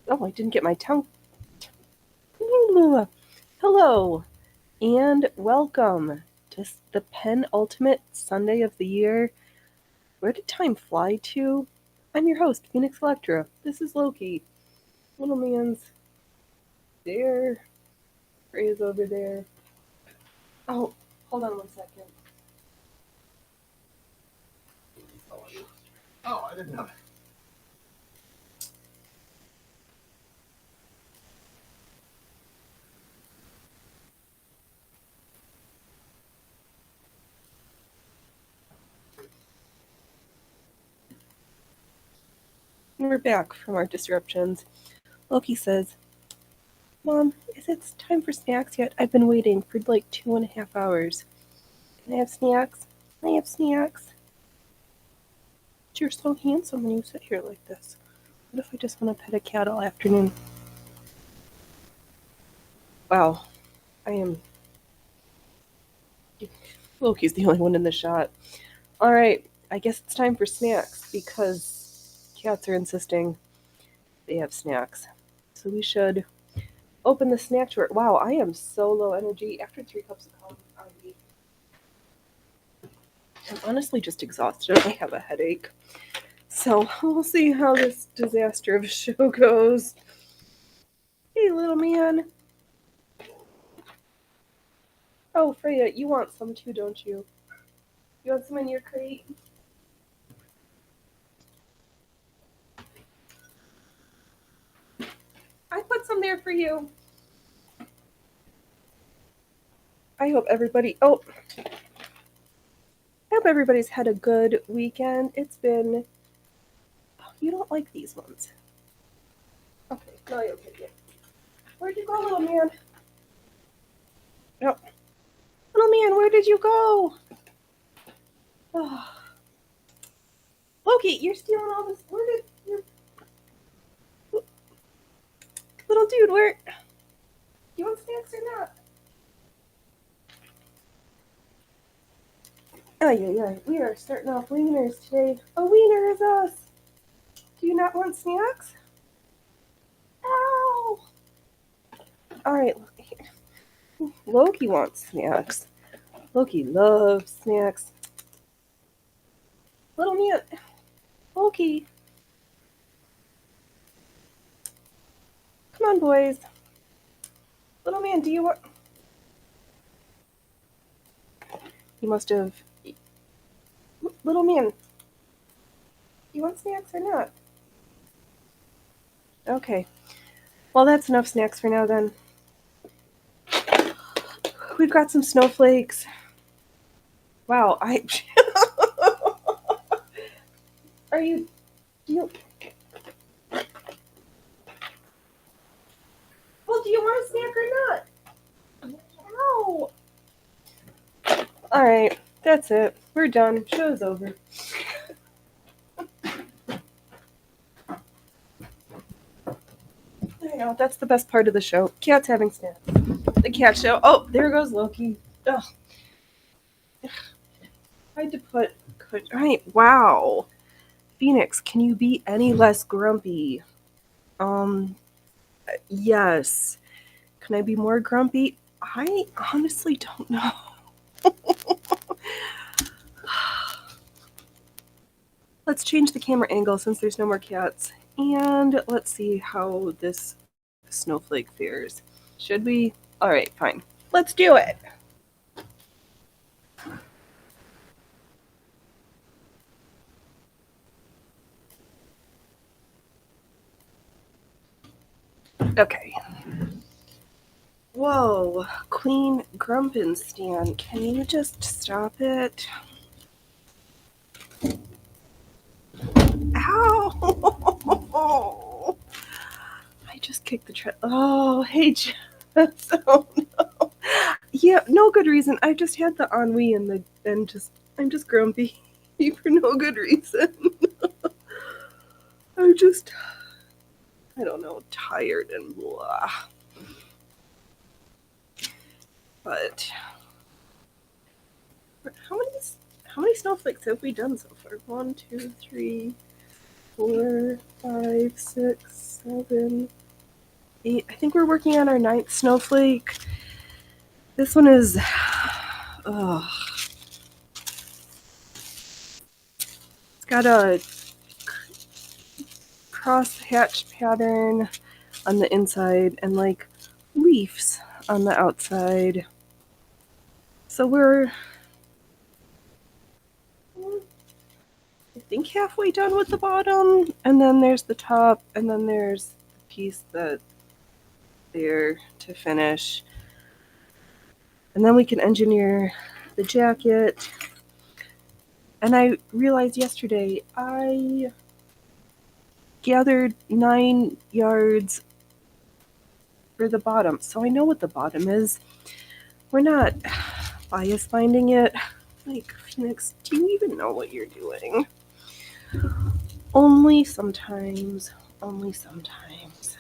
Oh, I didn't get my tongue. Hello, and welcome to the penultimate Sunday of the year. Where did time fly to? I'm your host, Phoenix Electra. This is Loki. Little man's there. Ray is over there. Oh, hold on 1 second. Oh, I didn't know. We're back from our disruptions. Loki says, Mom, is it time for snacks yet? I've been waiting for like 2.5 hours. Can I have snacks? Can I have snacks? You're so handsome when you sit here like this. What if I just want to pet a cat all afternoon? Wow, I am. Loki's the only one in the shot. Alright, I guess it's time for snacks because cats are insisting they have snacks. So we should open the snack drawer. Wow, I am so low energy after 3 cups of coffee. I'm honestly just exhausted. I have a headache. So we'll see how this disaster of a show goes. Hey, little man. Oh, Freya, you want some too, don't you? You want some in your crate? I put some there for you. I hope everybody. Oh, I hope everybody's had a good weekend. It's been. Oh, you don't like these ones. Okay, no, you'll take it. Where'd you go, little man? Oh, little man, where did you go? Oh. Loki, you're stealing all this. Where did your little dude? Where? You want snacks or not? Oh yeah. We are starting off wieners today. A wiener is us. Do you not want snacks? Ow! All right, Loki wants snacks. Loki loves snacks. Little man, Loki. Come on, boys. Little man, do you want... He must have... Little man, do you want snacks or not? Okay. Well, that's enough snacks for now, then. We've got some snowflakes. Wow, Are you... Do you... Well, do you want a snack or not? No. Alright, that's it. We're done. Show's over. I know, that's the best part of the show. Cats having snacks. The cat show. Oh, there goes Loki. Ugh. I had to put... Right, wow. Phoenix, can you be any less grumpy? Yes. Can I be more grumpy? I honestly don't know. Let's change the camera angle since there's no more cats. And let's see how this snowflake fares. Should we? Alright, fine. Let's do it! Okay. Whoa, Queen Grumpenstan, can you just stop it? Ow! I just kicked the trash. Oh, hey, Jess. Oh no. Yeah, no good reason. I just had the ennui and I'm just grumpy for no good reason. I don't know, tired and blah. But how many snowflakes have we done so far? 1, 2, 3, 4, 5, 5, 6, 7, 8. I think we're working on our 9th snowflake. This one is, it's got a cross hatch pattern on the inside and like leaves on the outside. So we're, I think, halfway done with the bottom, and then there's the top, and then there's the piece that's there to finish. And then we can engineer the jacket. And I realized yesterday I gathered 9 yards for the bottom, so I know what the bottom is. We're not bias binding it. Like, Phoenix, do you even know what you're doing? Only sometimes. Only sometimes.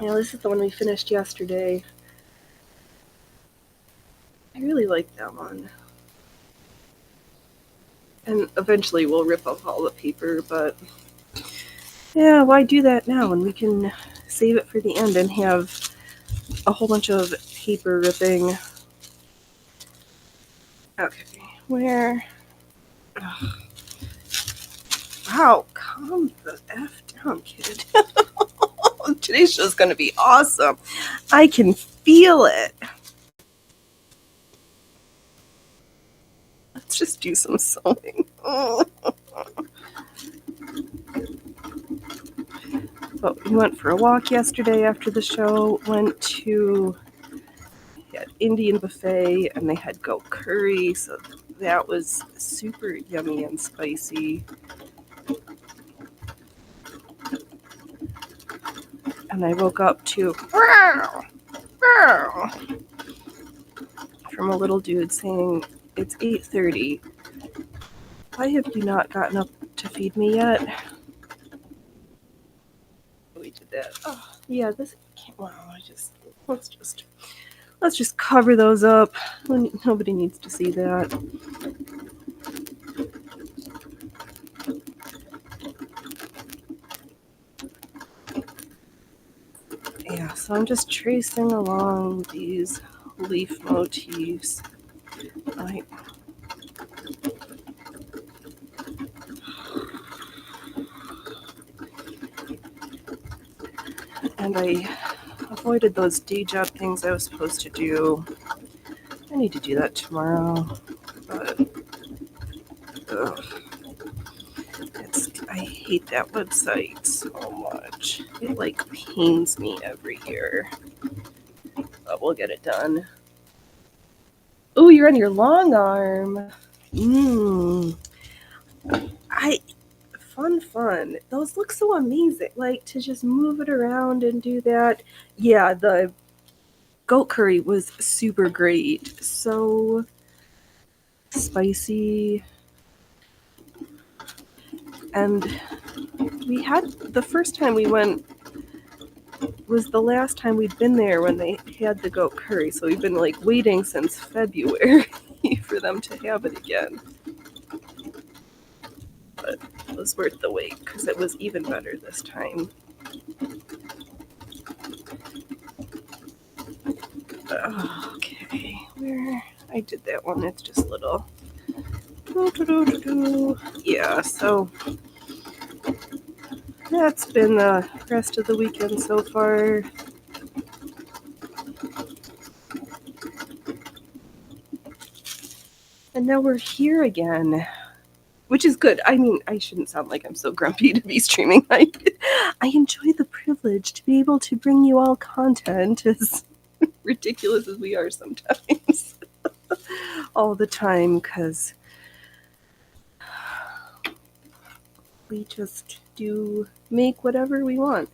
Yeah, this is the one we finished yesterday. I really like that one. And eventually we'll rip off all the paper, but yeah, why do that now when we can save it for the end and have a whole bunch of paper ripping? Okay, where? Ugh. Wow, calm the F down, kid. Today's show's gonna be awesome. I can feel it. Let's just do some sewing. But we went for a walk yesterday after the show, went to Indian buffet, and they had goat curry, so that was super yummy and spicy. And I woke up to from a little dude saying, "It's 8:30. Why have you not gotten up to feed me yet?" We did that. Oh, yeah, this can't. Wow, let's just cover those up. Nobody needs to see that. Yeah, so I'm just tracing along these leaf motifs. And I avoided those day job things I was supposed to do. I need to do that tomorrow, but I hate that website so much. It like pains me every year, but we'll get it done. Oh, you're on your long arm. Fun. Those look so amazing. Like, to just move it around and do that. Yeah, the goat curry was super great. So spicy. And we had, the first time we went was the last time we'd been there when they had the goat curry. So we've been like waiting since February for them to have it again. But it was worth the wait because it was even better this time. Okay, where I did that one, it's just little. Yeah, so that's been the rest of the weekend so far. And now we're here again, which is good. I mean, I shouldn't sound like I'm so grumpy to be streaming. I enjoy the privilege to be able to bring you all content, as ridiculous as we are sometimes, all the time, because we just do make whatever we want.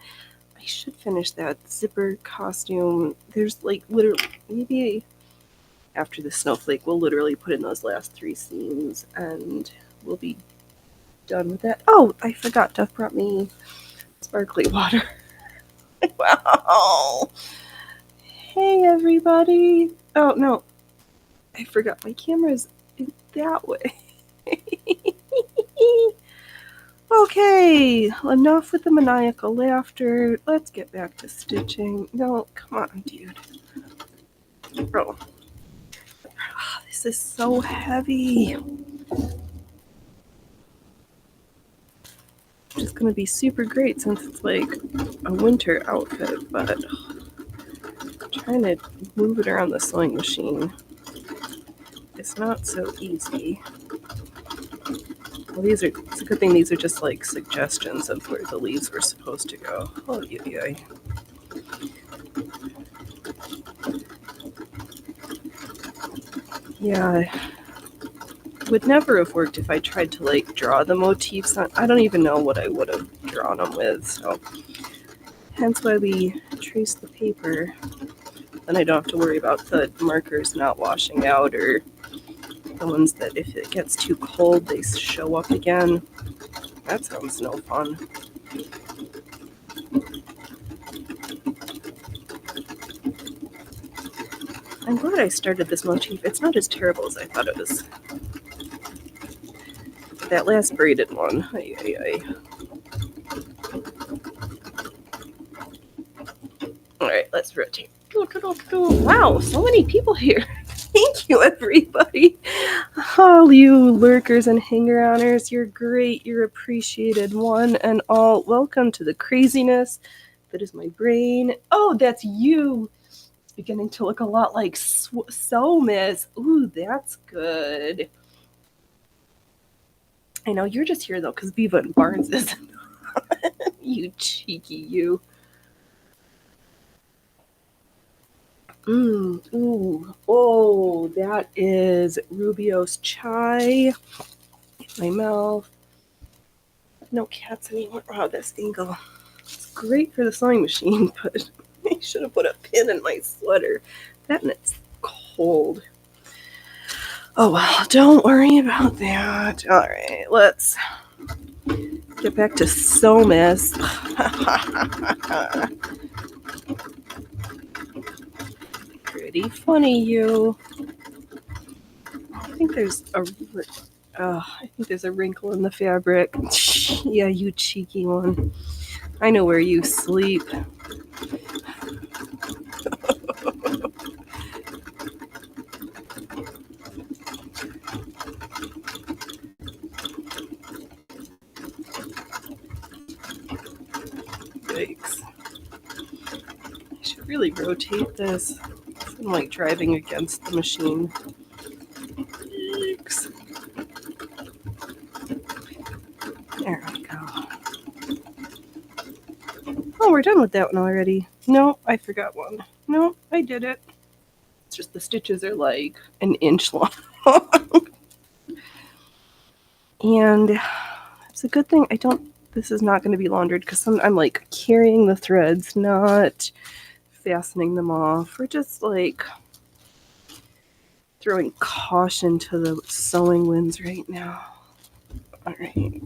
I should finish that zipper costume. There's like literally, maybe after the snowflake, we'll literally put in those last 3 scenes and we'll be done with that. Oh, I forgot. Duff brought me sparkly water. Wow. Hey, everybody. Oh, no. I forgot my camera's that way. Okay, enough with the maniacal laughter. Let's get back to stitching. No, come on, dude. Bro. This is so heavy. Which is going to be super great since it's like a winter outfit, but trying to move it around the sewing machine is not so easy. Well, it's a good thing these are just like suggestions of where the leaves were supposed to go. Oh, yeah. Yeah, would never have worked if I tried to like draw the motifs on. I don't even know what I would have drawn them with, so hence why we trace the paper. Then I don't have to worry about the markers not washing out, or the ones that if it gets too cold they show up again. That sounds no fun. I'm glad I started this motif. It's not as terrible as I thought it was. That last braided one. Alright, let's rotate. Wow, so many people here. Thank you, everybody. All you lurkers and hanger-oners, you're great. You're appreciated, one and all. Welcome to the craziness that is my brain. Oh, that's you. It's beginning to look a lot like So Miss. Ooh, that's good. I know, you're just here, though, because Viva and Barnes is. You cheeky you. Ooh. Oh, that is Rubio's chai. My mouth. No cats anymore. Wow, this angle. It's great for the sewing machine, but I should have put a pin in my sweater. That and it's cold. Oh well, don't worry about that. All right, let's get back to Sew Miss. Pretty funny, you. I think there's a wrinkle in the fabric. Yeah, you cheeky one. I know where you sleep. Yikes. I should really rotate this. I'm like driving against the machine. Yikes. There we go. Oh, we're done with that one already. No, I forgot one. No, I did it. It's just the stitches are like an inch long. And it's a good thing this is not going to be laundered because I'm like carrying the threads, not fastening them off. We're just like throwing caution to the sewing winds right now. All right.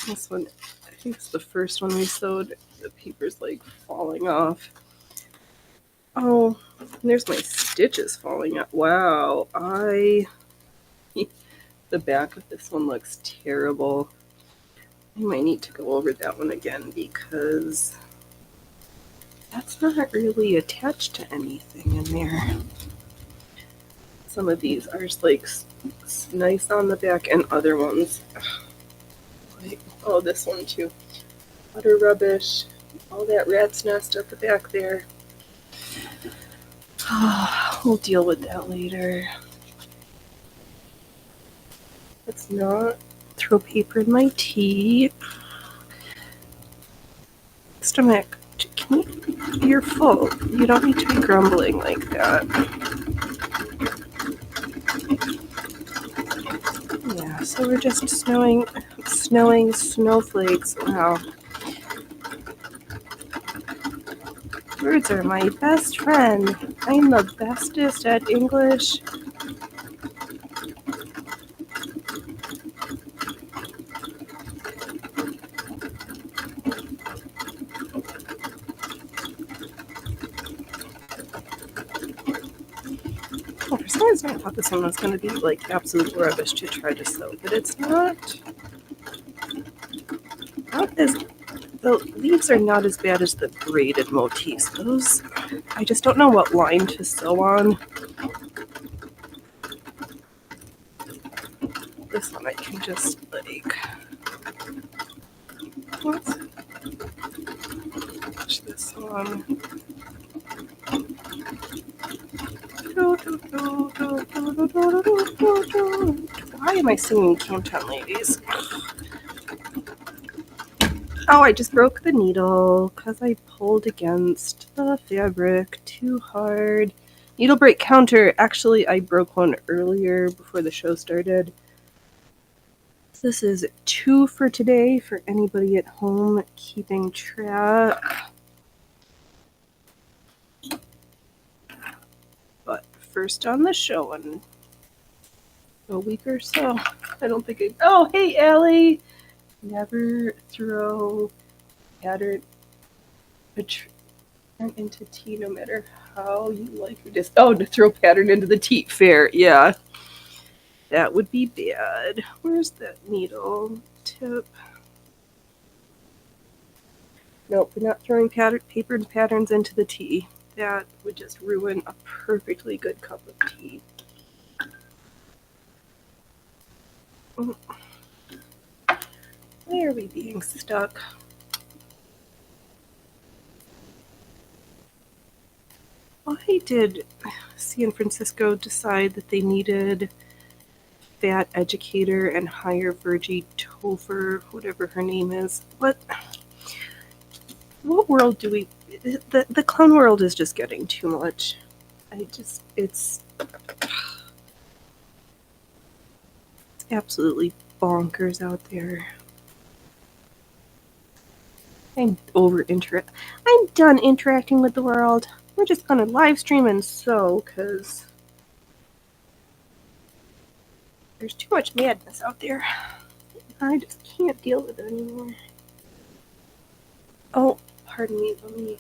This one, I think it's the first one we sewed. The paper's like falling off. Oh, there's my stitches falling out. Wow, the back of this one looks terrible. I might need to go over that one again because that's not really attached to anything in there. Some of these are just like nice on the back, and other ones, like, oh, this one too. Utter rubbish. All that rat's nest at the back there. We'll deal with that later. Let's not throw paper in my tea. Stomach, you're full. You don't need to be grumbling like that. Yeah, so we're just snowing snowflakes. Wow. Words are my best friend. I'm the bestest at English. Oh, for some reason I thought this one was going to be like absolute rubbish to try to sew, but it's not. Not as the leaves are not as bad as the braided motifs. Those, I just don't know what line to sew on. This one I can just like. Let's touch this one. Why am I singing Camptown Ladies? Oh, I just broke the needle because I pulled against the fabric too hard. Needle break counter. Actually, I broke one earlier before the show started. This is 2 for today for anybody at home keeping track. But first on the show in a week or so. I don't think I. Oh, hey, Allie! Never throw pattern into tea, no matter how you like your disc. Oh, to throw pattern into the tea. Fair, yeah. That would be bad. Where's that needle tip? Nope, we're not throwing papered patterns into the tea. That would just ruin a perfectly good cup of tea. Why are we being stuck? Why did San Francisco decide that they needed that educator and hire Virgie Topher, whatever her name is? What world do we... The clown world is just getting too much. It's absolutely bonkers out there. I'm done interacting with the world. We're just gonna live stream and sew, because there's too much madness out there. I just can't deal with it anymore. Oh, pardon me, let me...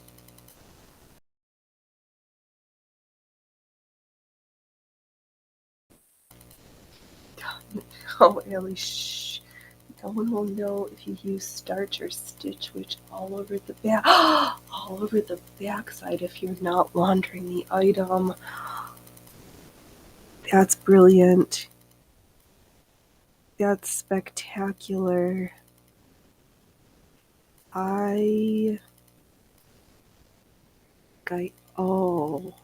Oh, Ellie, shh. No one will know if you use starch or stitch which all over the back, all over the backside if you're not laundering the item. That's brilliant. That's spectacular. Oh.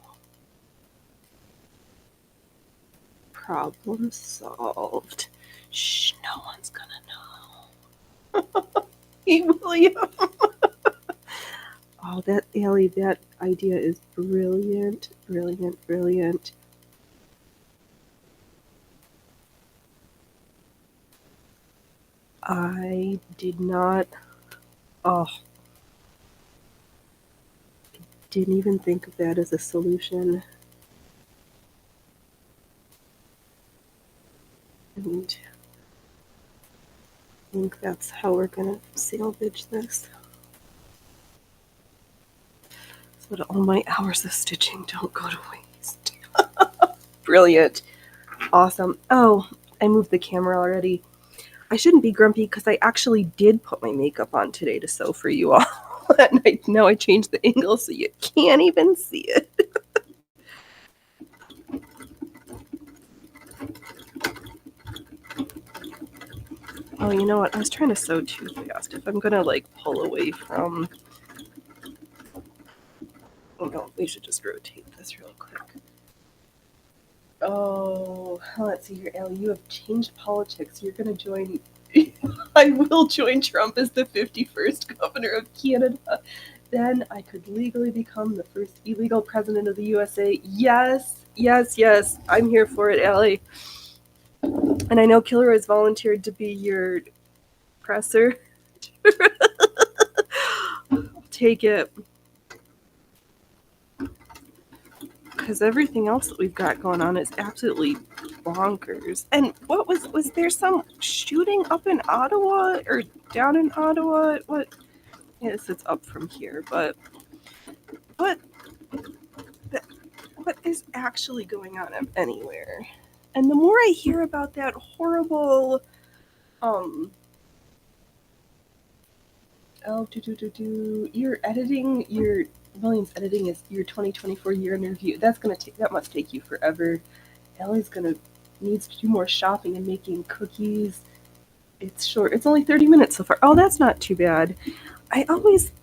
Problem solved. Shh, no one's gonna know. Hey, William. Oh, that Allie, that idea is brilliant, brilliant, brilliant. I did not. Oh, I didn't even think of that as a solution. And I think that's how we're gonna salvage this. So that all my hours of stitching don't go to waste. Brilliant. Awesome. Oh, I moved the camera already. I shouldn't be grumpy because I actually did put my makeup on today to sew for you all. And now I changed the angle so you can't even see it. Oh, you know what? I was trying to sew too fast. If I'm gonna like pull away from... Oh no, we should just rotate this real quick. Oh, let's see here, Ellie. You have changed politics. You're gonna join... I will join Trump as the 51st governor of Canada. Then I could legally become the first illegal president of the USA. Yes, yes, yes. I'm here for it, Allie. And I know Killer has volunteered to be your presser. Take it. Because everything else that we've got going on is absolutely bonkers. And what was there some shooting up in Ottawa or down in Ottawa? What? Yes, it's up from here, but what what is actually going on anywhere. And the more I hear about that horrible, you're editing Williams editing is your 2024 year in review. That must take you forever. Ellie's needs to do more shopping and making cookies. It's short. It's only 30 minutes so far. Oh, that's not too bad. I always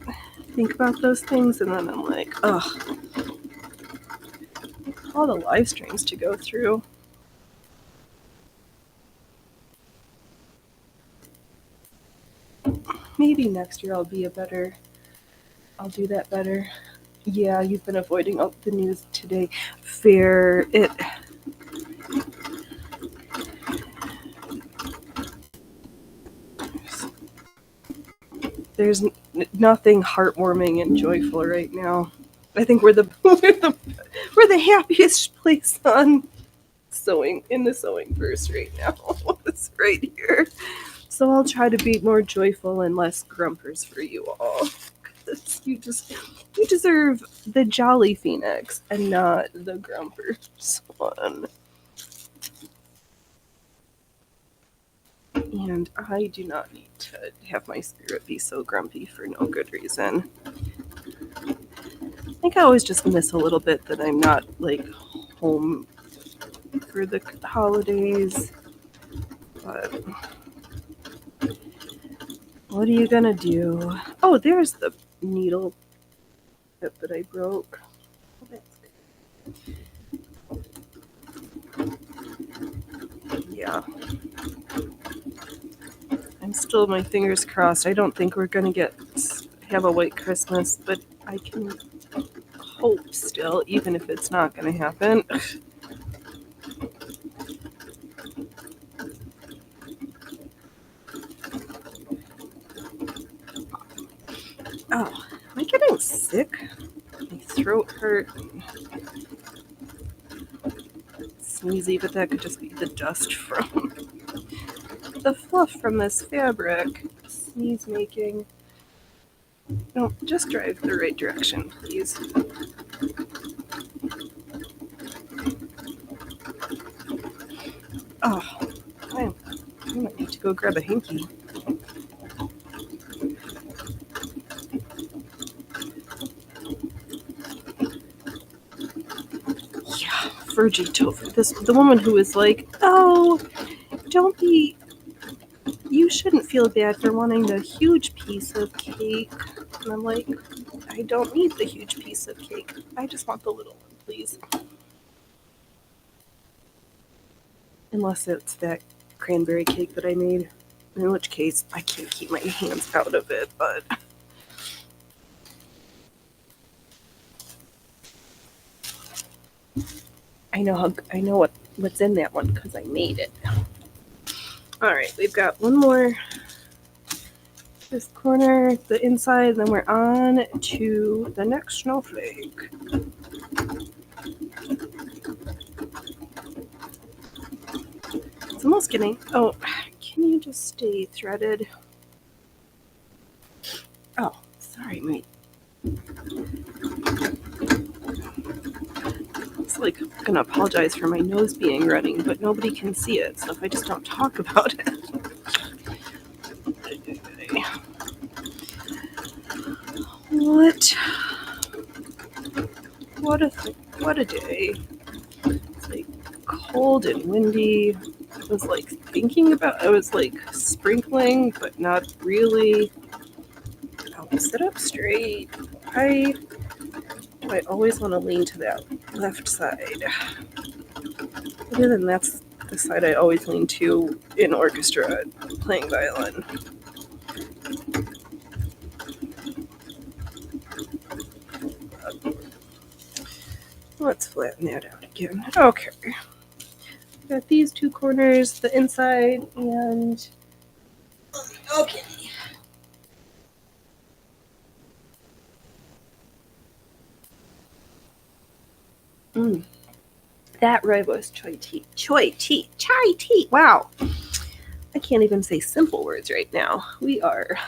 think about those things and then I'm like, ugh. All the live streams to go through. Maybe next year I'll do that better. Yeah, you've been avoiding the news today. Fair. There's nothing heartwarming and joyful right now. I think we're the happiest place on in the sewing verse right now. It's right here. So I'll try to be more joyful and less grumpers for you all. You deserve the jolly phoenix and not the grumpers one. And I do not need to have my spirit be so grumpy for no good reason. I think I always just miss a little bit that I'm not like home for the holidays. But what are you gonna do? Oh, there's the needle tip that I broke. Oh, that's good. Yeah. I'm still my fingers crossed. I don't think we're gonna have a white Christmas, but I can hope still, even if it's not gonna happen. Oh, am I getting sick? My throat hurt. Sneezy, but that could just be the dust from the fluff from this fabric. Sneeze making. No, just drive the right direction, please. Oh, I might need to go grab a hanky. Yeah, virgin tofu. The woman who was like, oh, you shouldn't feel bad for wanting the huge piece of cake. And I'm like, I don't need the huge piece of cake. I just want the little one, please. Unless it's that cranberry cake that I made. In which case, I can't keep my hands out of it, but... I know what's in that one because I made it. Alright, we've got one more. This corner, the inside, then we're on to the next snowflake. It's almost getting... Oh, can you just stay threaded? Oh, sorry, mate. It's like I'm gonna apologize for my nose being running, but nobody can see it, so if I just don't talk about it. What a day. It's like cold and windy. I was like sprinkling, but not really. I'll sit up straight. I always want to lean to that left side. Other than that's the side I always lean to in orchestra playing violin. Let's flatten that out again. Okay. Got these two corners, the inside, and... Okay. That rooibos chai tea. Wow. I can't even say simple words right now. We are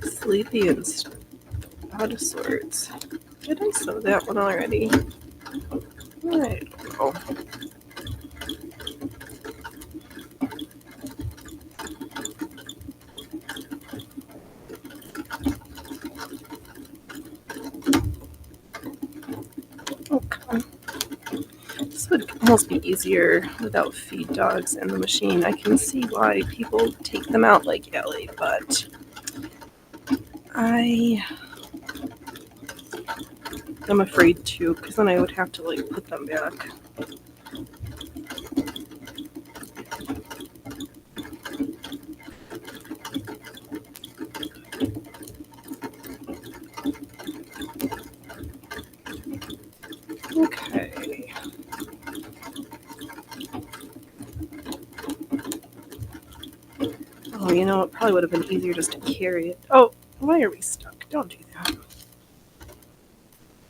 sleepy and out of sorts. Did I sew that one already? Alright. Oh. Okay. This would almost be easier without feed dogs in the machine. I can see why people take them out like Ellie, but I'm afraid to, because then I would have to like put them back. Okay. Oh, you know, it probably would have been easier just to carry it. Oh, why are we stuck? Don't do that.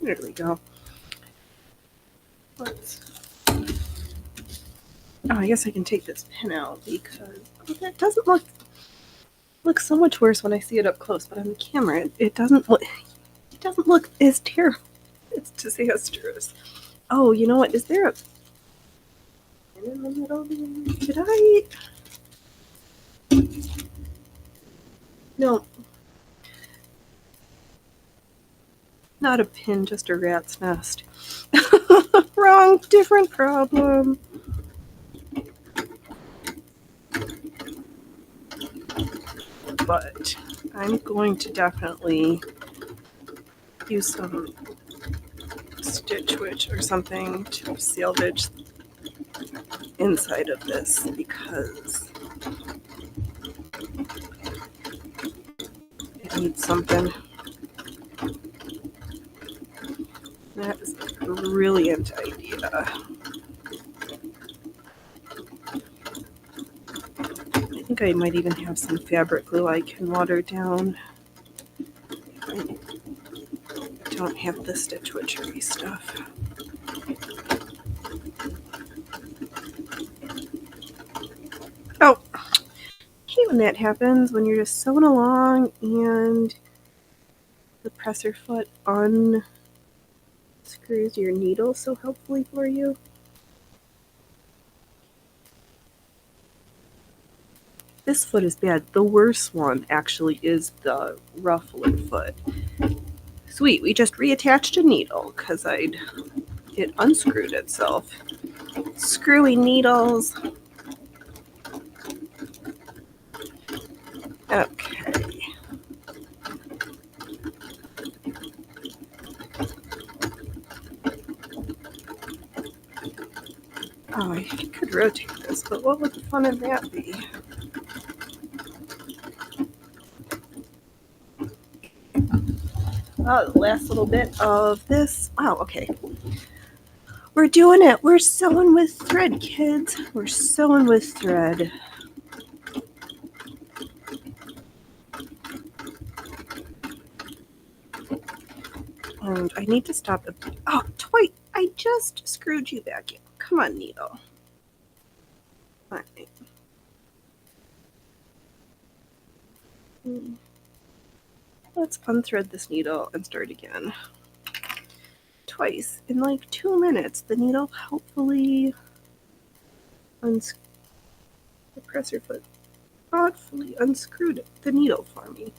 There we go. Let's. Oh, I guess I can take this pin out because that doesn't look so much worse when I see it up close. But on the camera, it doesn't look. It doesn't look as terrible. It's disastrous. Oh, you know what? Is there a pin in the middle? Did I? No. Not a pin, just a rat's nest. Wrong, different problem. But I'm going to definitely use some Stitch Witch or something to salvage inside of this because it needs something. That is a brilliant idea. I think I might even have some fabric glue I can water down. I don't have the Stitch Witchery stuff. Oh, I hate when that happens, when you're just sewing along and the presser foot unscrews your needle so helpfully for you. This foot is bad. The worst one actually is the ruffler foot. Sweet, we just reattached a needle because it unscrewed itself. Screwy needles. Okay. Oh, I could rotate this, but what would the fun of that be? Oh, the last little bit of this. Wow, okay. We're doing it. We're sewing with thread, kids. We're sewing with thread. And I need to stop. Oh, toy! I just screwed you back in. Come on, needle. All right. Let's unthread this needle and start again. Twice in like 2 minutes, the needle helpfully the presser foot thoughtfully unscrewed the needle for me.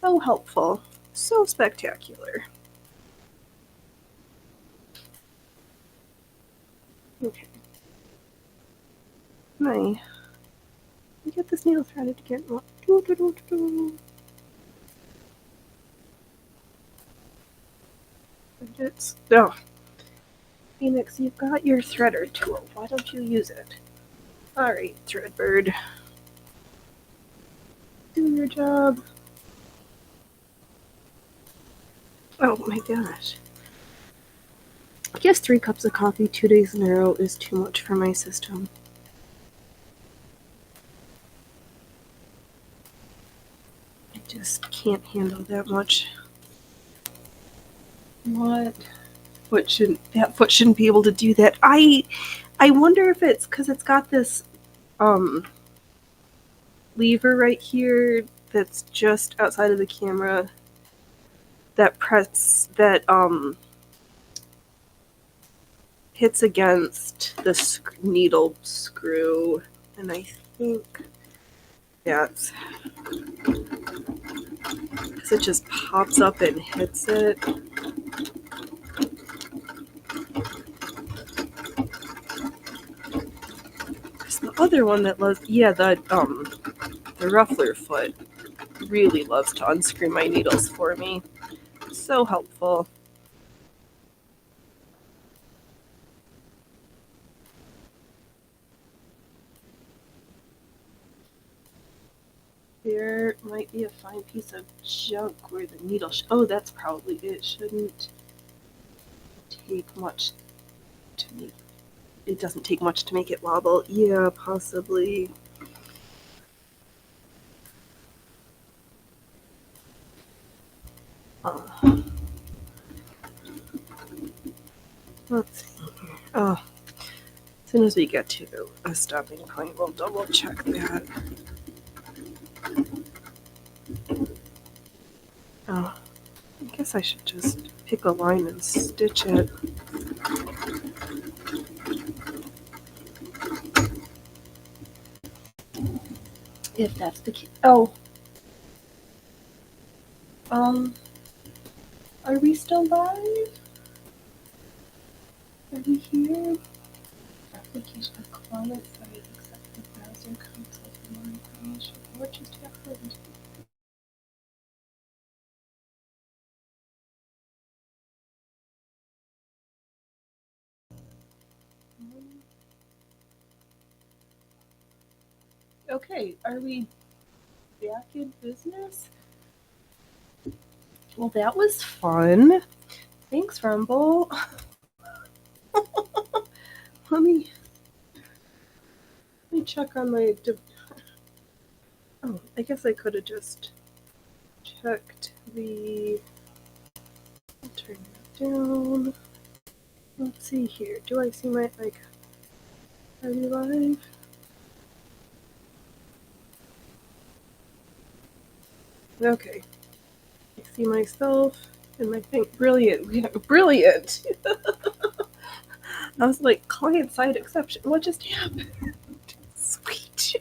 So helpful, so spectacular. Okay. Let me get this needle threaded again. Oh, Phoenix, you've got your threader tool. Why don't you use it? Alright, Threadbird. Do your job. Oh my gosh. I guess 3 cups of coffee 2 days in a row is too much for my system. I just can't handle that much. What? That foot shouldn't be able to do that. I wonder if it's because it's got this lever right here that's just outside of the camera that hits against the needle screw, and I think that's because it just pops up and hits it. There's the other one that loves, the ruffler foot really loves to unscrew my needles for me. So helpful. There might be a fine piece of junk where the needle. Oh, that's probably it. Shouldn't take much to make. It doesn't take much to make it wobble. Yeah, possibly. Let's see here. Oh, as soon as we get to a stopping point, we'll double check that. Oh, I guess I should just pick a line and stitch it. If that's the case. Oh. Are we still live? Are we here? Application of client side except the browser console for more information. What just happened? Okay, are we back in business? Well, that was fun. Thanks, Rumble. Let me check on my. Oh, I guess I could have just checked the. I'll turn that down. Let's see here. Do I see my Are we live? Okay. I see myself and my thing. Brilliant. Yeah, brilliant. I was like, client side exception. What just happened? Sweet.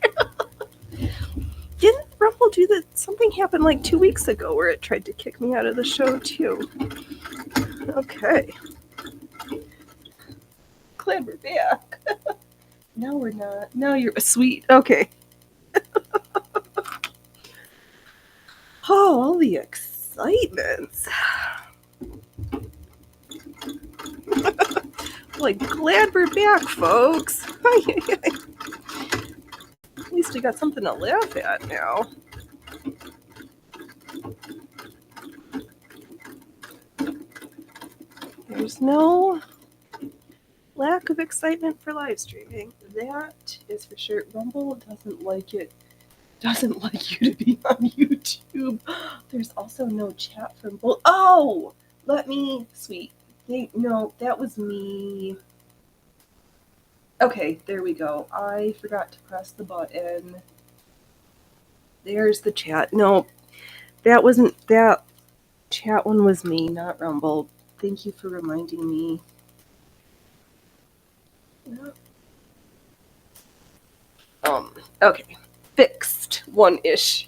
Didn't Rumble do that? Something happened like 2 weeks ago where it tried to kick me out of the show too. Okay. Glad we're back. No, we're not. No, you're sweet. Okay. Oh, all the excitements. Like, glad we're back, folks. At least we got something to laugh at now. There's no lack of excitement for live streaming. That is for sure. Rumble doesn't like it. Doesn't like you to be on YouTube. There's also no chat from both. Oh, let me. Sweet. No, that was me. Okay, there we go. I forgot to press the button. There's the chat. No, that wasn't that. Chat one was me, not Rumble. Thank you for reminding me. Okay. Fixed one issue.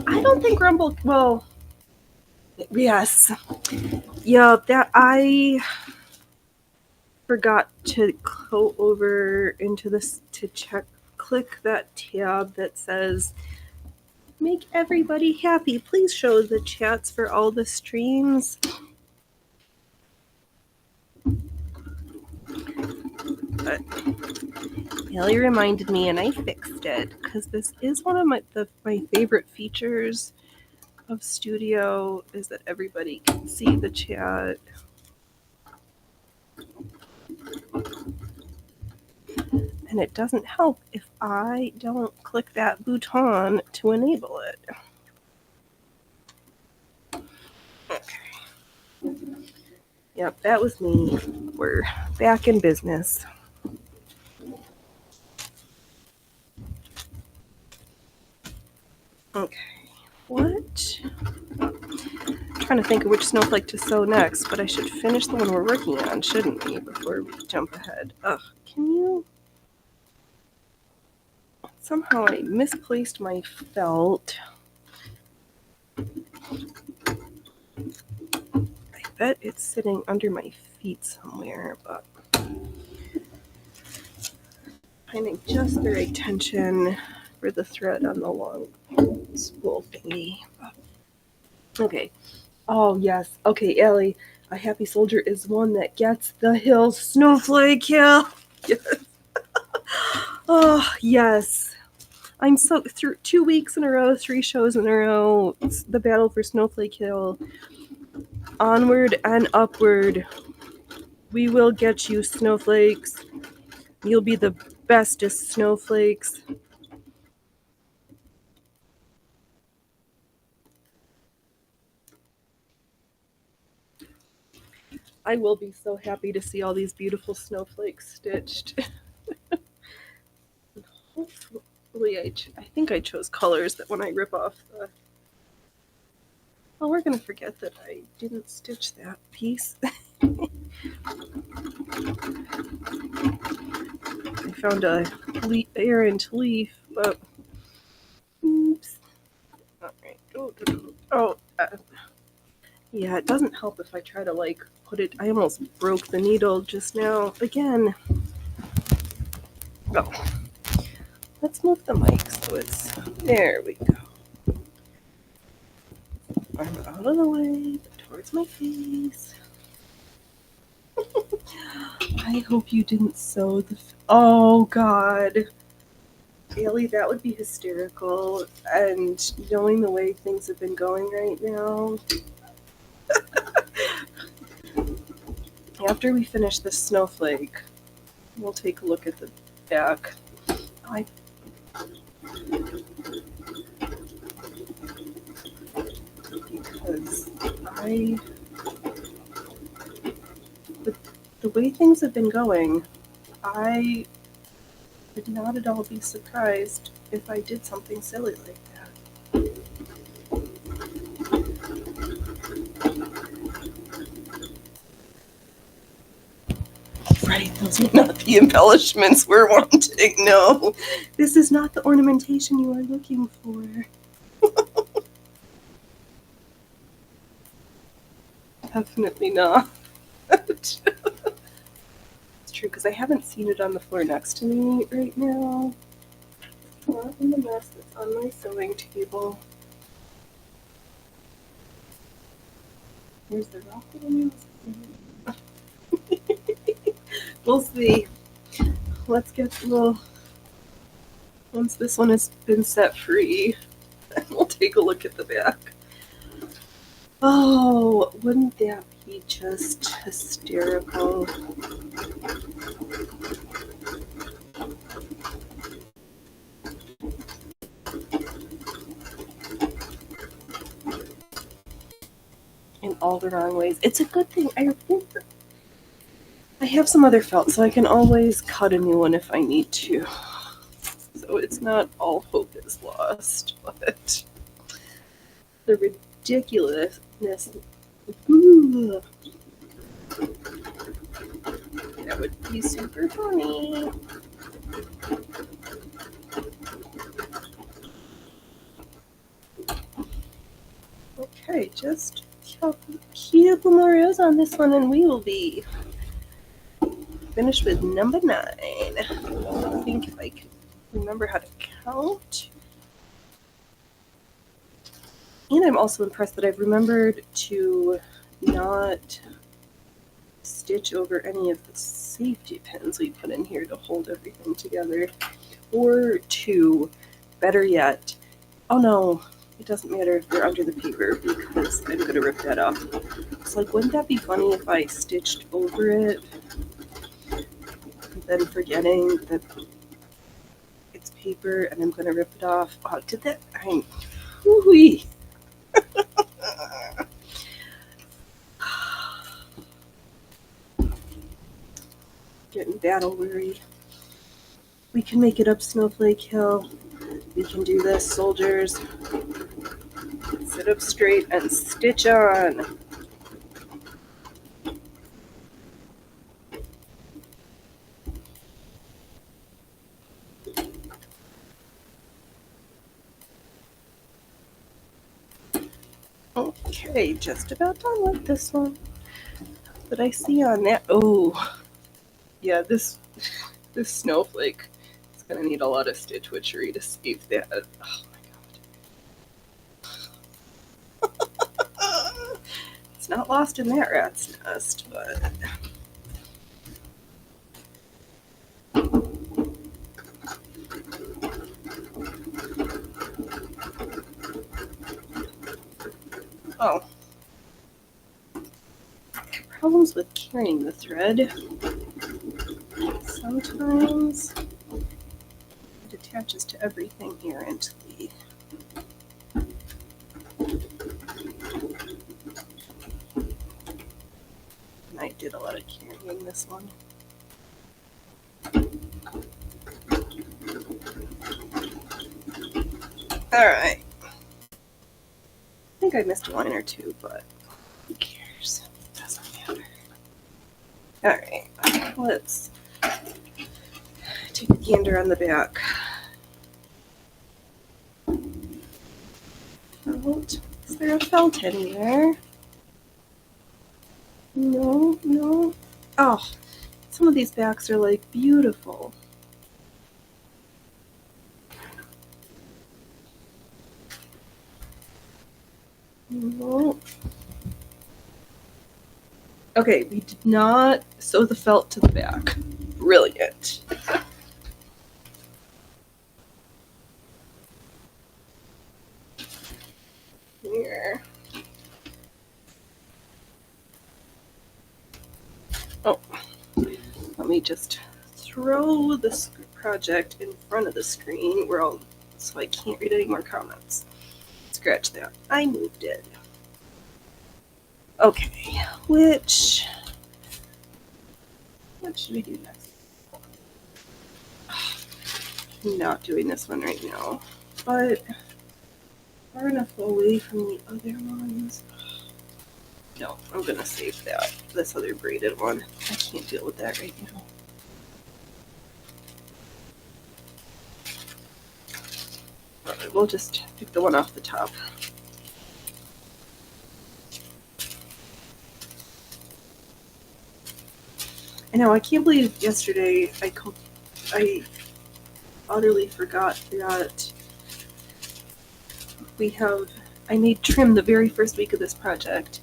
I don't think Rumble. Well, yes, yeah. That I forgot to go over into this to check. Click that tab that says "Make everybody happy." Please show the chats for all the streams. But Haley reminded me, and I fixed it because this is one of my favorite features of Studio is that everybody can see the chat. And it doesn't help if I don't click that button to enable it. Yep, that was me. We're back in business. Okay, what? I'm trying to think of which snowflake to sew next, but I should finish the one we're working on, shouldn't we, before we jump ahead? Ugh, can you? Somehow I misplaced my felt. I bet it's sitting under my feet somewhere, but finding just the right tension for the thread on the long spool thingy. Okay. Oh, yes. Okay, Ellie, a happy soldier is one that gets the hill snowflake hill. Yes. Oh, yes. I'm so through 2 weeks in a row, 3 shows in a row. It's the battle for Snowflake Hill. Onward and upward. We will get you, snowflakes. You'll be the bestest snowflakes. I will be so happy to see all these beautiful snowflakes stitched. Hopefully, I think I chose colors that when I rip off the... Oh, we're going to forget that I didn't stitch that piece. I found a errant leaf, but... Oops. Alright. Yeah, it doesn't help if I try to, like, put it... I almost broke the needle just now. Again. Oh. Let's move the mic so it's... There we go. Arm out of the way, but towards my face. I hope you didn't sew the... Oh, God. Bailey, that would be hysterical. And knowing the way things have been going right now... After we finish this snowflake, we'll take a look at the back. Because the way things have been going, I would not at all be surprised if I did something silly like that. Right, those are not the embellishments we're wanting. No, this is not the ornamentation you are looking for. Definitely not. It's true, because I haven't seen it on the floor next to me right now. Not in the mess that's on my sewing table. Here's the rock that I'm using. We'll see. Let's get the little... Once this one has been set free, we'll take a look at the back. Oh, wouldn't that be just hysterical? In all the wrong ways. It's a good thing. I have some other felt, so I can always cut a new one if I need to. So it's not all hope is lost, but the ridiculousness. Ooh, that would be super funny. Okay, just a couple more rows on this one and we will be finished with number 9. I think if I can remember how to count. And I'm also impressed that I've remembered to not stitch over any of the safety pins we put in here to hold everything together. Or to, better yet, oh no, it doesn't matter if they're under the paper because I'm going to rip that off. It's like, wouldn't that be funny if I stitched over it and then forgetting that it's paper and I'm going to rip it off? Oh, did that? Woo-wee. getting battle weary. We can make it up Snowflake Hill. We can do this, soldiers. Sit up straight and stitch on. Okay, just about done with this one. What I see on that? Oh, yeah, this snowflake is gonna need a lot of stitch witchery to save that. Oh my god. It's not lost in that rat's nest, but oh. Problems with carrying the thread. Sometimes it attaches to everything errantly. And I did a lot of carrying this one. Alright. I think I missed a line or two, but who cares? It doesn't matter. Alright, let's take a gander on the back. Felt. Is there a felt anywhere? No, no. Oh, some of these backs are like beautiful. No. Okay, we did not sew the felt to the back. Brilliant. Here. Oh, let me just throw this project in front of the screen so I can't read any more comments. Scratch that. I moved it. Okay, what should we do next? I'm not doing this one right now, but far enough away from the other ones. No, I'm gonna save that. This other braided one. I can't deal with that right now. Alright, we'll just pick the one off the top. I know, I can't believe yesterday I utterly forgot that I made trim the very first week of this project.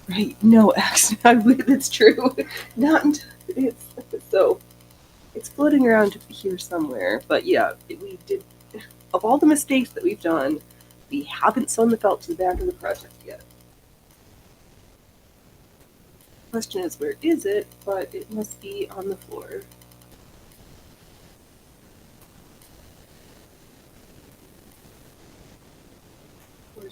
Right, no, actually, it's true. Not until it's floating around here somewhere, but yeah, we did, of all the mistakes that we've done, we haven't sewn the felt to the back of the project yet. The question is, where is it? But it must be on the floor. Where?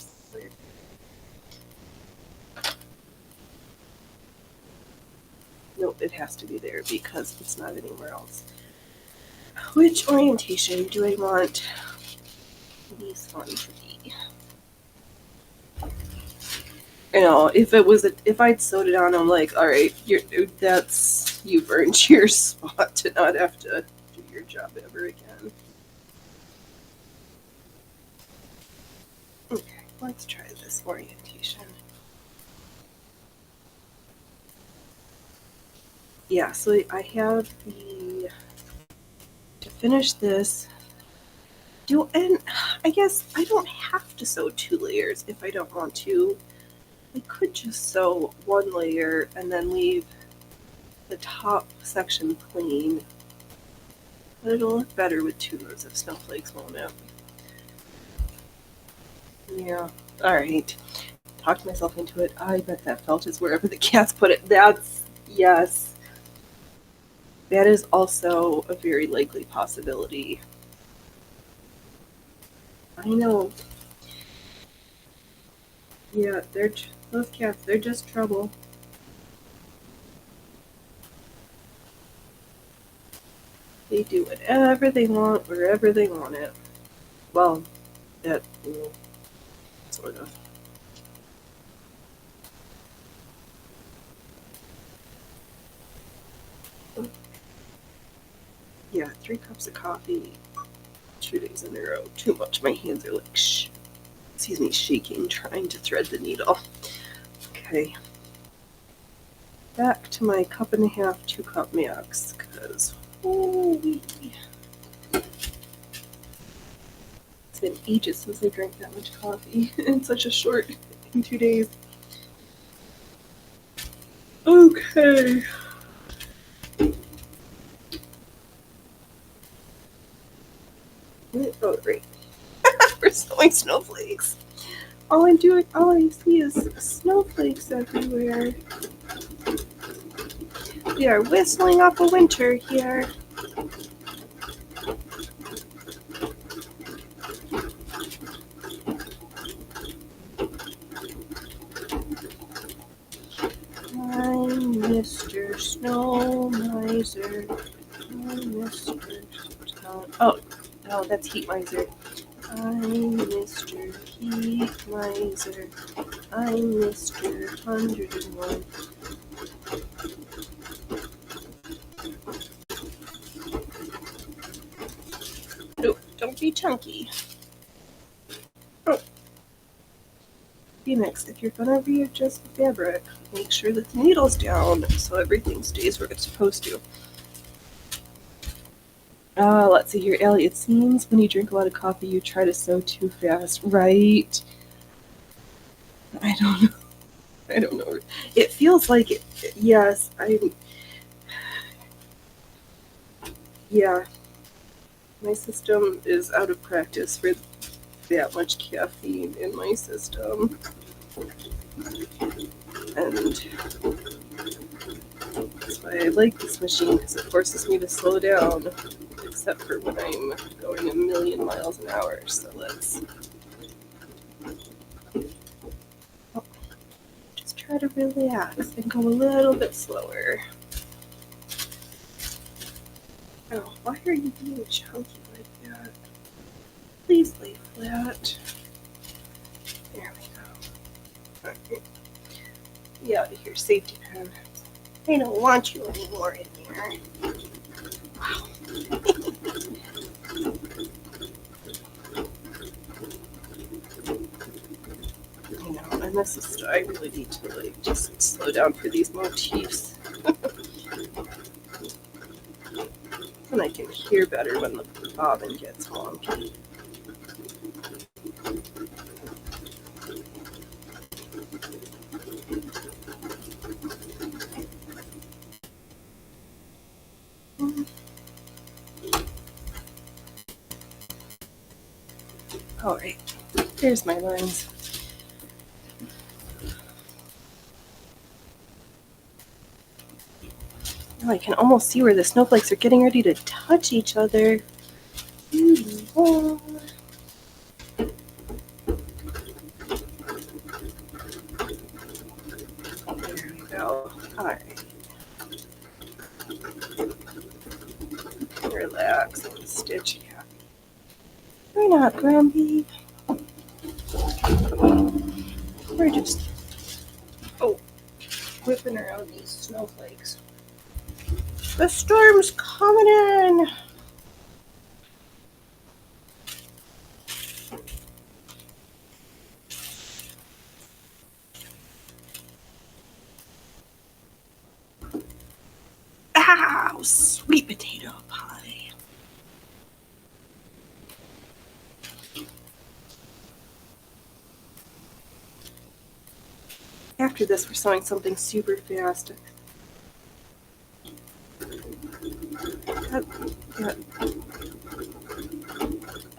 Nope, it has to be there because it's not anywhere else. Which orientation do I want this one to be? You know, if I'd sewed it on, I'm like, all right, you've earned your spot to not have to do your job ever again. Okay, let's try this orientation. Yeah, so I have to finish this. And I guess I don't have to sew 2 layers if I don't want to. I could just sew 1 layer and then leave the top section plain. But it'll look better with 2 rows of snowflakes, won't it? Yeah, alright. Talked myself into it. I bet that felt is wherever the cats put it. Yes. That is also a very likely possibility. I know. Yeah, those cats, they're just trouble. They do whatever they want, wherever they want it. Well, that, sort of. Yeah, 3 cups of coffee, 2 days in a row. Too much. My hands are like, shaking, trying to thread the needle. Okay. Back to my 1.5 cup, 2 cup max, because, it's been ages since I drank that much coffee in such a short, in 2 days. Okay. Oh, great. We're sewing snowflakes. All I see is snowflakes everywhere. We are whistling up a winter here. I'm Mr. Snow Miser. I'm Mr. Snow. Oh, that's Heat Miser. I'm Mr. Heat Miser. I'm Mr. 101. Oh, don't be chunky. Oh. Phoenix, if you're gonna readjust the fabric, make sure that the needle's down so everything stays where it's supposed to. Let's see here, Allie. It seems when you drink a lot of coffee, you try to sew too fast, right? I don't know. It feels like it. Yes, yeah. My system is out of practice for that much caffeine in my system. And that's why I like this machine, because it forces me to slow down, except for when I'm going a million miles an hour. So let's just try to relax and go a little bit slower. Oh, why are you being chunky like that? Please lay flat. There we go. Okay. Get out of here, safety pin. I don't want you anymore in there. Wow. I know, and this is, I really need to like just slow down for these motifs. And I can hear better when the bobbin gets wonky. Alright, here's my lines. Now I can almost see where the snowflakes are getting ready to touch each other. There we go. Alright. Relax and stitch happy. We're not grumpy. We're just whipping around these snowflakes. The storm's coming in. Ow, sweet potato pie. After this, we're sewing something super fast.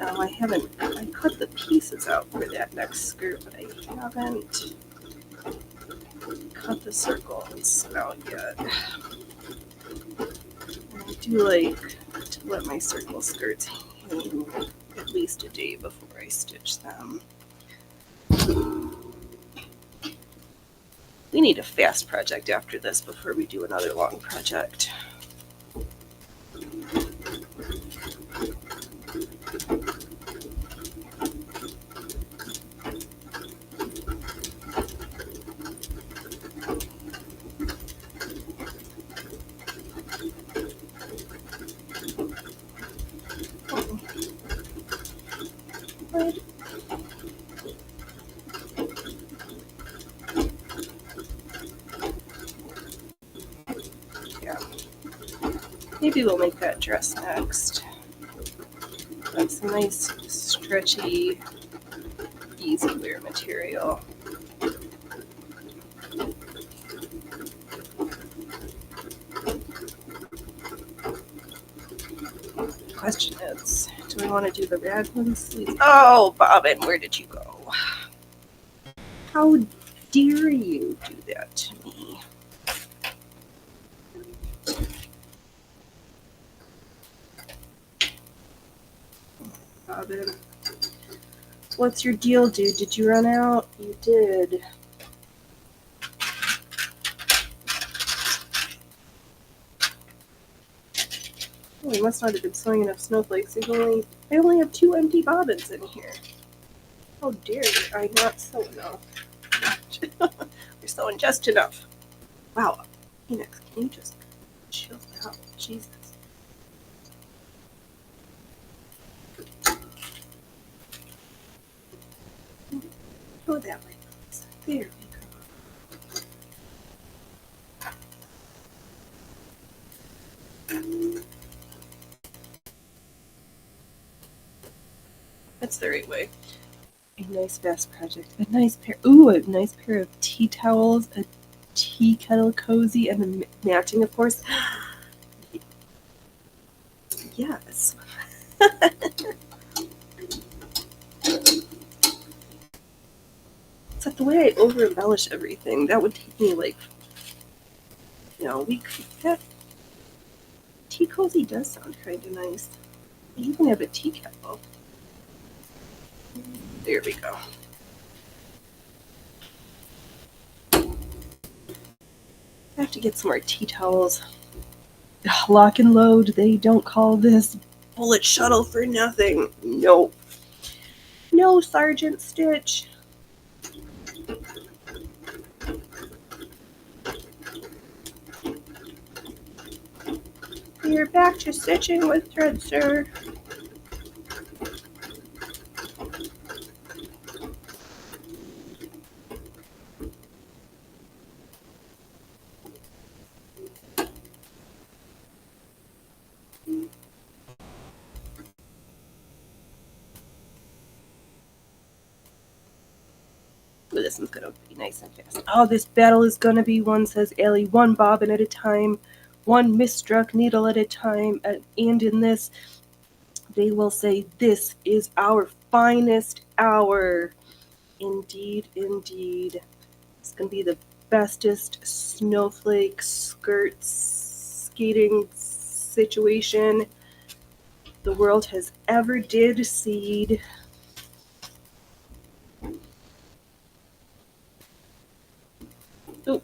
Oh, I cut the pieces out for that next skirt, but I haven't cut the circles out yet. I do like to let my circle skirts hang at least a day before I stitch them. We need a fast project after this before we do another long project. Right. Yeah. Maybe we'll make that dress next. That's a nice, stretchy, easy wear material. Question is, do we want to do the raglan sleeves? Oh, Bobbin, where did you go? How dare you do that to me? Bobbin. What's your deal, dude? Did you run out? You did. Oh, we must not have been sewing enough snowflakes. I only have 2 empty bobbins in here. How dare you? I not sew enough. You're sewing just enough. Wow. Phoenix, can you just chill out? Jesus. Go that way, please. There we go. That's the right way. A nice vest project. A nice pair of tea towels, a tea kettle cozy, and the matching, of course. Yes. Except the way I over embellish everything, that would take me like, a week. That tea cozy does sound kind of nice. You can have a tea kettle. There we go. I have to get some more tea towels. Lock and load, they don't call this bullet shuttle for nothing. Nope. No, Sergeant Stitch. You're back to stitching with thread, sir. Ooh, this one's gonna be nice and fast. Oh, this battle is gonna be one, says Allie, one bobbin at a time, one misstruck needle at a time, and in this, they will say, this is our finest hour. Indeed, indeed. It's gonna be the bestest snowflake skirt skating situation the world has ever did seed. Oh,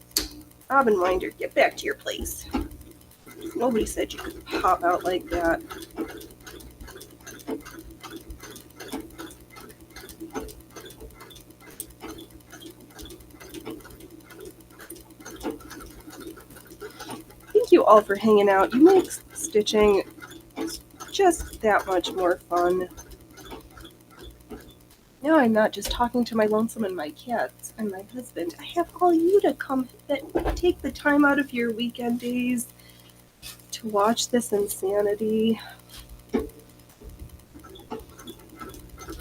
Bobbin Winder, get back to your place. Nobody said you could pop out like that. Thank you all for hanging out. You make stitching just that much more fun. Now I'm not just talking to my lonesome and my cats and my husband. I have all you to come take the time out of your weekend days to watch this insanity.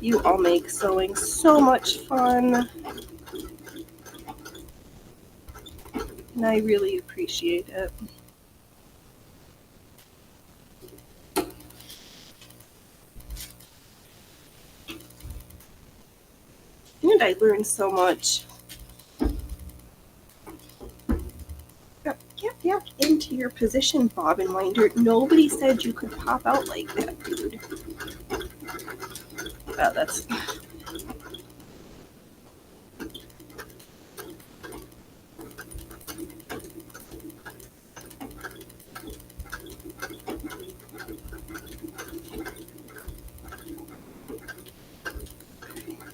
You all make sewing so much fun. And I really appreciate it. And I learned so much. Get back into your position, Bobbin Winder. Nobody said you could pop out like that, dude. Wow, that's...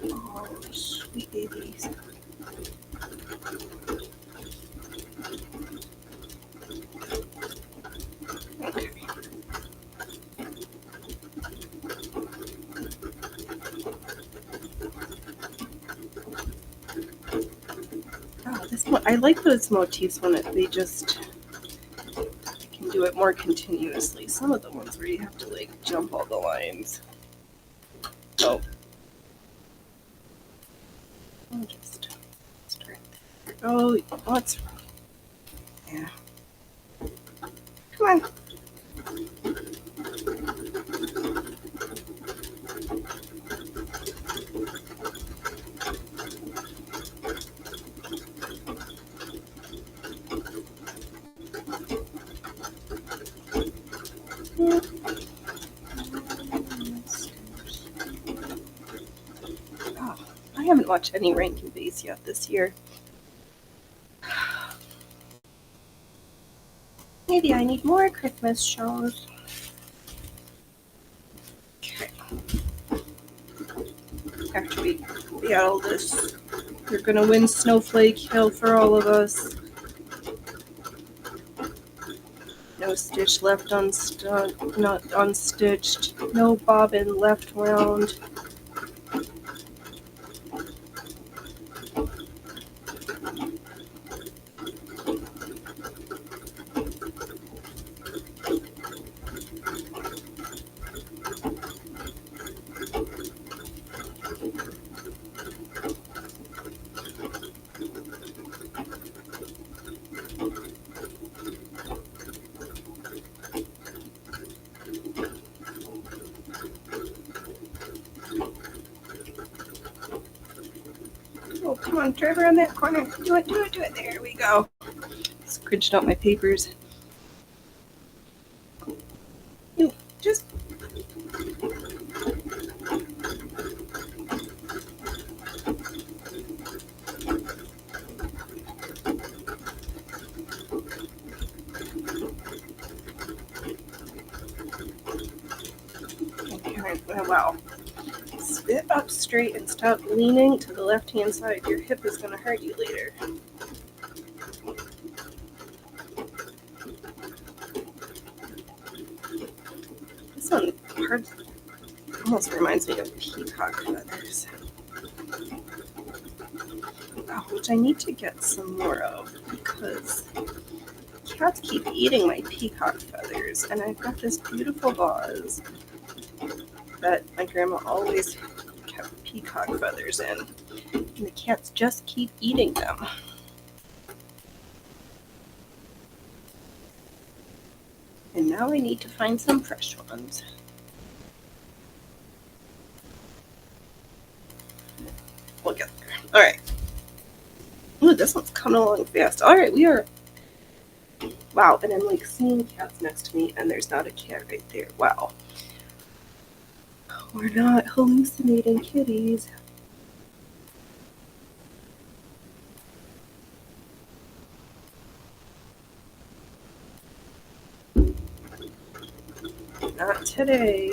Oh, sweet babies. Okay. I like those motifs when they just can do it more continuously. Some of the ones where you have to like jump all the lines. Oh. I'll just start there. Oh, what's wrong? Yeah. Come on. Oh, I haven't watched any Rankin Bass yet this year. Maybe I need more Christmas shows. Okay. After we battle this, we're gonna win Snowflake Hill for all of us. No stitch left not unstitched. No bobbin left wound. Oh, come on, drive around that corner. Do it. There we go. Scridged out my papers. You just. Okay, wow. Sit up straight and stop leaning to the left-hand side. Your hip is going to hurt you later. This one almost reminds me of peacock feathers. Which I need to get some more of because cats keep eating my peacock feathers, and I've got this beautiful vase that my grandma always kept peacock feathers in, and the cats just keep eating them. And now I need to find some fresh ones. We'll get there. Alright. Ooh, this one's coming along fast. Alright, we are... Wow, and I'm like seeing cats next to me, and there's not a cat right there. Wow. We're not hallucinating kitties. Not today.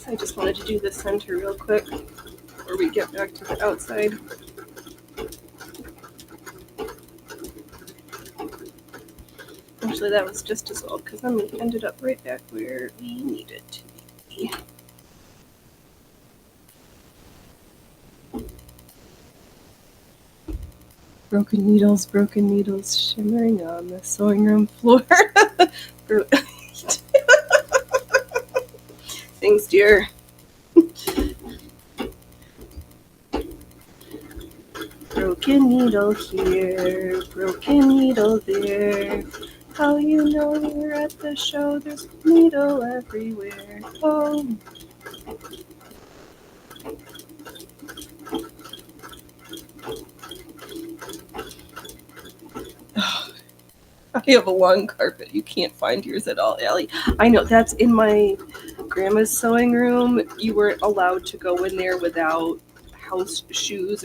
I just wanted to do the center real quick before we get back to the outside. Actually, that was just as well because then we ended up right back where we needed to be. Broken needles shimmering on the sewing room floor. Thanks, dear. Broken needle here, broken needle there. How you know you're at the show? There's a needle everywhere. Oh. I have a long carpet. You can't find yours at all, Allie. I know, that's in my grandma's sewing room. You weren't allowed to go in there without house shoes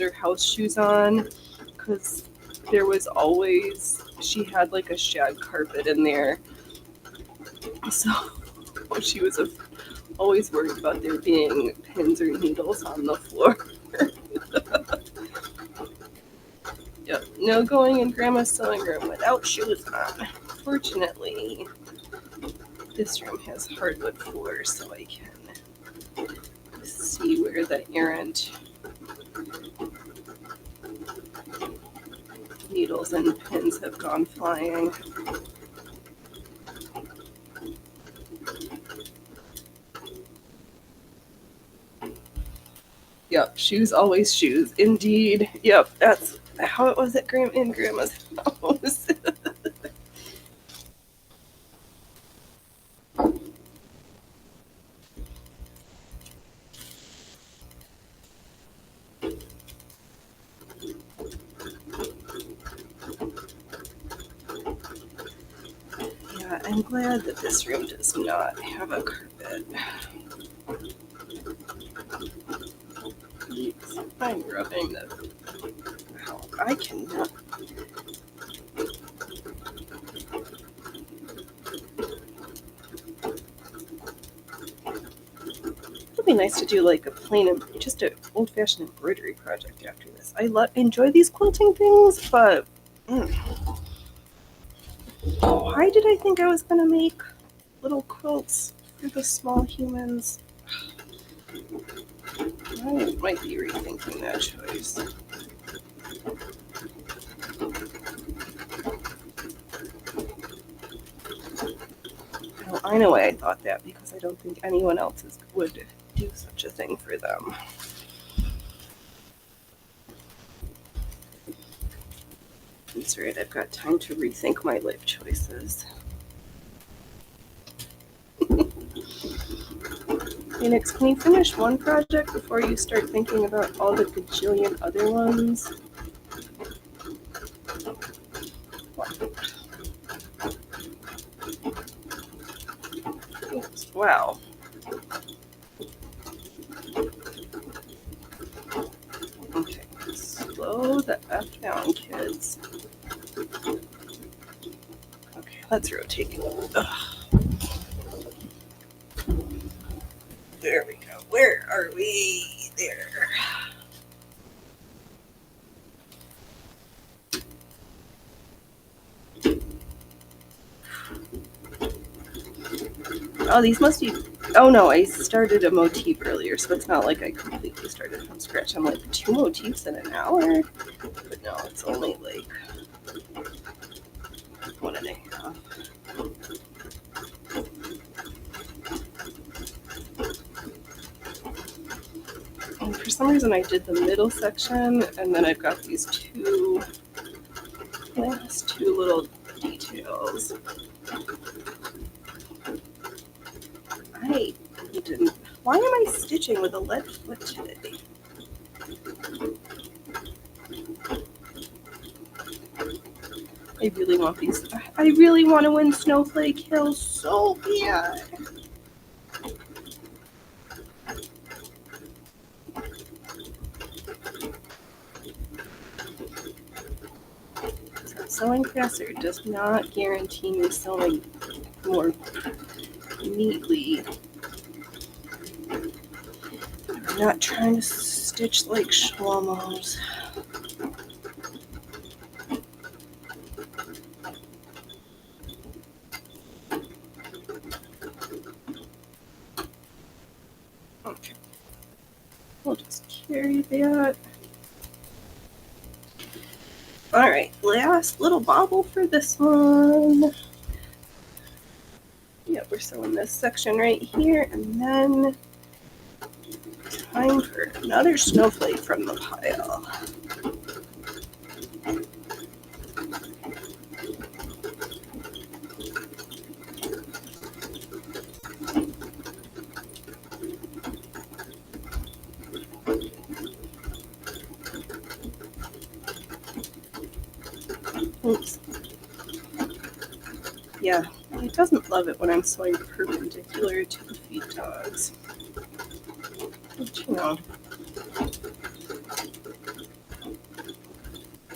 on because there was always she had like a shag carpet in there, so she was always worried about there being pins or needles on the floor. Yep, no going in Grandma's sewing room without shoes on. Fortunately, this room has hardwood floors, so I can see where the errant needles and pins have gone flying. Yep, shoes always shoes. Indeed. Yep, that's how it was at in Grandma's house. Yeah, I'm glad that this room does not have a carpet. I'm rubbing the... Wow, I cannot... It'd be nice to do like a plain, just an old-fashioned embroidery project after this. I enjoy these quilting things, but why did I think I was gonna make little quilts for the small humans? I might be rethinking that choice. Well, I know why I thought that, because I don't think anyone else would do such a thing for them. That's right, I've got time to rethink my life choices. Phoenix, can you finish one project before you start thinking about all the gajillion other ones? Oops, wow. Okay, slow the F down, kids. Okay, let's rotate. Ugh. There we go. Where are we? There. Oh, these must be... Oh no, I started a motif earlier, so it's not like I completely started from scratch. I'm like, 2 motifs in an hour? But no, it's only like 1.5. And for some reason I did the middle section, and then I've got these last two little details. I didn't... Why am I stitching with a lead foot today? I really want these. I really want to win Snowflake Hill so bad. Sewing faster does not guarantee me sewing more neatly. I'm not trying to stitch like Shlomos. Okay. We'll just carry that. Alright, last little bobble for this one. Yeah, we're sewing this section right here, and then time for another snowflake from the pile. Oops. Yeah, he doesn't love it when I'm sewing perpendicular to the feed dogs. But you know.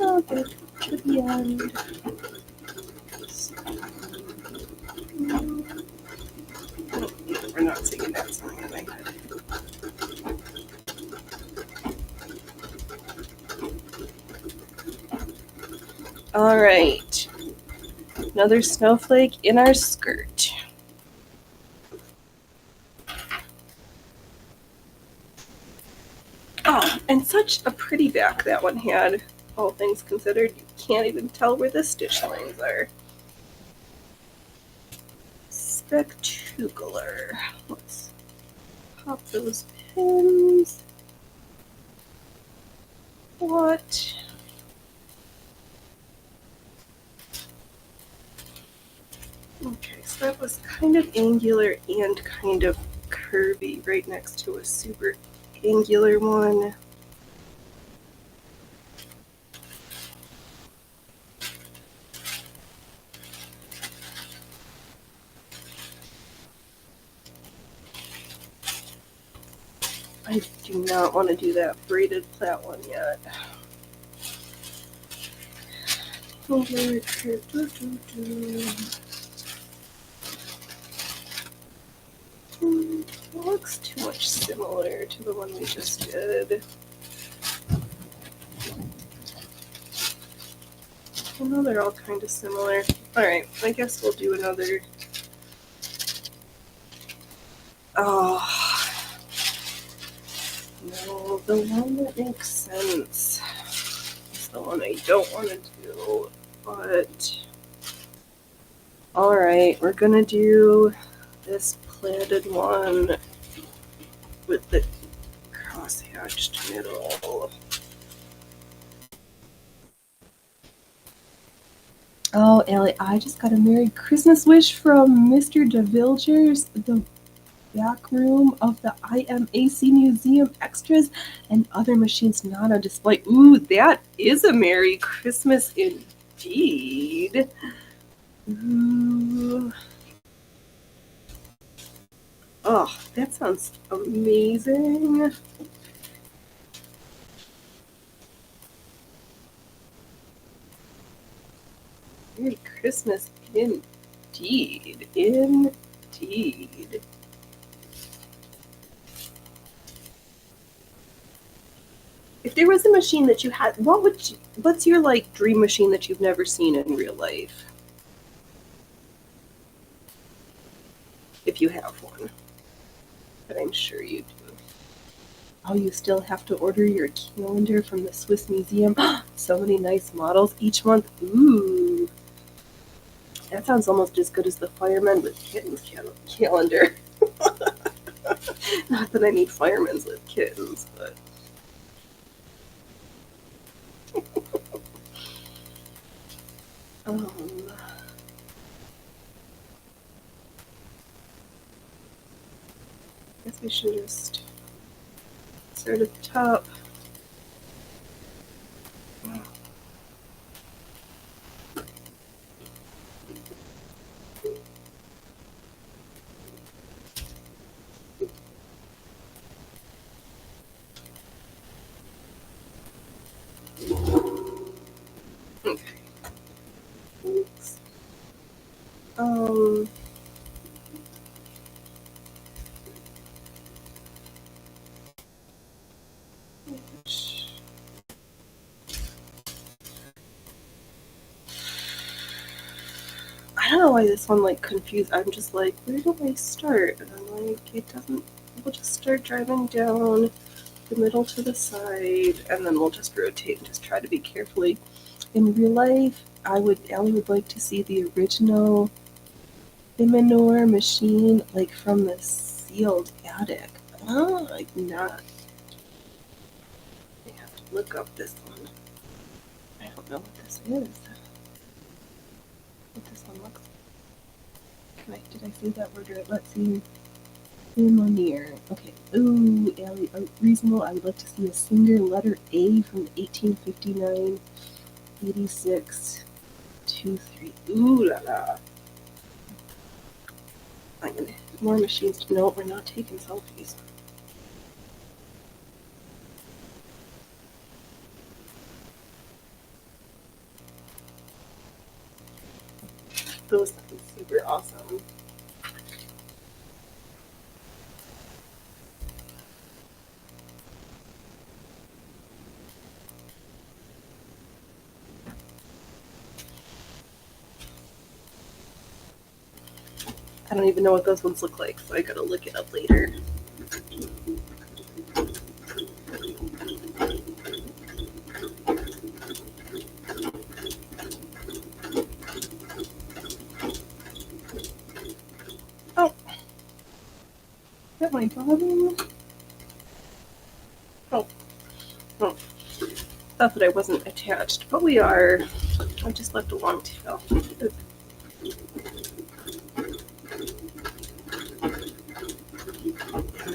I'll get to the end. All right. Another snowflake in our skirt. Oh, and such a pretty back that one had. All things considered, you can't even tell where the stitch lines are. Spectacular. Let's pop those pins. What? Okay, so that was kind of angular and kind of curvy right next to a super angular one. I do not want to do that braided plait one yet. It looks too much similar to the one we just did. I know they're all kind of similar. Alright, I guess we'll do another. Oh, no, the one that makes sense is the one I don't want to do, but alright, we're gonna do this plaited one with the cross-hatched middle. Oh, Ellie, I just got a Merry Christmas wish from Mr. DeVilgers, the back room of the IMAC Museum extras and other machines not on display. Ooh, that is a Merry Christmas indeed. Ooh. Oh, that sounds amazing. Merry Christmas indeed. Indeed. If there was a machine that you had, what's your like dream machine that you've never seen in real life? If you have one. But I'm sure you do. Oh, you still have to order your calendar from the Swiss Museum. So many nice models each month. Ooh. That sounds almost as good as the Firemen with Kittens calendar. Not that I need firemen's with kittens, but. um, I guess I should just start at the top. Okay. Oops. Um. I don't know why this one like confused. I'm just like, where do I start? And I'm like, it doesn't. We'll just start driving down the middle to the side, and then we'll just rotate and just try to be carefully. In real life, Allie would like to see the original Imanor machine, like from the sealed attic. Oh, like not. I have to look up this one. I don't know what this is. What this one looks like. Right, did I say that word right? Let's see. Imanor. Okay. Ooh, Allie, reasonable. I would like to see a Singer letter A from 1859, 86, 23. Ooh la la. I'm gonna more machines. No, we're not taking selfies. Those sound super awesome. I don't even know what those ones look like, so I gotta look it up later. Oh, is that my dog? Oh, oh, thought that I wasn't attached, but we are. I just left a long tail.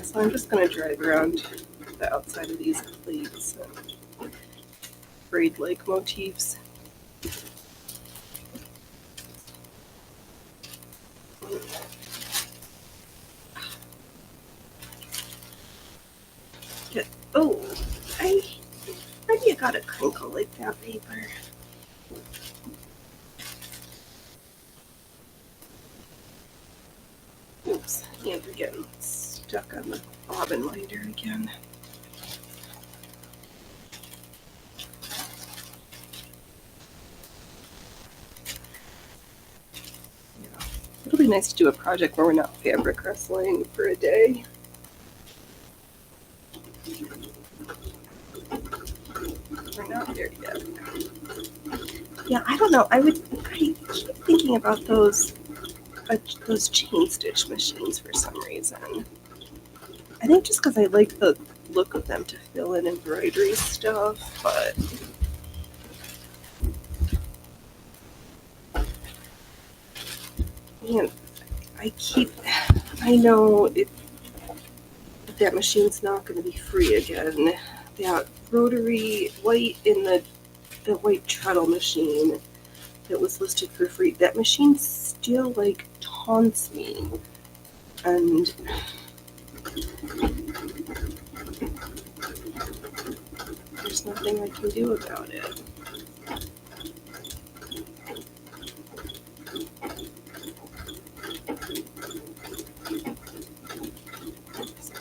So I'm just gonna drive around the outside of these plates and braid-like motifs. Oh, why do you gotta crinkle like that, paper? Oops, and we're getting stuck on the bobbin winder again. Yeah. It'll be nice to do a project where we're not fabric wrestling for a day. We're not there yet. Yeah, I don't know. I keep thinking about those chain stitch machines for some reason. I think just because I like the look of them to fill in embroidery stuff, but man, I know that machine's not going to be free again. That rotary white in the white treadle machine that was listed for free, that machine still like taunts me, and there's nothing I can do about it.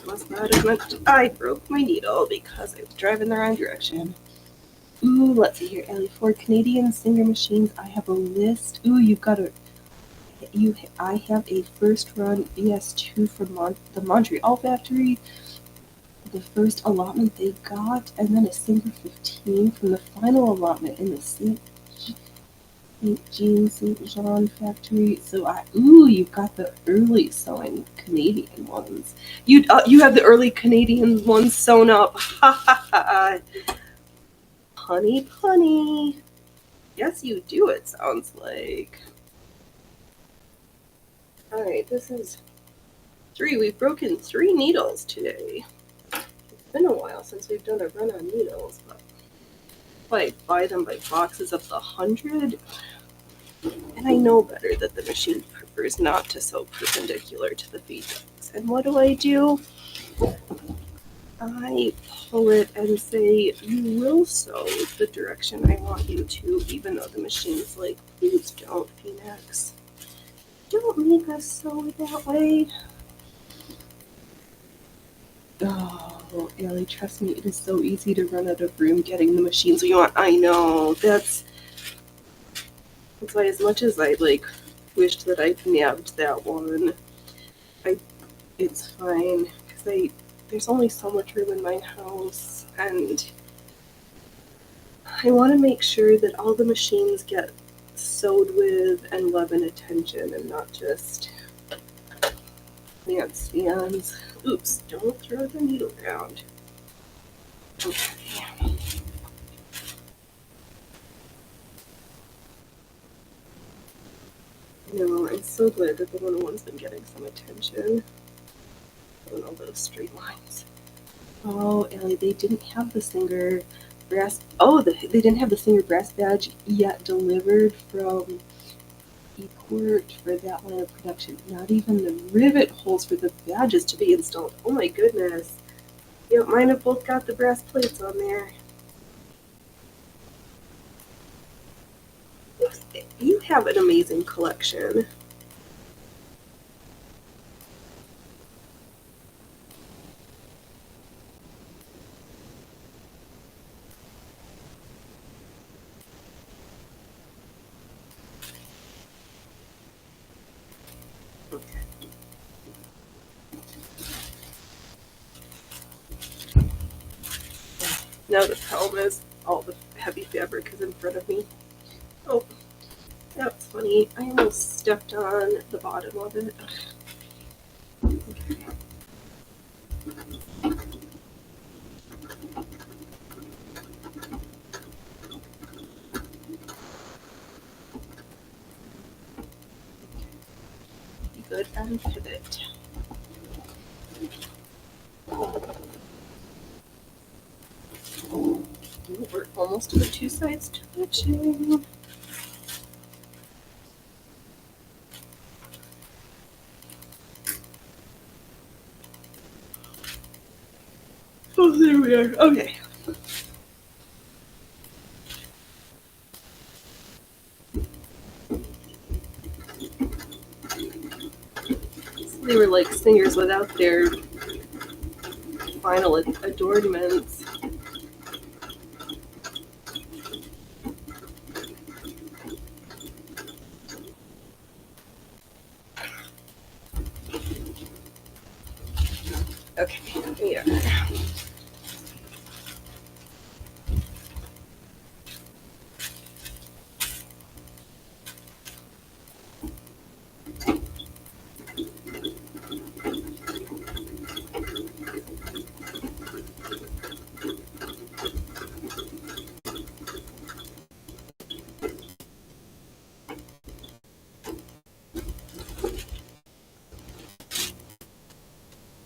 Must not have meant I broke my needle because I was driving the wrong direction. Ooh, let's see here, Ellie. For Canadian singer machines, I have a list. Ooh, I have a first run BS2 from the Montreal factory. The first allotment they got, and then a Singer 15 from the final allotment in the St. Jean factory. So you've got the early sewing Canadian ones. You have the early Canadian ones sewn up. Ha ha ha. Punny punny. Yes, you do, it sounds like. Alright, this is 3. We've broken 3 needles today. It's been a while since we've done a run on needles, but if I buy them by boxes of the 100, and I know better that the machine prefers not to sew perpendicular to the feed ducts. And what do? I pull it and say, you will sew the direction I want you to, even though the machine's like, please don't, Phoenix. Don't make us sew that way. Oh, Ellie, trust me, it is so easy to run out of room getting the machines we want. I know, that's why, as much as I wished that I'd nabbed that one, it's fine, because there's only so much room in my house, and I want to make sure that all the machines get sewed with and love and attention, and not just stands. Oops, don't throw the needle around. Okay. No, I'm so glad that the 101's been getting some attention. And all those straight lines. Oh, Ellie, they didn't have the Singer brass. Oh, they didn't have the Singer brass badge yet delivered from ePort for that line of production. Not even the rivet holes for the badges to be installed. Oh my goodness. Yep, mine have both got the brass plates on there. You have an amazing collection. Okay. Now the problem is all the heavy fabric is in front of me. Oh, that's funny. I almost stepped on the bottom of it. Okay. Good and pivot. We're almost to the two sides touching. Oh, there we are. Okay. So they were like singers without their final adornments. Okay, yeah.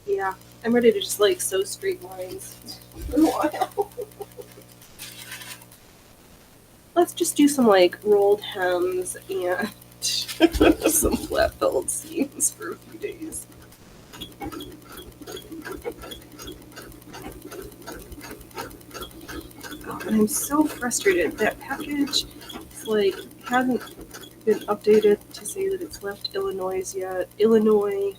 Yeah, I'm ready to just like sew straight lines for a while. Let's just do some like rolled hems and some flat felled seams for a few days. Oh, and I'm so frustrated. That package is like hasn't been updated to say that it's left Illinois yet. Illinois,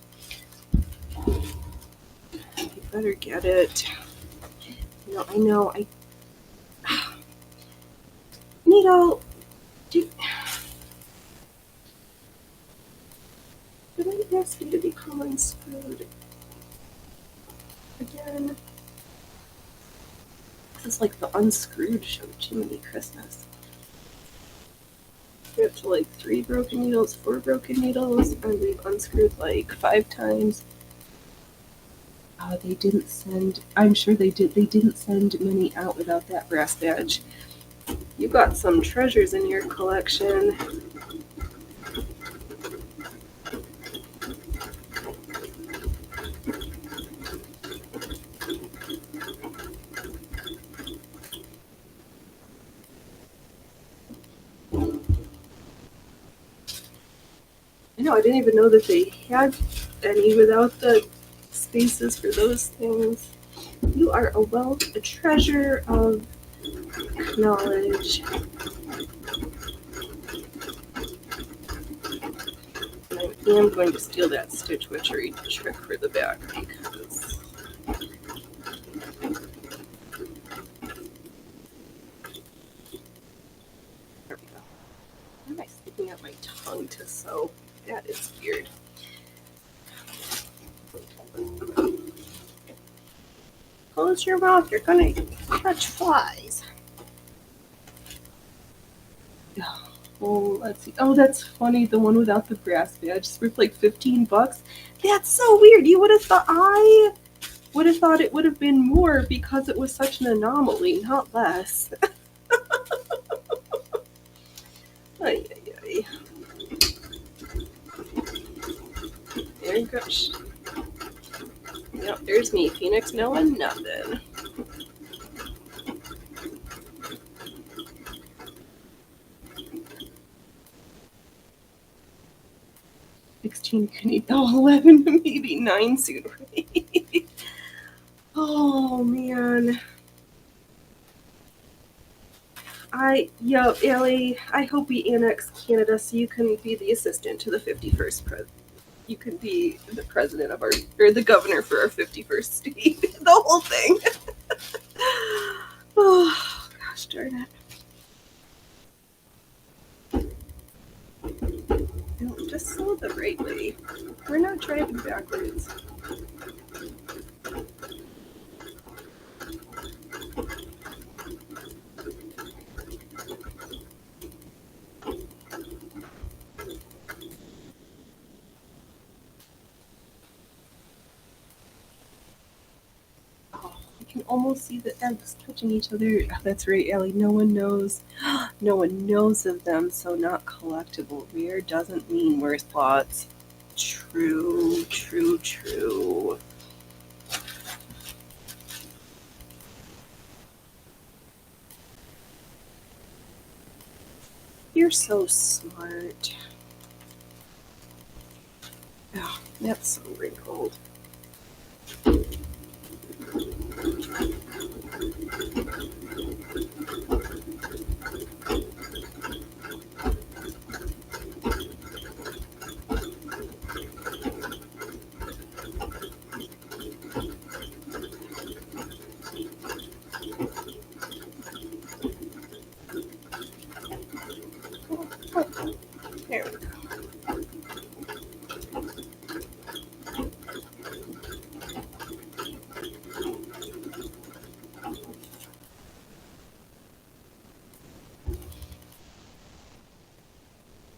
you better get it. I know. Nito, did I ask you to become unscrewed again? This is like the unscrewed show. Jiminy Christmas. We're up to like 3 broken needles, 4 broken needles, and we've unscrewed like 5 times. They didn't send. I'm sure they did. They didn't send many out without that brass badge. You got some treasures in your collection. I didn't even know that they had any without the spaces for those things. You are a wealth, a treasure of knowledge. And I am going to steal that stitch witchery trick for the back because there we go. Why am I sticking out my tongue to sew? That is weird. Close your mouth, you're gonna catch flies. Oh, let's see. Oh, that's funny. The one without the brass badge is worth like $15. That's so weird. You would have thought it would have been more because it was such an anomaly, not less. Ay, ay, ay. There goes. Yep, there's me, Phoenix, knowing nothing. Oh, 11, maybe 9 soon, right? Oh, man. Ellie, I hope we annex Canada so you can be the assistant to the 51st president. You can be the president of or the governor for our 51st state. The whole thing. Oh, gosh darn it. No, just sew the right way. We're not driving backwards. can almost see the eggs touching each other. Oh, that's right, Allie. No one knows. No one knows of them, so not collectible. Rare doesn't mean worth lots. True, true, true. You're so smart. Oh, that's so wrinkled. There we go.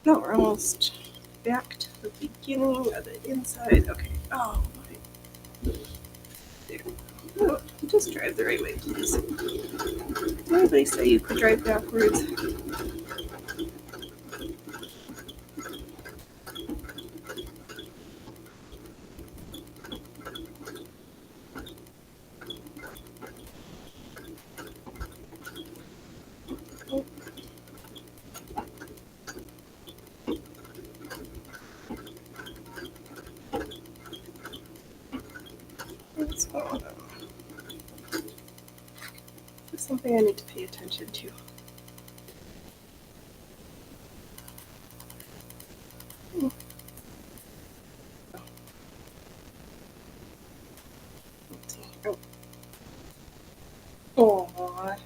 No, we're almost back to the beginning of the inside. Okay. Oh my. There. Oh, just drive the right way, please. Did anybody say you could drive backwards? What's going on? There's something I need to pay attention to. Let's see. Oh. Aww.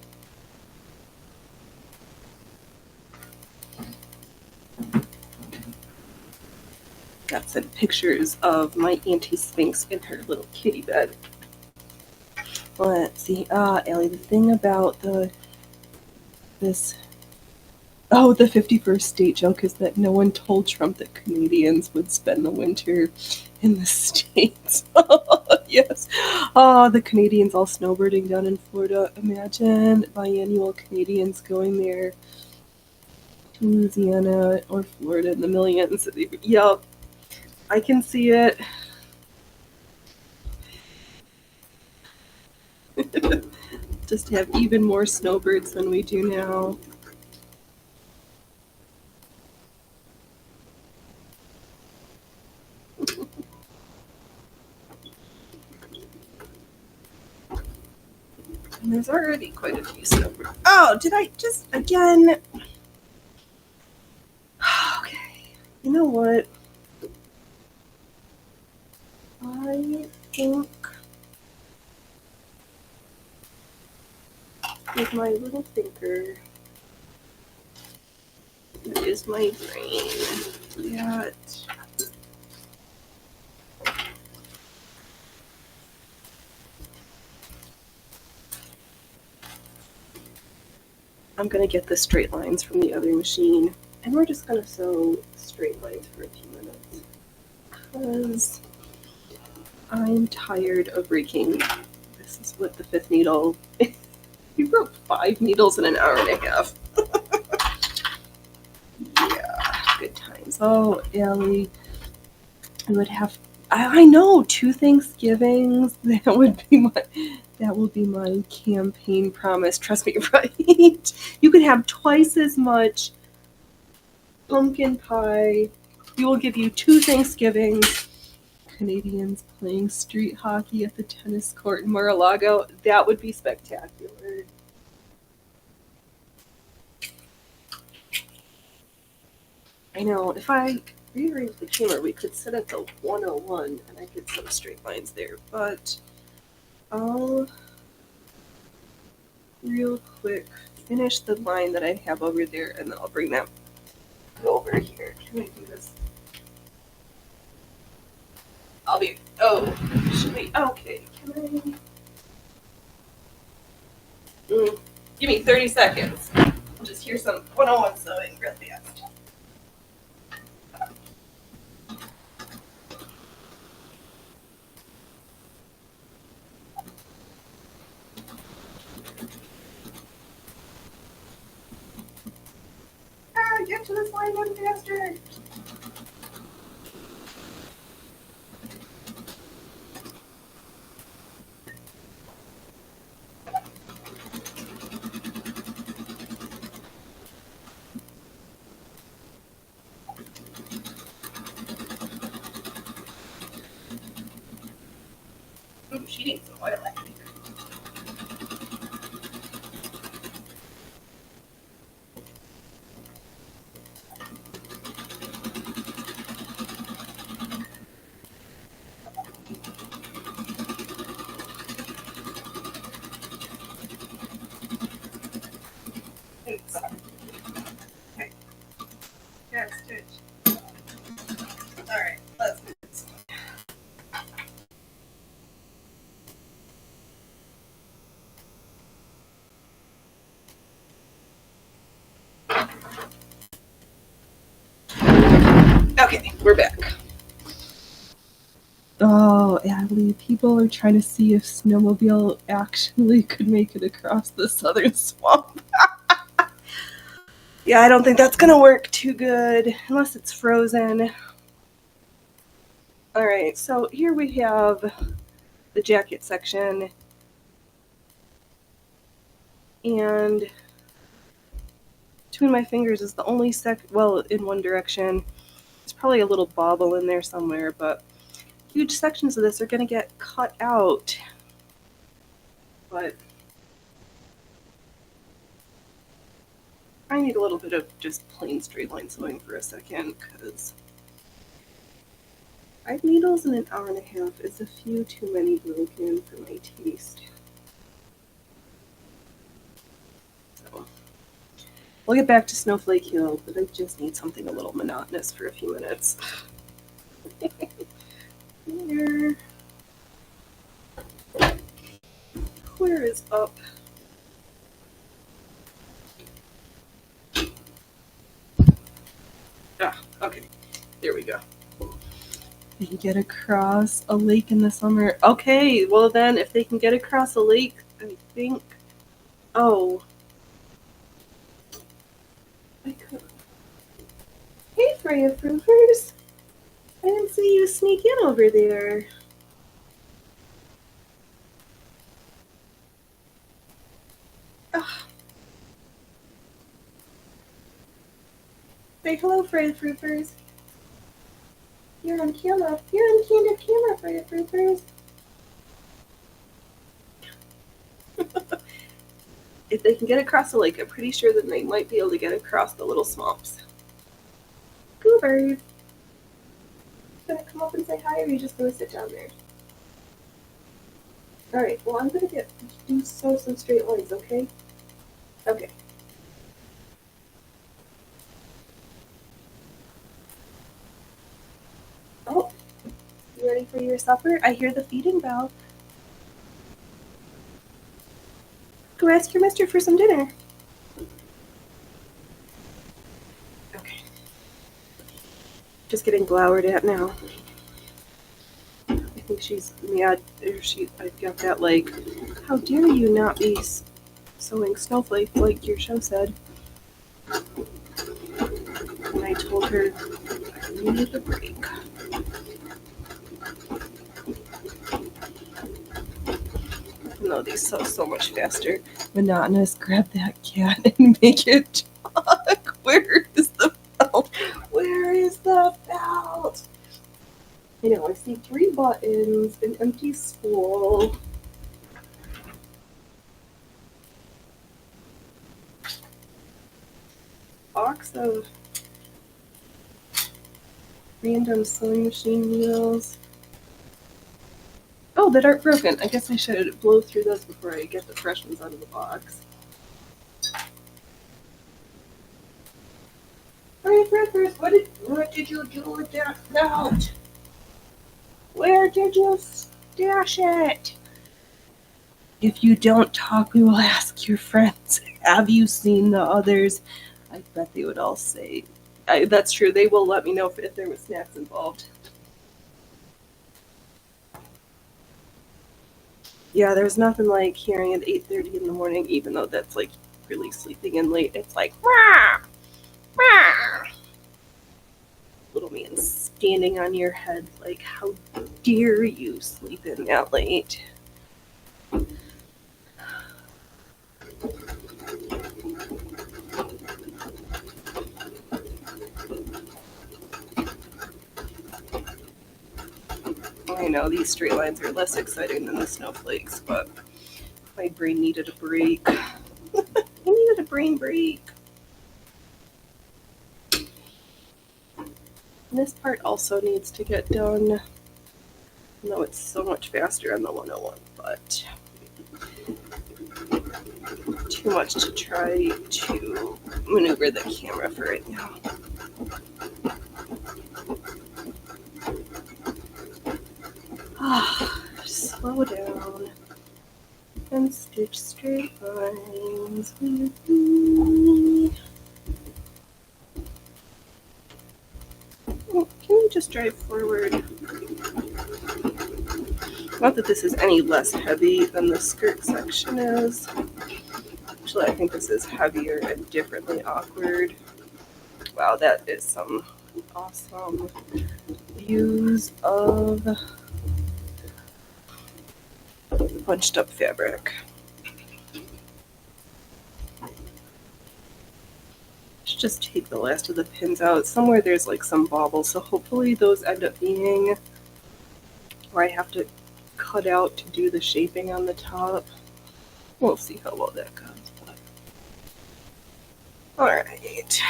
Got some pictures of my Auntie Sphinx in her little kitty bed. Let's see. Ellie, the thing about this the 51st state joke is that no one told Trump that Canadians would spend the winter in the States. Yes. The Canadians all snowbirding down in Florida. Imagine biannual Canadians going there to Louisiana or Florida in the millions. Yep. I can see it. Just have even more snowbirds than we do now. And there's already quite a few snowbirds. Oh, did I just again? Okay. You know what? I think with my little thinker, it is my brain that I'm gonna get the straight lines from the other machine, and we're just gonna sew straight lines for a few minutes because I'm tired of raking. This is what the 5th needle. You broke 5 needles in an hour and a half. Yeah, good times. Oh, Ellie, I would have. I know 2 Thanksgivings. That will be my campaign promise. Trust me, right? You could have twice as much pumpkin pie. We will give you 2 Thanksgivings. Canadians playing street hockey at the tennis court in Mar-a-Lago. That would be spectacular. I know. If I rearrange the camera, we could sit at the 101 and I could sew straight lines there. But I'll real quick finish the line that I have over there and then I'll bring that over here. Can I do this? Should we? Okay, can I? Give me 30 seconds. I'll just hear some 101 sewing real fast. to the slime one faster! Ooh, she needs some oil, I think. Thanks. Okay. Yeah, stitch. Alright, let's do this. Okay, we're back. Oh, Adley, people are trying to see if Snowmobile actually could make it across the southern swamp. Yeah, I don't think that's gonna work too good, unless it's frozen. Alright, so here we have the jacket section. And between my fingers is the only well, in one direction. There's probably a little bobble in there somewhere, but huge sections of this are gonna get cut out. But I need a little bit of just plain straight line sewing for a second, because 5 needles in an hour and a half is a few too many broken for my taste. So we'll get back to Snowflake Hill, but I just need something a little monotonous for a few minutes. Where is up? Ah, okay. There we go. They can get across a lake in the summer. Okay, well then, if they can get across a lake, I think... Oh. I could... Hey, Freya Proofers! I didn't see you sneak in over there. Ugh. Say hello, Freya Proofers. You're on camera. You're on candid camera, Freya Proofers. If they can get across the lake, I'm pretty sure that they might be able to get across the little swamps. Goobird! Gonna come up and say hi, or are you just gonna sit down there? Alright, well, I'm gonna sew some straight lines, okay? Okay. Oh, you ready for your supper? I hear the feeding bell. Go ask your mister for some dinner. Okay. Just getting glowered at now. I think she's mad, or I've got that, like, how dare you not be sewing Snowflake like your show said. And I told her I needed a break. No, these sew so much faster. Monotonous, grab that cat and make it talk. Where is the belt? Where is the belt? I know, I see 3 buttons, an empty spool. Box of random sewing machine needles. Oh, that aren't broken. I guess I should blow through those before I get the fresh ones out of the box. Alright, Rippers, what did you do with that belt? Where did you stash it? If you don't talk, we will ask your friends. Have you seen the others? I bet they would all say. That's true. They will let me know if there was snacks involved. Yeah, there's nothing like hearing at 8:30 in the morning, even though that's like really sleeping in late. It's like, rah, rah. standing on your head like, how dare you sleep in that late? I know these straight lines are less exciting than the snowflakes, but my brain needed a break. I needed a brain break. This part also needs to get done. I know it's so much faster on the 101, but too much to try to maneuver the camera for right now. Slow down and stitch straight lines with me. Oh, can you just drive forward? Not that this is any less heavy than the skirt section is. Actually, I think this is heavier and differently awkward. Wow, that is some awesome views of bunched up fabric. Should just take the last of the pins out. Somewhere there's like some bobbles, so hopefully those end up being where I have to cut out to do the shaping on the top. We'll see how well that goes. Alright.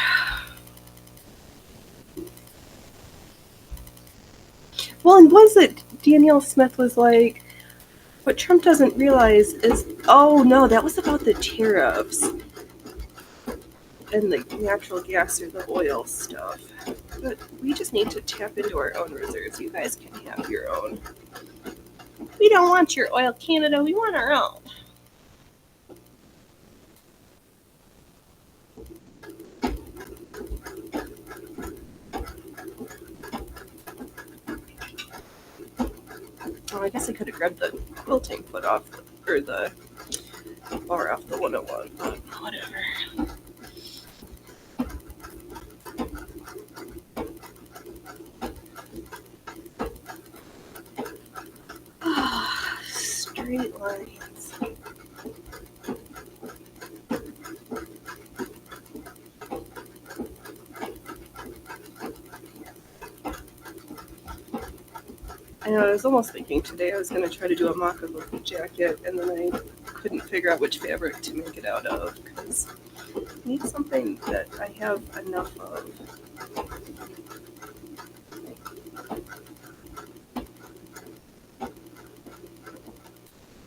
Well, and was it Danielle Smith was like, what Trump doesn't realize is, oh no, that was about the tariffs and the natural gas or the oil stuff. But we just need to tap into our own reserves. You guys can have your own. We don't want your oil, Canada. We want our own. Oh, I guess I could have grabbed the quilting foot off, or the bar off the 101, but whatever. Straight lines. I know, I was almost thinking today I was going to try to do a mock-up of the jacket, and then I couldn't figure out which fabric to make it out of, because I need something that I have enough of.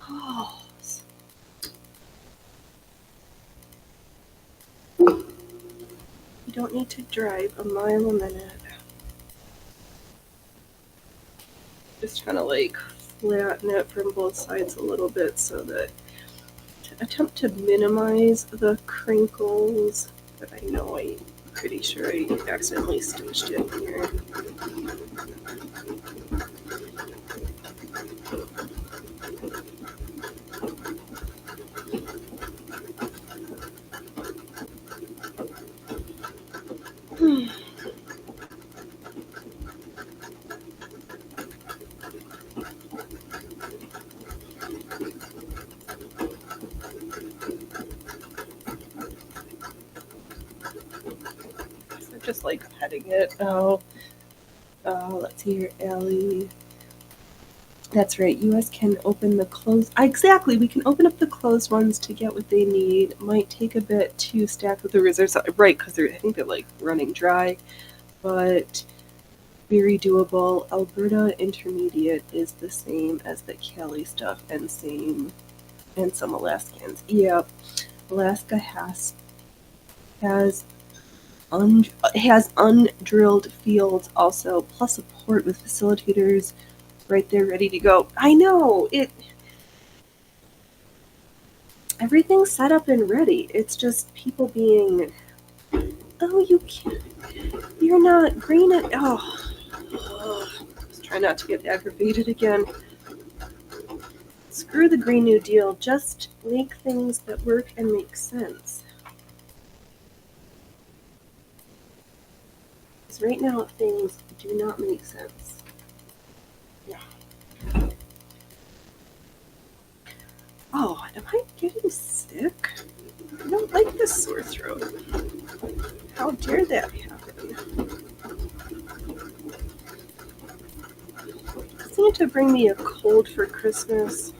Oh. You don't need to drive a mile a minute. Just trying to like flatten it from both sides a little bit so that to attempt to minimize the crinkles that I know I'm pretty sure I accidentally stitched in here. Just like petting it. Oh, let's see here, Allie. That's right. US can open the closed. Exactly. We can open up the closed ones to get what they need. Might take a bit to stack with the reserves. Right, because I think they're like running dry, but very doable. Alberta Intermediate is the same as the Cali stuff, and some Alaskans. Yep, Alaska has undrilled fields also, plus a port with facilitators right there ready to go. I know it. Everything's set up and ready. It's just people being, oh, you can't. You're not green it. Oh, just try not to get aggravated again. Screw the Green New Deal. Just make things that work and make sense. Because right now things do not make sense. Yeah. Oh, am I getting sick? I don't like this sore throat. How dare that happen? Santa bring me a cold for Christmas.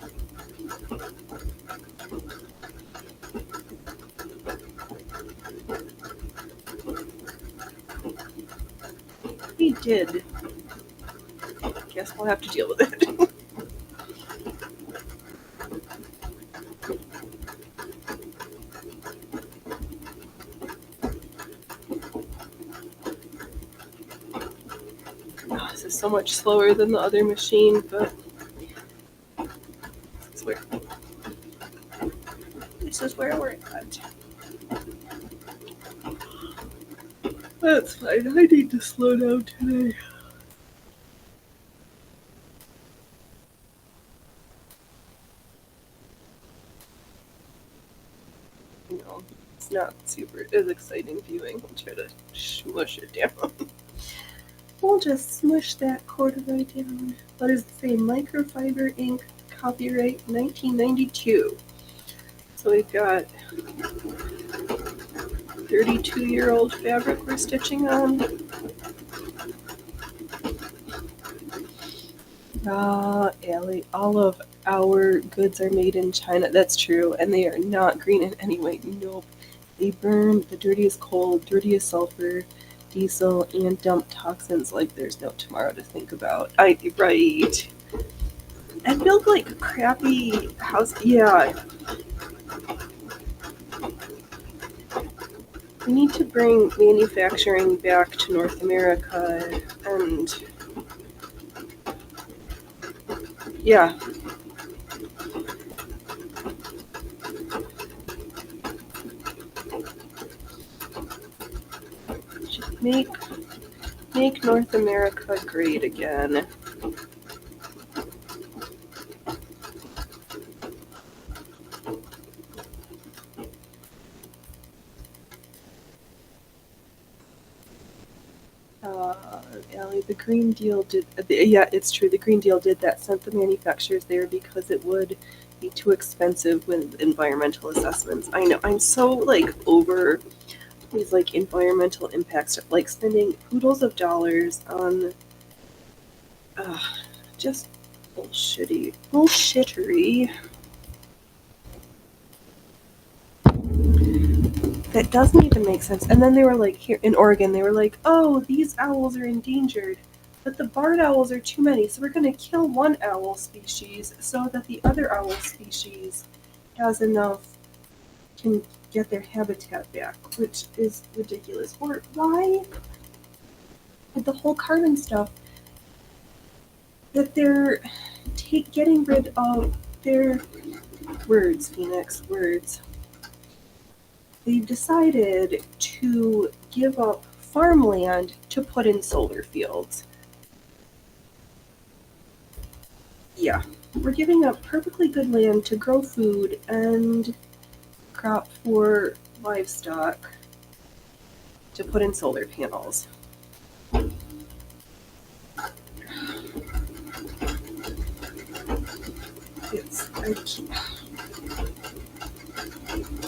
He did. Guess we'll have to deal with it. Oh, this is so much slower than the other machine, but this is where we're at. That's fine. I need to slow down today. No, it's not super as exciting viewing. I'll try to smush it down. We'll just smush that corduroy down. What does it say? Microfiber ink, copyright 1992. So we've got 32-year-old fabric we're stitching on. Allie, all of our goods are made in China. That's true, and they are not green in any way. Nope. They burn the dirtiest coal, dirtiest sulfur, diesel, and dump toxins like there's no tomorrow to think about. Right. And build like a crappy house. Yeah. We need to bring manufacturing back to North America and yeah. Just make North America great again. Allie, the Green Deal did. Yeah, it's true. The Green Deal did that. Sent the manufacturers there because it would be too expensive with environmental assessments. I know. I'm so like over these like environmental impacts, like spending oodles of dollars on just bullshittery. That doesn't even make sense. And then they were like, here in Oregon, they were like, oh, these owls are endangered, but the barred owls are too many, so we're going to kill one owl species so that the other owl species has enough, can get their habitat back, which is ridiculous. Or why, with the whole carbon stuff, that they're getting rid of their words, Phoenix, words. They've decided to give up farmland to put in solar fields. Yeah, we're giving up perfectly good land to grow food and crop for livestock to put in solar panels.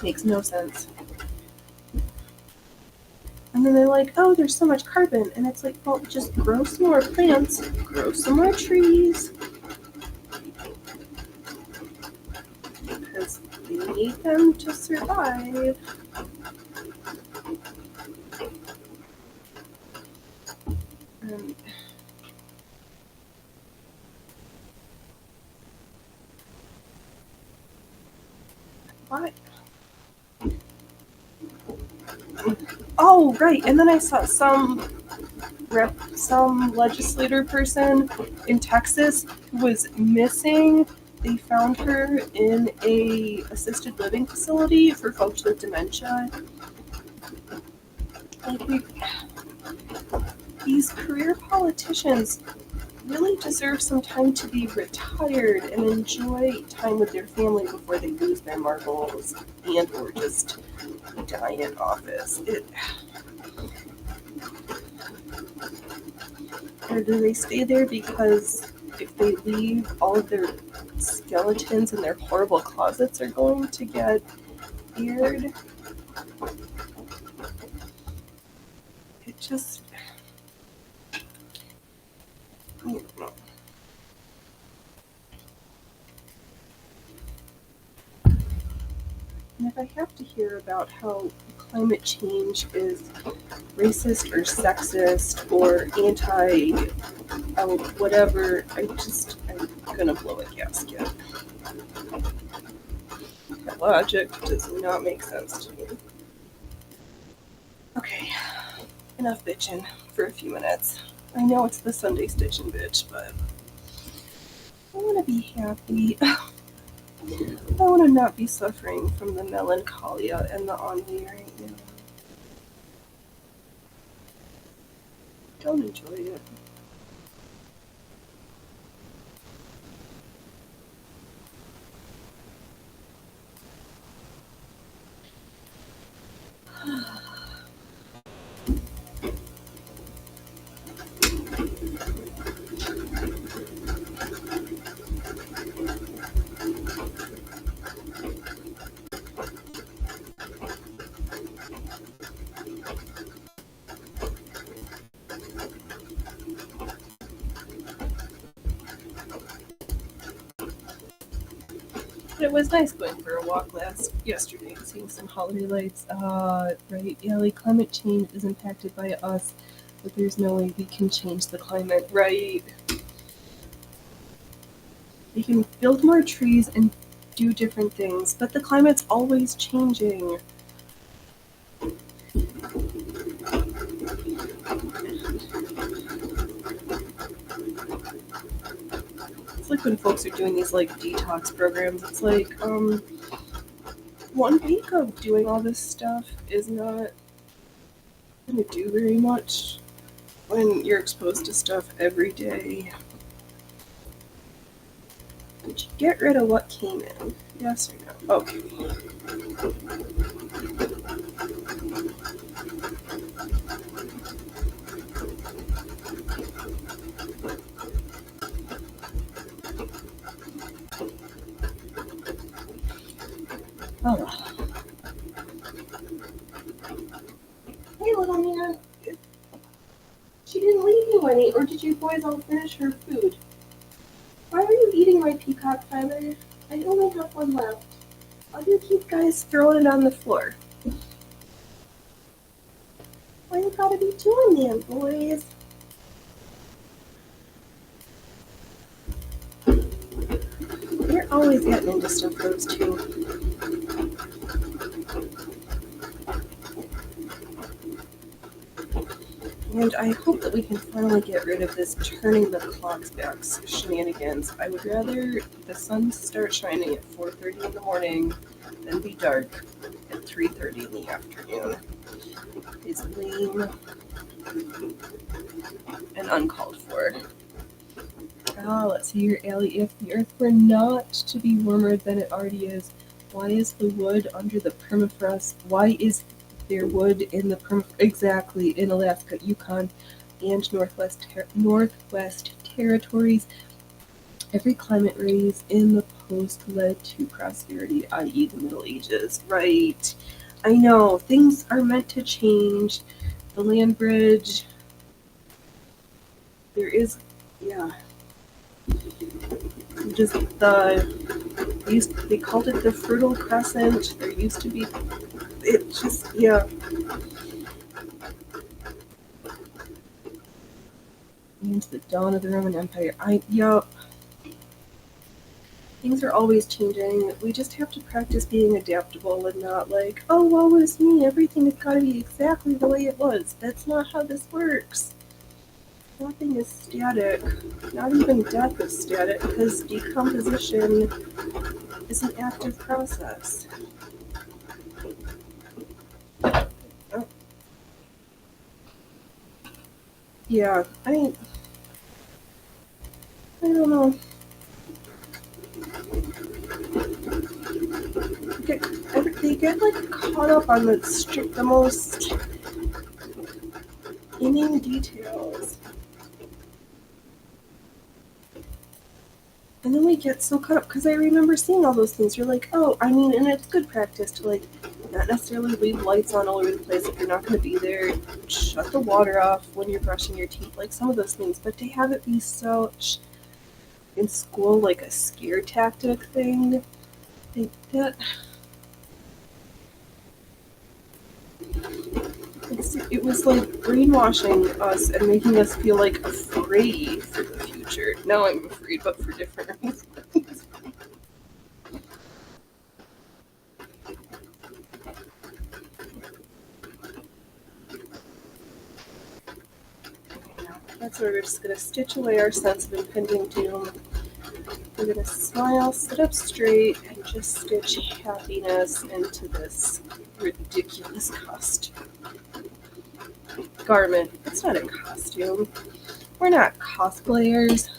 Makes no sense. And then they're like, oh, there's so much carbon. And it's like, well, just grow some more plants, grow some more trees. Because we need them to survive. What? Oh, right. And then I saw some legislator person in Texas who was missing. They found her in a assisted living facility for folks with dementia. These career politicians really deserve some time to be retired and enjoy time with their family before they lose their marbles and or just die in office. Or do they stay there because if they leave, all of their skeletons in their horrible closets are going to get aired? It just... I don't know. And if I have to hear about how climate change is racist or sexist or anti whatever, I'm gonna blow a gasket. That logic does not make sense to me. Okay, enough bitching for a few minutes. I know it's the Sunday stitching bitch, but I want to be happy. I want to not be suffering from the melancholia and the ennui right now. Don't enjoy it. But it was nice going for a walk yesterday and seeing some holiday lights. Right, yeah, climate change is impacted by us, but there's no way we can change the climate, right? We can build more trees and do different things, but the climate's always changing. It's like when folks are doing these detox programs, it's like, 1 week of doing all this stuff is not gonna do very much when you're exposed to stuff every day. Did you get rid of what came in? Yes or no? Okay. Oh. Hey, little man. She didn't leave you any, or did you boys all finish her food? Why are you eating my peacock feather? I only have one left. Why do you keep guys throwing it on the floor? Why you gotta be doing that, boys? You're always getting into stuff, those two. And I hope that we can finally get rid of this turning the clocks back shenanigans. I would rather the sun start shining at 4:30 in the morning than be dark at 3:30 in the afternoon. It's lame and uncalled for. Let's see here, Allie. If the Earth were not to be warmer than it already is, why is the wood under the permafrost? Why is there wood in the exactly in Alaska, Yukon, and Northwest Territories? Every climate raise in the post led to prosperity, i.e., the Middle Ages. Right. I know things are meant to change. The land bridge. There is, yeah. Just they called it the Fertile Crescent. There used to be, it just, yeah. And the dawn of the Roman Empire. Yup. Things are always changing. We just have to practice being adaptable and not like, oh, woe is me, everything has got to be exactly the way it was. That's not how this works. Nothing is static. Not even death is static because decomposition is an active process. Oh. Yeah, I don't know. They get caught up on the most pinning details. And then we get so caught up, because I remember seeing all those things. You're like, oh, I mean, and it's good practice to, like, not necessarily leave lights on all over the place if you're not going to be there. Shut the water off when you're brushing your teeth, like some of those things. But to have it be such, in school, like a scare tactic thing, like that. It was like brainwashing us and making us feel like afraid for the future. Now I'm afraid, but for different reasons. That's where we're just going to stitch away our sense of impending doom. We're going to smile, sit up straight, and just stitch happiness into this ridiculous costume. Garment. It's not a costume. We're not cosplayers.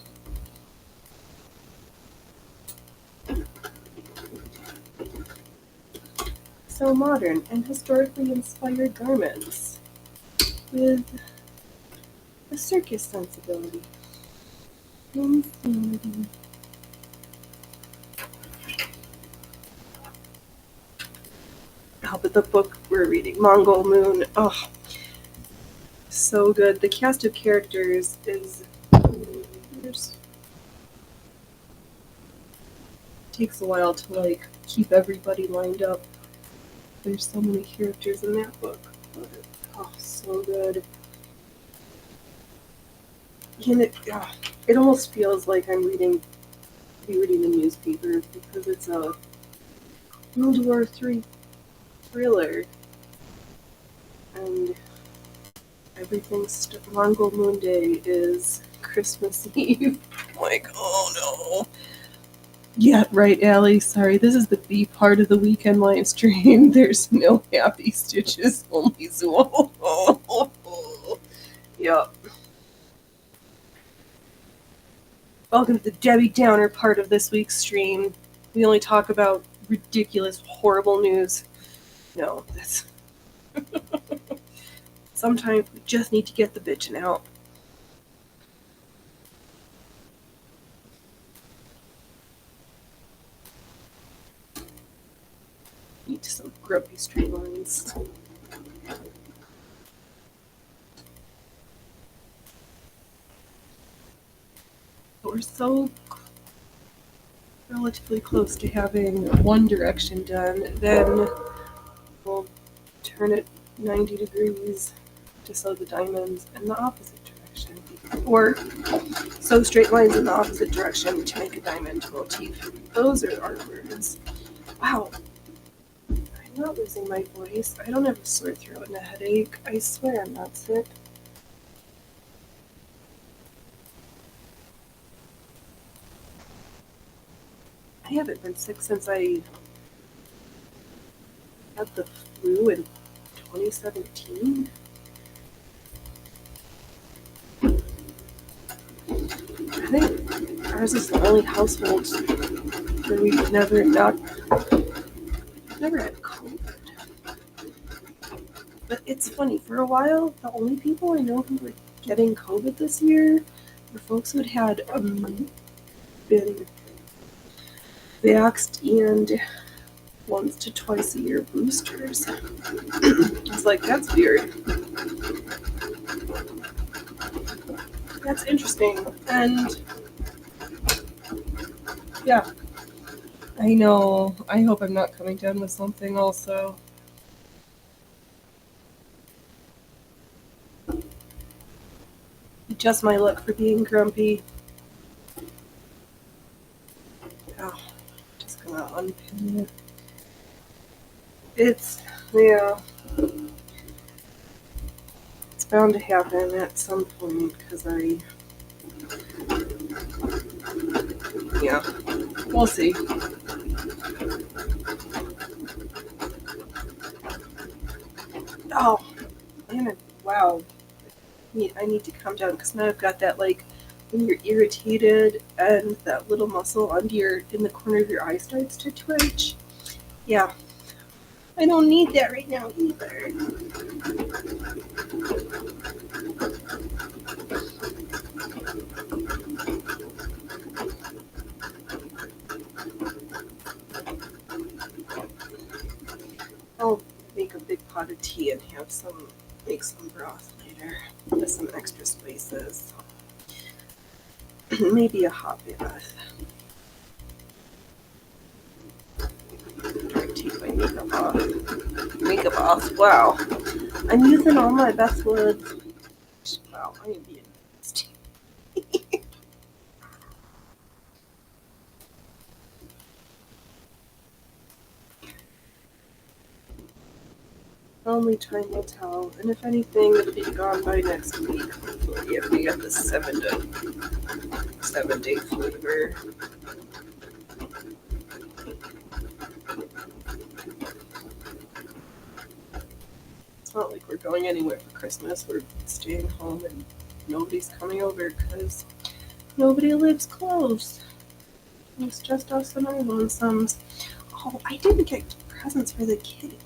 So modern and historically inspired garments with a circus sensibility. Infinity. Oh, but the book we're reading, Mongol Moon, oh, so good. The cast of characters is takes a while to like keep everybody lined up. There's so many characters in that book. But, oh, so good. And it almost feels like I'm reading the newspaper because it's a World War III thriller. And everything's Mongol Moon Day is Christmas Eve. I'm like, oh no. Yeah, right, Allie. Sorry, this is the B part of the weekend live stream. There's no happy stitches, only Zool. Yep. Welcome to the Debbie Downer part of this week's stream. We only talk about ridiculous, horrible news. No, that's... Sometimes we just need to get the bitching out. Need some grumpy straight lines. But we're so relatively close to having one direction done, then we'll turn it 90 degrees to sew the diamonds in the opposite direction. Or sew straight lines in the opposite direction to make a diamond motif. Those are our words. Wow. I'm not losing my voice. I don't have a sore throat and a headache. I swear I'm not sick. I haven't been sick since I had the flu in 2017. I think ours is the only household where we've never had COVID. But it's funny, for a while, the only people I know who were getting COVID this year were folks who had been vaxxed and once to twice a year boosters. It's like, that's weird. That's interesting. And yeah, I know. I hope I'm not coming down with something also. Just my luck for being grumpy. Oh, just gonna unpin it. It's bound to happen at some point because we'll see. Oh, man, wow. I need to calm down because now I've got that, like, when you're irritated and that little muscle in the corner of your eye starts to twitch. Yeah. I don't need that right now either. I'll make a big pot of tea and make some broth later with some extra spices. Maybe a hot bath. Try to take my makeup off. Makeup off. Wow. I'm using all my best woods. Wow, I am being nasty. Only time will tell, and if anything, it'll be gone by next week. Hopefully, if we get the 7 day flavor. It's not like we're going anywhere for Christmas. We're staying home, and nobody's coming over because nobody lives close. It's just us and our lonesomes. Oh, I didn't get presents for the kitties.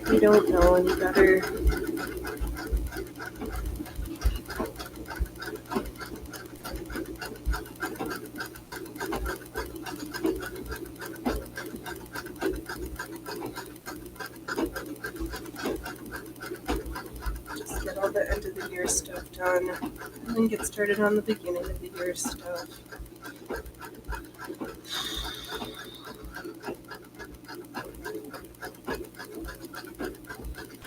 We don't know any better. Just get all the end of the year stuff done and then get started on the beginning of the year stuff.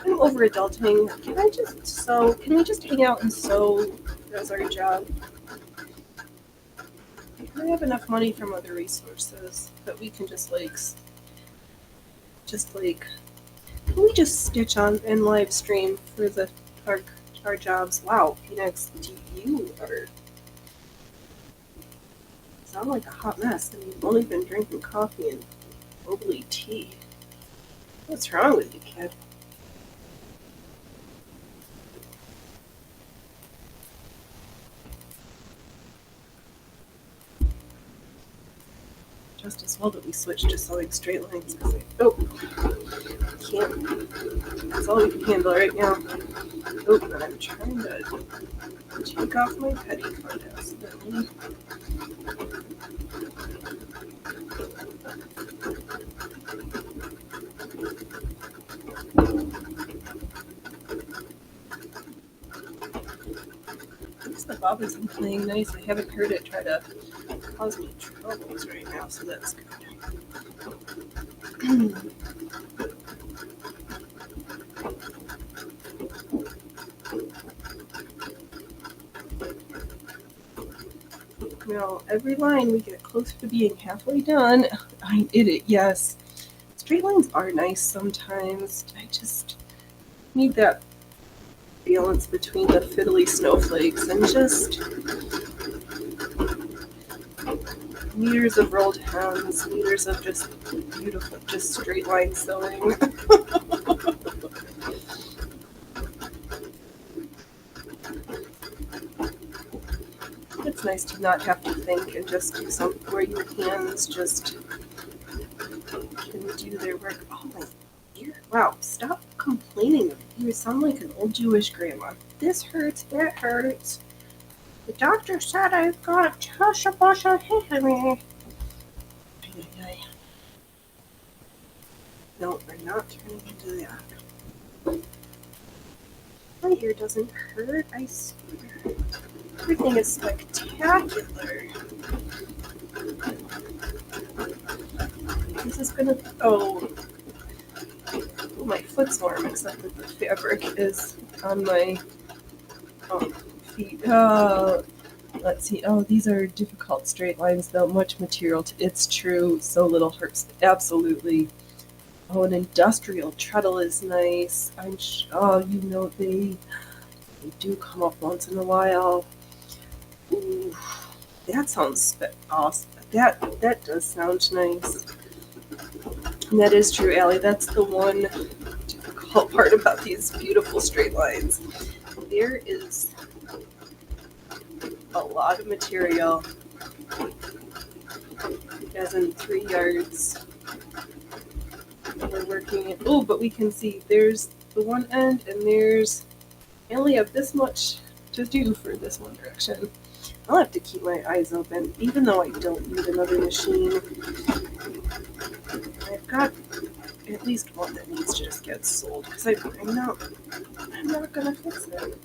I'm over adulting. Can we just hang out and sew as our job? I have enough money from other resources that we can can we just stitch on and live stream for our jobs? Wow, Phoenix, you sound like a hot mess, and you've only been drinking coffee and bubbly tea. What's wrong with you, kid? Just as well that we switched to sewing straight lines because can't. That's all we can handle right now. Oh, but I'm trying to take off my petticoat accidentally. At least the bob isn't playing nice. I haven't heard it try to cause me troubles right now, so that's good. Now, every line we get closer to being halfway done. I did it, yes. Straight lines are nice sometimes. I just need that balance between the fiddly snowflakes and just meters of rolled hems, meters of just beautiful, just straight line sewing. It's nice to not have to think and just do something where your hands just can do their work. Oh my ear. Wow, stop complaining. You sound like an old Jewish grandma. This hurts, that hurts. The doctor said I've got Tusha histamine. No, we're not turning into that. My ear doesn't hurt, I swear. Everything is spectacular. This is gonna. Oh, my foot's warm, except that the fabric is on my feet. Let's see. Oh, these are difficult straight lines, though. Much material. It's true. So little hurts. Absolutely. Oh, an industrial treadle is nice. They do come up once in a while. Ooh, that sounds awesome. That does sound nice. And that is true, Allie. That's the one difficult part about these beautiful straight lines. There is a lot of material as in 3 yards. And we're working it. Oh, but we can see there's the one end, and I only have this much to do for this one direction. I'll have to keep my eyes open, even though I don't need another machine. I've got at least one that needs to just get sold because I'm not gonna fix it.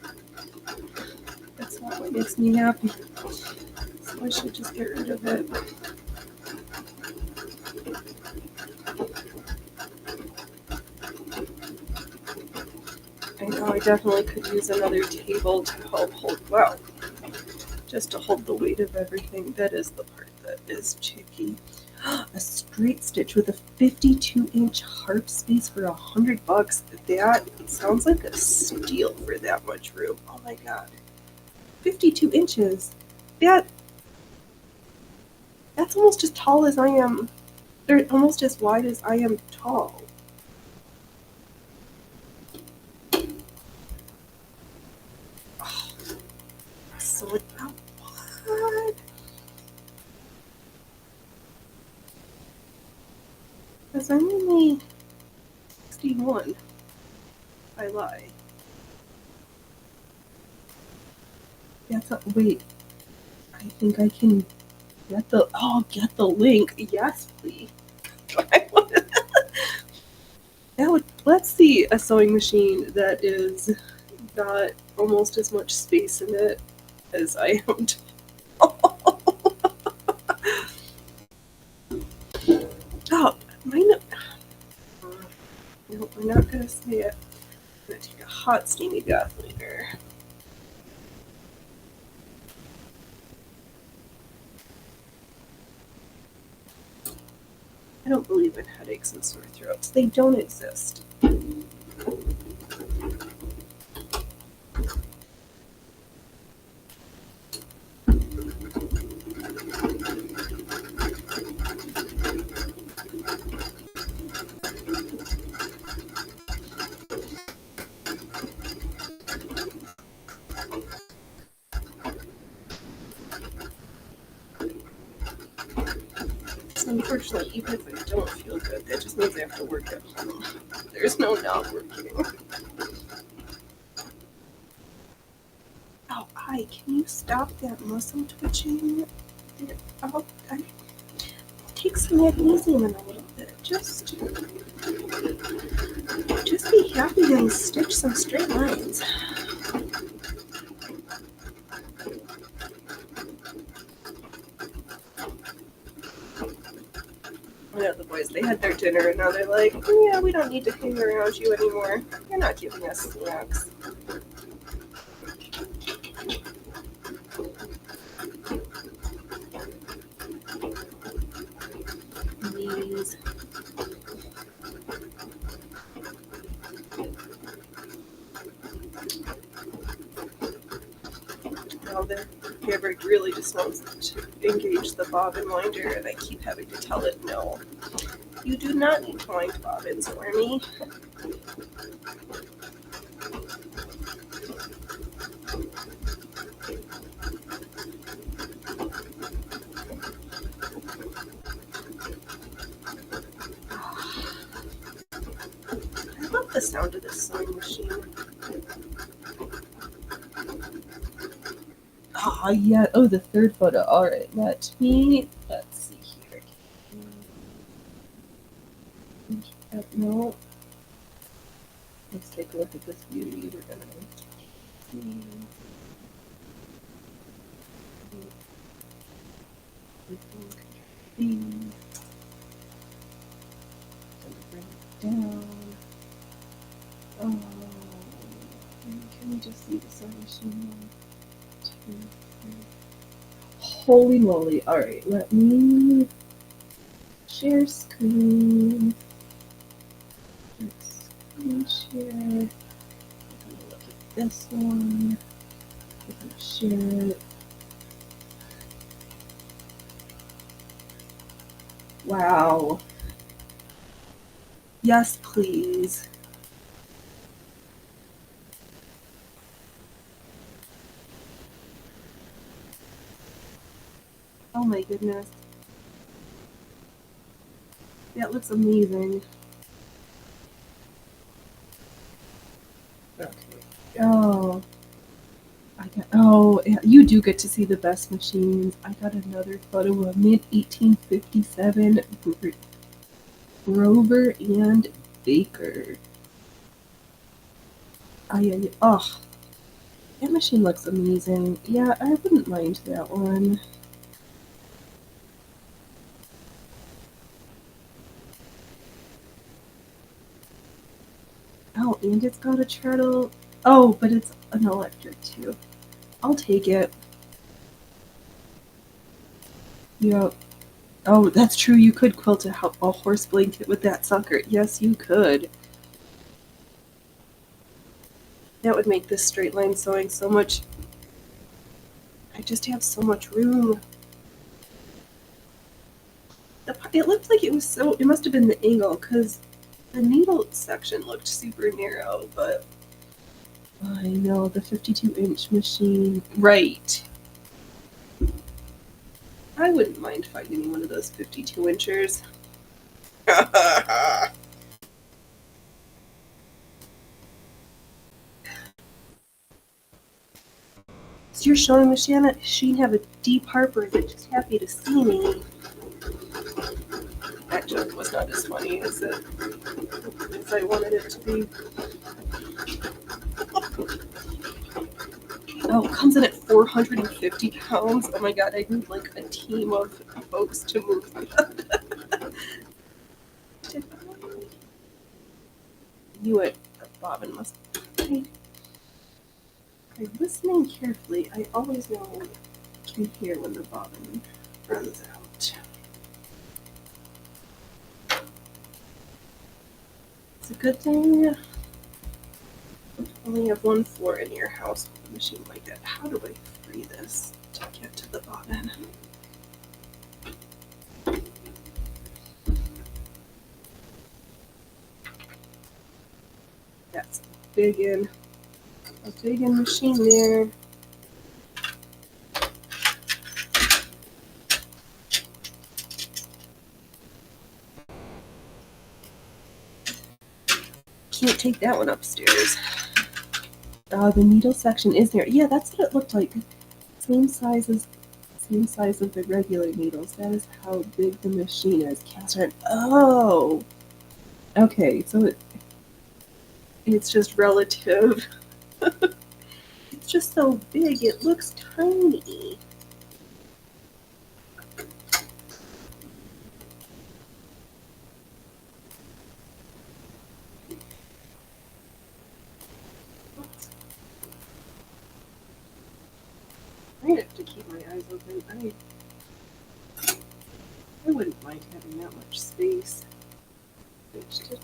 That's not what makes me happy. So I should just get rid of it. I know I definitely could use another table to help just to hold the weight of everything. That is the part that is tricky. A straight stitch with a 52-inch heart space for $100. That sounds like a steal for that much room. Oh my god. 52 inches. That's almost as tall as I am. Or almost as wide as I am tall. Oh, so what? Because I'm only 61. I lie. Wait. I think I can get the link. Yes, please. Let's see a sewing machine that is got almost as much space in it as I am. Oh, mine. No, I'm not gonna say it. I'm gonna take a hot, steamy bath later. I don't believe in headaches and sore throats. They don't exist. So unfortunately, even if I don't feel good, that just means I have to work at home. There's no not working. Oh, can you stop that muscle twitching? I take some magnesium in a little bit. Just be happy and stitch some straight lines. I know the boys, they had their dinner and now they're like, oh, yeah, we don't need to hang around you anymore. You're not giving us snacks. Please. Now the fabric really just wants to engage the bobbin winder, and I keep having to tell it no. You do not need to wind bobbins for me. I love the sound of this sewing machine. Ah, yeah. Oh, the third photo. All right, let's see here. No. Let's take a look at this beauty. We're gonna see. Bring it down. Oh, can we just see the sewing machine? 1, 2, 3. Holy moly! All right, let me share screen. Screen share. I'm gonna look at this one. I'm gonna share it. Wow. Yes, please. Oh my goodness. That looks amazing. Okay. Yeah, you do get to see the best machines. I got another photo of mid-1857 Grover and Baker. Oh, that machine looks amazing. Yeah, I wouldn't mind that one. Oh, and it's got a treadle. Oh, but it's an electric too. I'll take it. Yeah. Oh, that's true. You could quilt a horse blanket with that sucker. Yes, you could. That would make this straight line sewing so much. I just have so much room. It looked like it was so. It must have been the angle because the needle section looked super narrow, but I know the 52-inch machine. Right. I wouldn't mind finding one of those 52-inchers. Does your sewing machine have a deep heart, or is it just happy to see me? That joke was not as funny as I wanted it to be. Oh, it comes in at 450 pounds. Oh my god, I need like a team of folks to move that. Knew it. The bobbin must be. I'm listening carefully. I always know I can hear when the bobbin runs out. It's a good thing you only have one floor in your house with a machine like that. How do I free this to get to the bobbin? That's a big machine there. Can't take that one upstairs. The needle section is there. Yeah, that's what it looked like. Same size of the regular needles. That is how big the machine is. Cast iron. Oh. Okay, so it's just relative. It's just so big. It looks tiny. I have to keep my eyes open. I wouldn't mind having that much space. Which did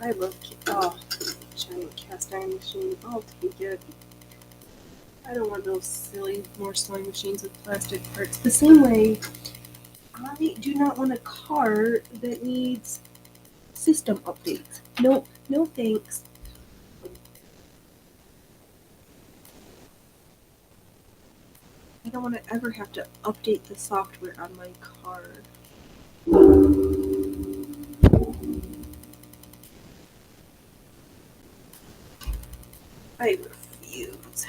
I love giant cast iron machine. I'll take it. I don't want those silly more sewing machines with plastic parts. The same way, I do not want a car that needs system updates. No thanks. I don't want to ever have to update the software on my car. I refuse.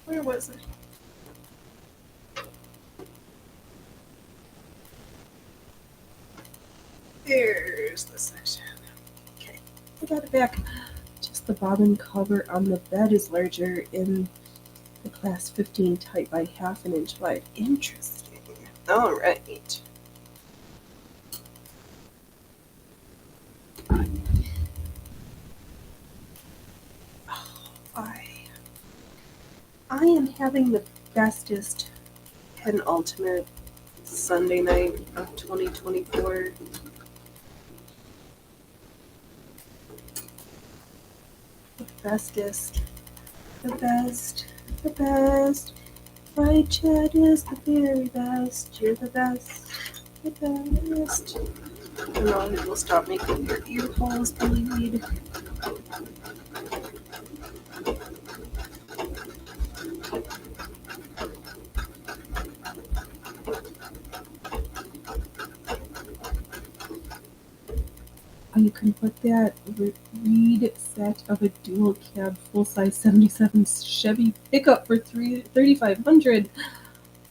Where was it? There's the section. Okay, I got it back. Just the bobbin cover on the bed is larger in the class 15 type by half an inch wide. Interesting. All right. I am having the bestest penultimate Sunday night of 2024. The bestest. The best. The best. My chat is the very best. You're the best. The best. And then it will stop making your ear holes bleed. You can put that reed set of a dual cab full size 77 Chevy pickup for $3,500.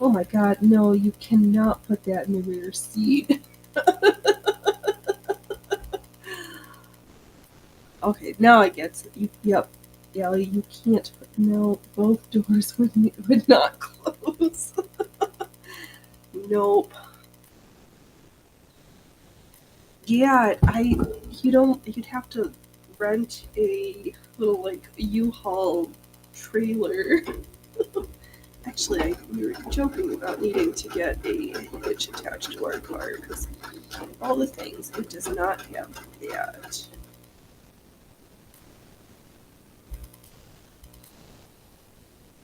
Oh my god, no, you cannot put that in the rear seat. Okay, now I get it. Yep. Yeah, you can't put, no, both doors would not close. Nope. Yeah, you'd have to rent a little like U-Haul trailer. Actually, we were joking about needing to get a hitch attached to our car because all the things, it does not have that.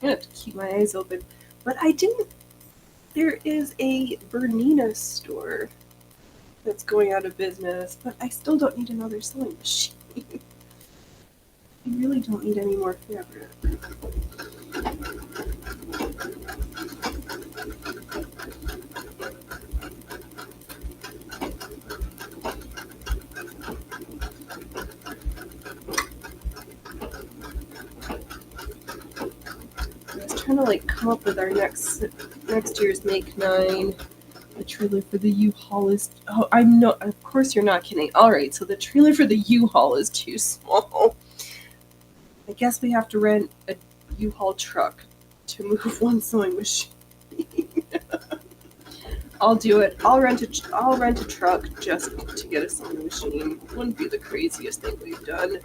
I'm gonna have to keep my eyes open. But I didn't. There is a Bernina store that's going out of business, but I still don't need another sewing machine. I really don't need any more fabric. I was trying to like come up with our next year's Make 9. The trailer for the U-Haul is. Oh, I'm no. Of course, you're not kidding. All right, so the trailer for the U-Haul is too small. I guess we have to rent a U-Haul truck to move one sewing machine. I'll do it. I'll rent a truck just to get a sewing machine. Wouldn't be the craziest thing we've done.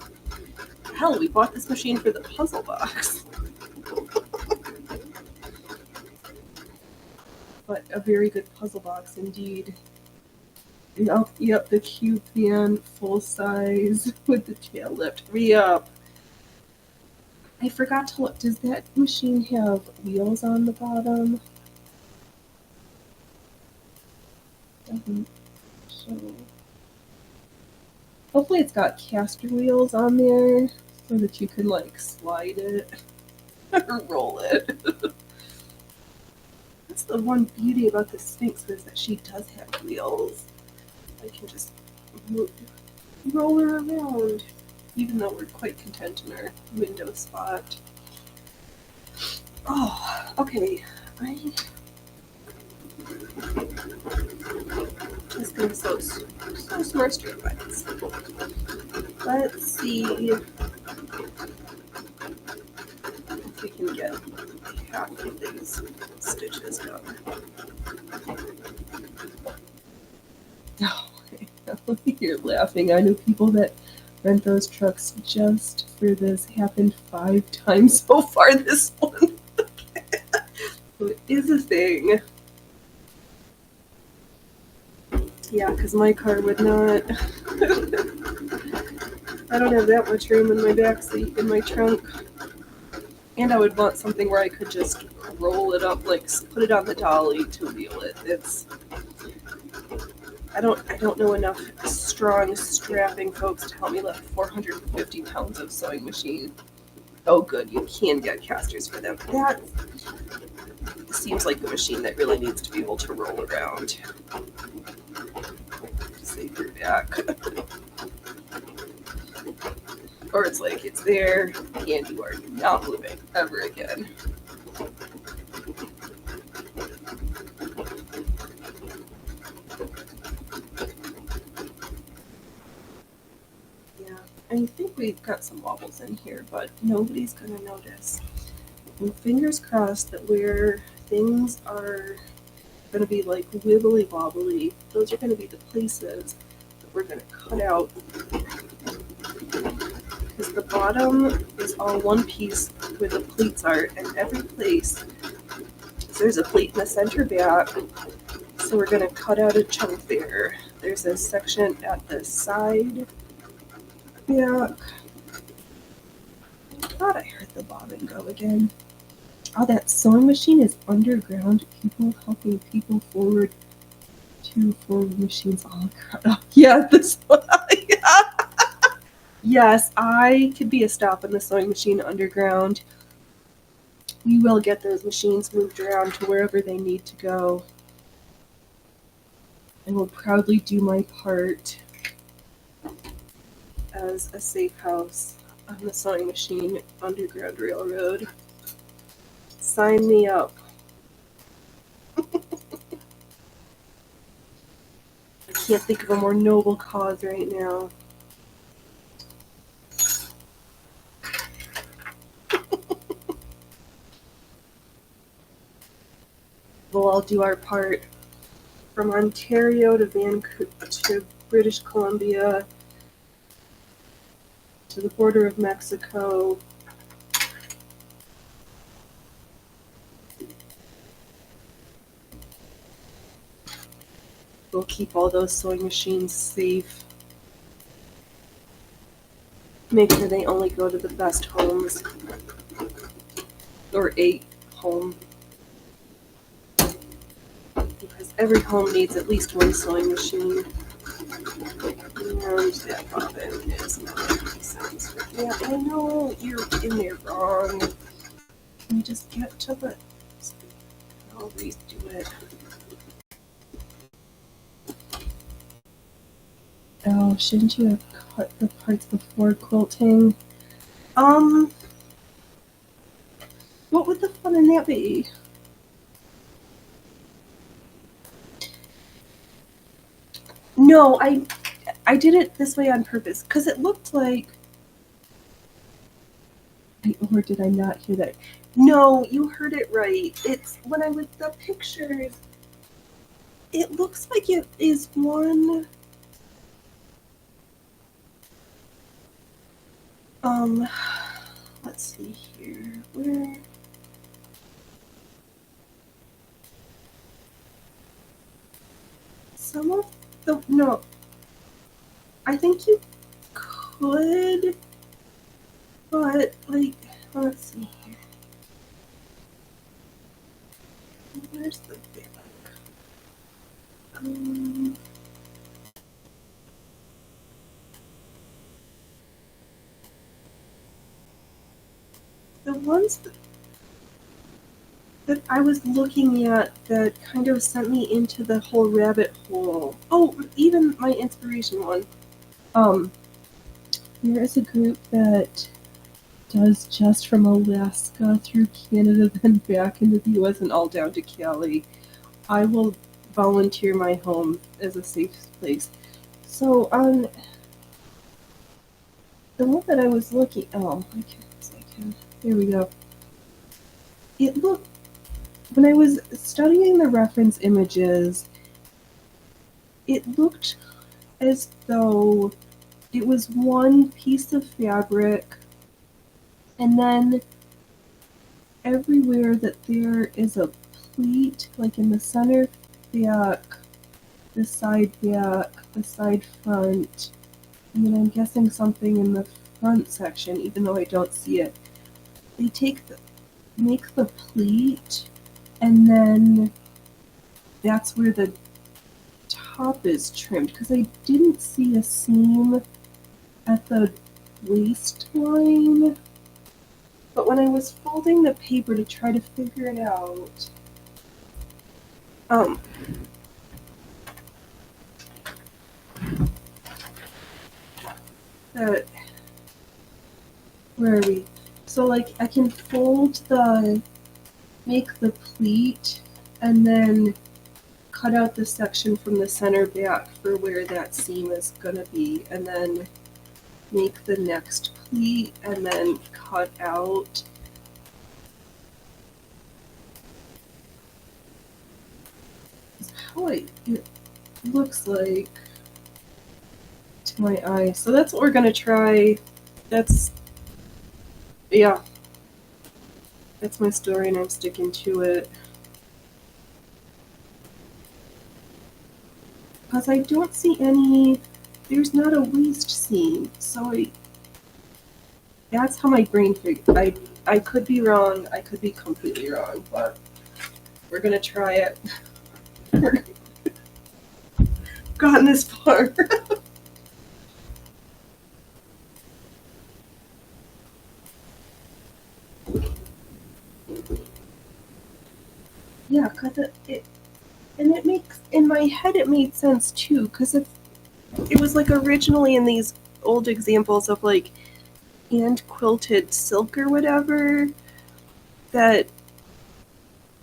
Hell, we bought this machine for the puzzle box. But a very good puzzle box indeed. Yep, the cube fan, full size, with the tail lift. Re-up. I forgot to look. Does that machine have wheels on the bottom? Doesn't show. Hopefully it's got caster wheels on there so that you can like slide it or roll it. That's the one beauty about the Sphinx is that she does have wheels. I can just roll her around, even though we're quite content in our window spot. Oh, okay. This thing's so smart straight lines. Let's see if we can get half of these stitches done. Oh, you're laughing. I know people that rent those trucks just for this. Happened 5 times so far this one. So it is a thing. Yeah, because my car would not. I don't have that much room in my backseat, in my trunk. And I would want something where I could just roll it up, like put it on the dolly to wheel it. I don't know enough strong, strapping folks to help me lift 450 pounds of sewing machine. Oh, good, you can get casters for them. That seems like a machine that really needs to be able to roll around. Save your back. Or it's like it's there and you are not moving ever again. Yeah, I think we've got some wobbles in here, but nobody's gonna notice. And fingers crossed that where things are gonna be like wibbly wobbly, those are gonna be the places that we're gonna cut out. Because the bottom is all one piece where the pleats are, and every place, so there's a pleat in the center back, so we're going to cut out a chunk there. There's a section at the side back. I thought I heard the bobbin go again. Oh, that sewing machine is underground. People helping people forward 2 full machines all across. Yeah, this one. Yeah. Yes, I could be a stop in the sewing machine underground. We will get those machines moved around to wherever they need to go. And will proudly do my part as a safe house on the sewing machine underground railroad. Sign me up. I can't think of a more noble cause right now. We'll all do our part. From Ontario to Vancouver to British Columbia to the border of Mexico. We'll keep all those sewing machines safe. Make sure they only go to the best homes. Or a home. Because every home needs at least one sewing machine. And that bobbin is not making sense. Yeah, I know you're in there wrong. Can you just get to the... I'll redo it. Oh, shouldn't you have cut the parts before quilting? What would the fun in that be? No, I did it this way on purpose because it looked like. Or did I not hear that? No, you heard it right. It's when I was the pictures. It looks like it is one. Let's see here. Where? Some of the no. I think you could, but like, let's see here. Where's the back? The ones that I was looking at that kind of sent me into the whole rabbit hole. Oh, even my inspiration one. There is a group that does just from Alaska through Canada, then back into the US and all down to Cali. I will volunteer my home as a safe place. So on the one that I was looking, there we go. It looked, when I was studying the reference images, it looked as though it was one piece of fabric, and then everywhere that there is a pleat, like in the center back, the side front, and then I'm guessing something in the front section, even though I don't see it. They make the pleat, and then that's where the top is trimmed, because I didn't see a seam at the waistline. But when I was folding the paper to try to figure it out, where are we? So like I can make the pleat, and then cut out the section from the center back for where that seam is gonna be, and then make the next pleat, and then cut out how it looks like to my eye. So that's what we're gonna try. That's my story, and I'm sticking to it. Because I don't see there's not a waist seam, so that's how my brain figured. I could be wrong, I could be completely wrong, but we're gonna try it. gotten this far. Yeah, because it makes, in my head, it made sense too, because if it was like originally in these old examples of like hand quilted silk or whatever, that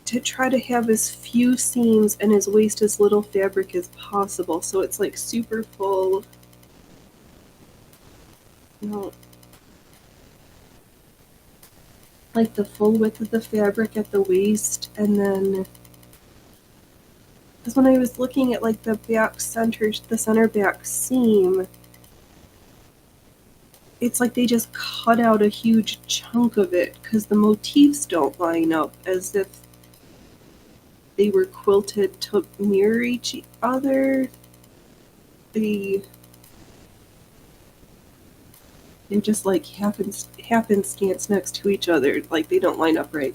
to try to have as few seams and as waste as little fabric as possible, so it's like super full. You know, like the full width of the fabric at the waist, and then because when I was looking at like the center back seam, it's like they just cut out a huge chunk of it because the motifs don't line up as if they were quilted to mirror each other. They're just like happenstance next to each other, like they don't line up right.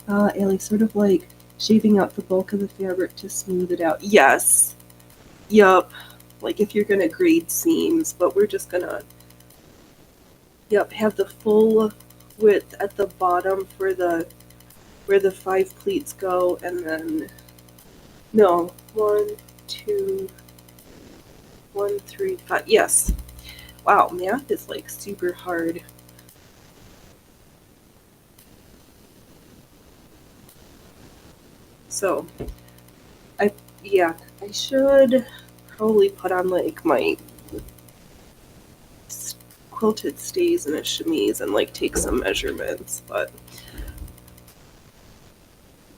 Ellie, sort of like shaving out the bulk of the fabric to smooth it out. Yes. Yup. Like if you're gonna grade seams, but we're just gonna, yep, have the full width at the bottom for the where the 5 pleats go, and then no, 1, 2, 1, 3, 5. Yes. Wow, math is like super hard. So, I yeah, I should probably put on like my quilted stays and a chemise and like take some measurements, but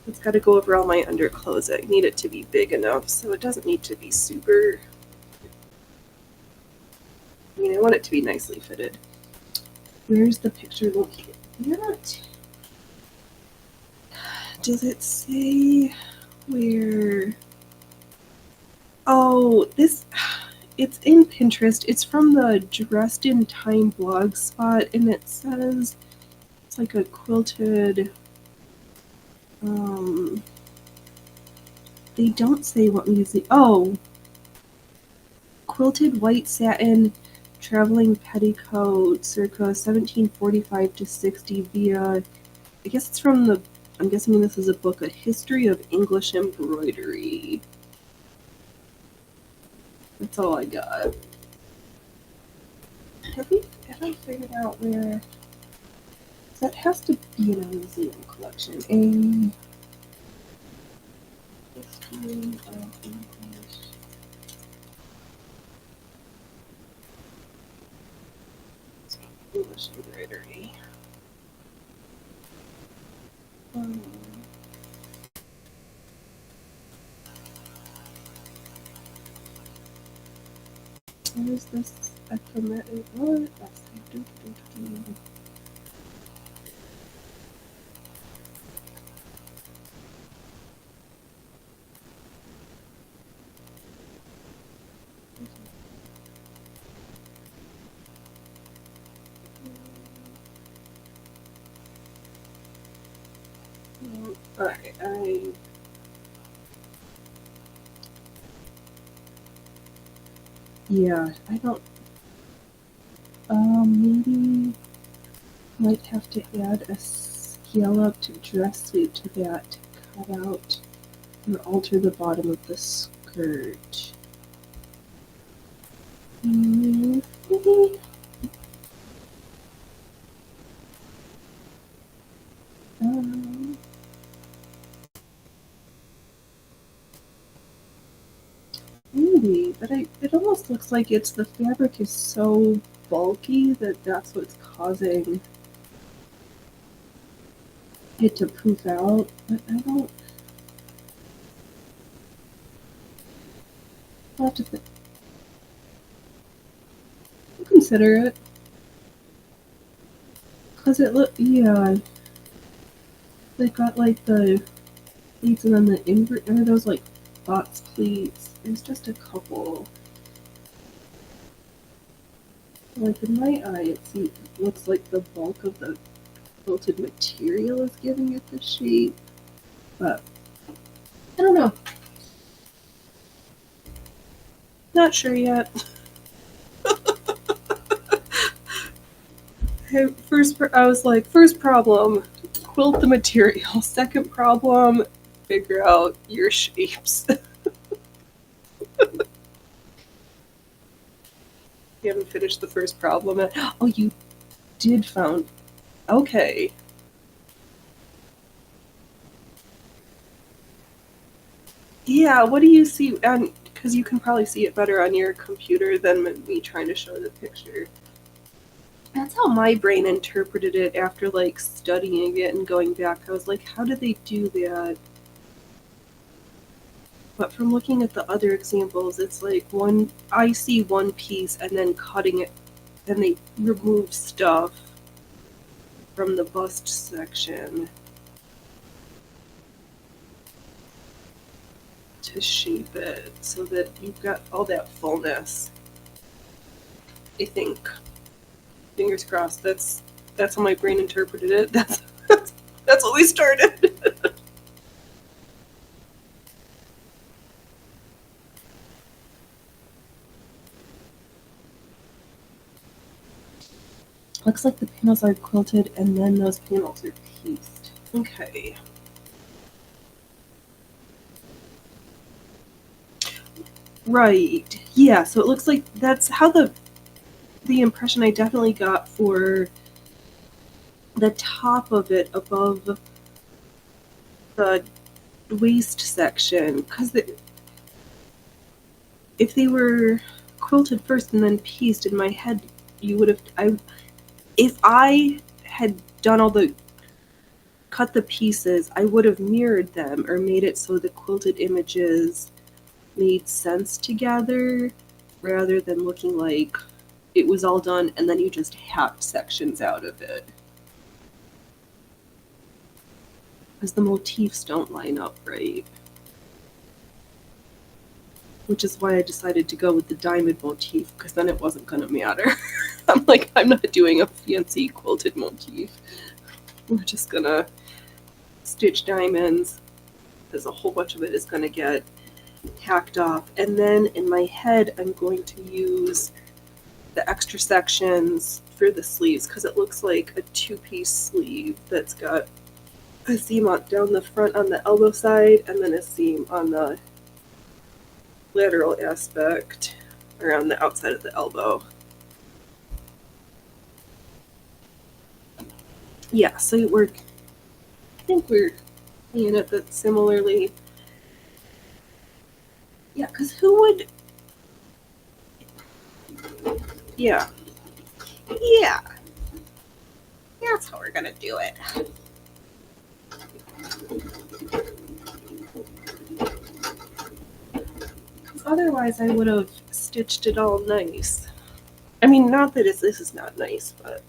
it's got to go over all my underclothes. I need it to be big enough, so it doesn't need to be super. I mean, I want it to be nicely fitted. Where's the picture located? Not. Does it say where? Oh, this. It's in Pinterest. It's from the Dressed in Time blog spot, and it says it's like a quilted. They don't say what museum. Oh, quilted white satin traveling petticoat circa 1745 to 60 via, I guess it's from the, I'm guessing this is a book, A History of English Embroidery. That's all I got. Have I figured out where, that has to be in a museum collection. A History of English. English embroidery. What is this? What? Alright, yeah, I don't, maybe might have to add a scalloped dress suit to that to cut out and alter the bottom of the skirt. Maybe. Maybe, but it almost looks like it's the fabric is so bulky that that's what's causing it to poof out. But I don't. I'll have to consider it. Cause it look, yeah, they got like the pleats and then the invert, or those like box pleats. There's just a couple. Like in my eye, it looks like the bulk of the quilted material is giving it the shape, but I don't know. Not sure yet. I was like, first problem, quilt the material. Second problem, figure out your shapes. You haven't finished the first problem yet. Oh, you did found. Okay. Yeah, what do you see? And because you can probably see it better on your computer than me trying to show the picture. That's how my brain interpreted it after like studying it and going back. I was like, how did they do that? But from looking at the other examples, it's like I see one piece and then cutting it, and they remove stuff from the bust section to shape it so that you've got all that fullness. I think. Fingers crossed. That's how my brain interpreted it. That's what we started. Looks like the panels are quilted and then those panels are pieced. Okay. Right. Yeah, so it looks like that's how the impression I definitely got for the top of it above the waist section, because if they were quilted first and then pieced, in my head you would have if I had done all the cut the pieces, I would have mirrored them or made it so the quilted images made sense together rather than looking like it was all done and then you just hacked sections out of it. Because the motifs don't line up right. Which is why I decided to go with the diamond motif, because then it wasn't going to matter. I'm like, I'm not doing a fancy quilted motif. We're just going to stitch diamonds, because a whole bunch of it is going to get hacked off. And then in my head, I'm going to use the extra sections for the sleeves, because it looks like a two-piece sleeve that's got a seam down the front on the elbow side, and then a seam on the lateral aspect around the outside of the elbow. Yeah, so I think we're seeing it that similarly. Yeah, because who would? Yeah. Yeah. That's how we're gonna do it. Otherwise, I would have stitched it all nice. I mean, not that this is not nice, but.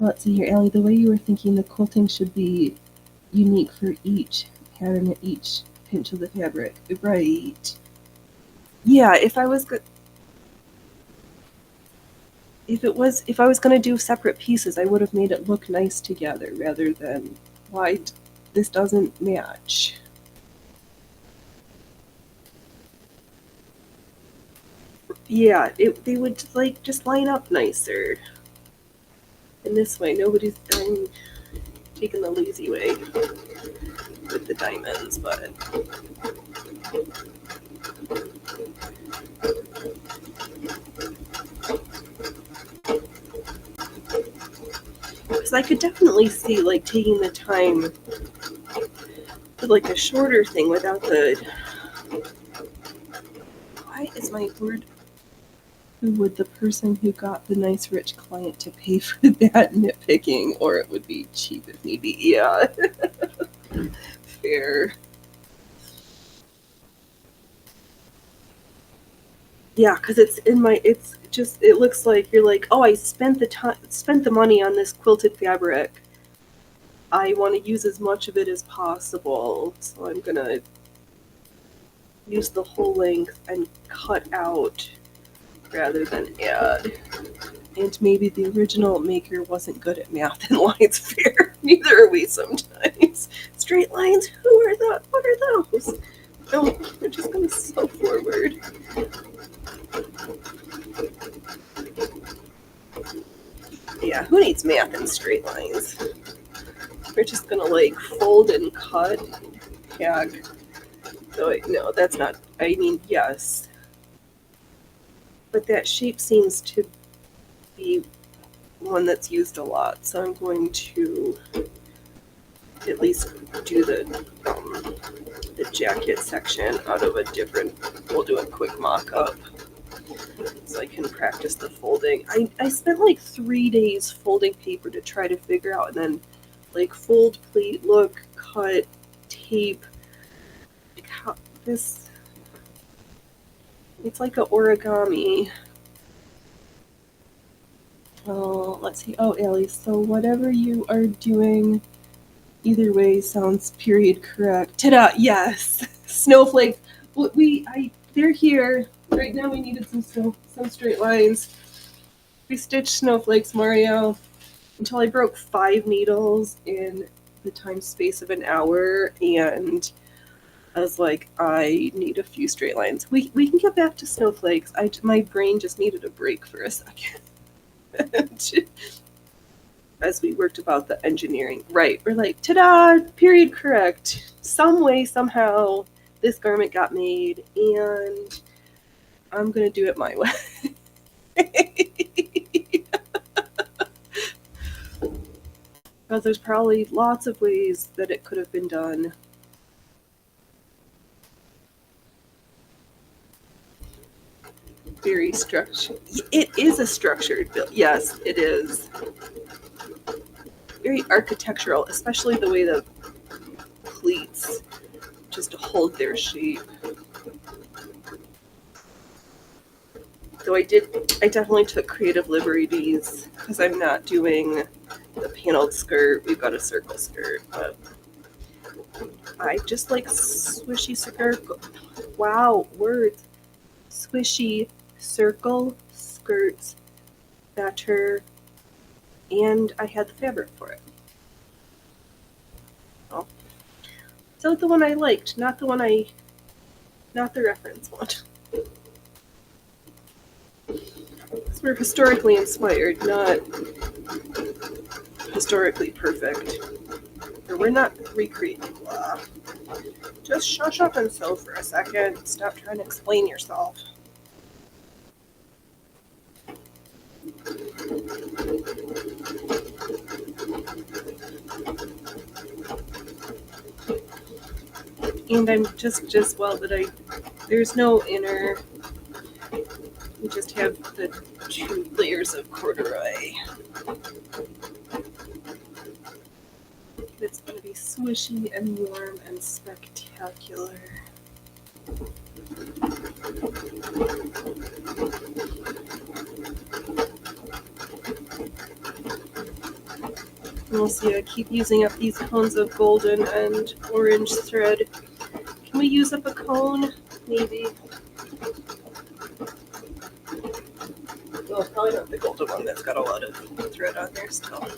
Let's see here, Allie, the way you were thinking the quilting should be unique for each pattern at each pinch of the fabric. Right. Yeah, if I was going to do separate pieces, I would have made it look nice together rather than why this doesn't match. Yeah, they would like just line up nicer. And this way, I'm taking the lazy way with the diamonds, but because I could definitely see like taking the time for like a shorter thing without the. Why is my word? Who would the person who got the nice rich client to pay for that nitpicking, or it would be cheap if need be? Yeah. Fair. Yeah, because it looks like you're like, oh, I spent the money on this quilted fabric. I want to use as much of it as possible, so I'm gonna use the whole length and cut out rather than add. And maybe the original maker wasn't good at math and lines fair. Neither are we sometimes. Straight lines, what are those? straight lines. We're just gonna like fold and cut. Tag. So no, that's not. I mean, yes, but that shape seems to be one that's used a lot. So I'm going to at least do the jacket section out of a different. We'll do a quick mock-up so I can practice the folding. I spent like 3 days folding paper to try to figure out, and then like fold, pleat, look, cut, tape. This, it's like a origami. Well, let's see. Oh, Allie, so whatever you are doing, either way sounds period correct. Ta-da! Yes, snowflakes. They're here right now. We needed some straight lines. We stitched snowflakes, Mario, until I broke 5 needles in the time space of an hour, and I was like, I need a few straight lines. We can get back to snowflakes. My brain just needed a break for a second. As we worked about the engineering. Right, we're like, ta-da, period correct. Some way, somehow, this garment got made, and I'm going to do it my way. Because there's probably lots of ways that it could have been done. Very structured. It is a structured build. Yes, it is. Very architectural, especially the way the pleats just hold their shape. So I definitely took creative liberties because I'm not doing the paneled skirt. We've got a circle skirt, but I just like swishy circle. Wow, words. Swishy circle skirts better, and I had the fabric for it. Oh. So the one I liked, not the reference one. We're historically inspired, not historically perfect. Or we're not recreating blah. Just shush up and sew for a second. Stop trying to explain yourself. And I'm just well that there's no inner. We just have the 2 layers of corduroy. It's going to be swishy and warm and spectacular. And we'll see, I keep using up these cones of golden and orange thread. Can we use up a cone? Maybe. Well, probably not the golden one that's got a lot of thread on there still.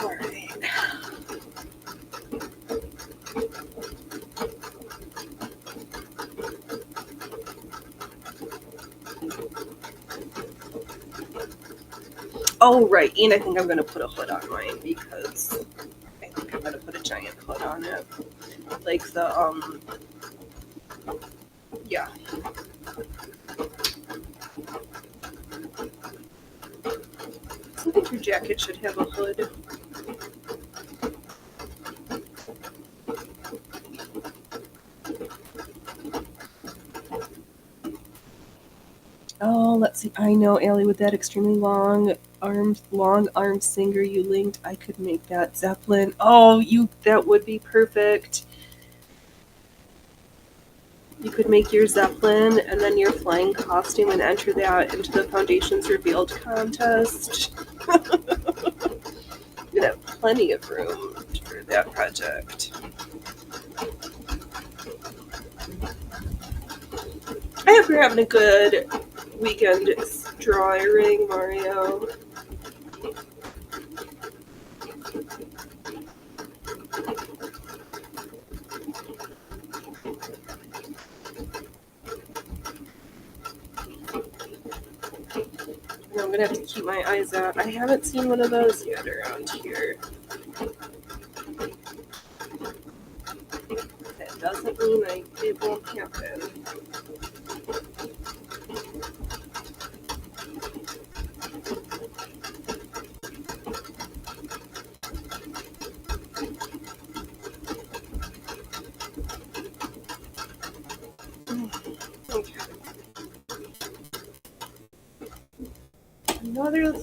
Alright. Oh, right, and I think I'm going to put a hood on mine because I think I'm going to put a giant hood on it. Like the, yeah. I think your jacket should have a hood. Oh, let's see. I know, Allie, with that extremely long arm singer you linked, I could make that Zeppelin. Oh, that would be perfect. You could make your Zeppelin and then your flying costume and enter that into the Foundations Revealed contest. You'd have plenty of room for that project. I hope you're having a good weekend drawing, Mario. gonna have to keep my eyes out. I haven't seen one of those yet around here. That doesn't mean it won't happen. Okay. Another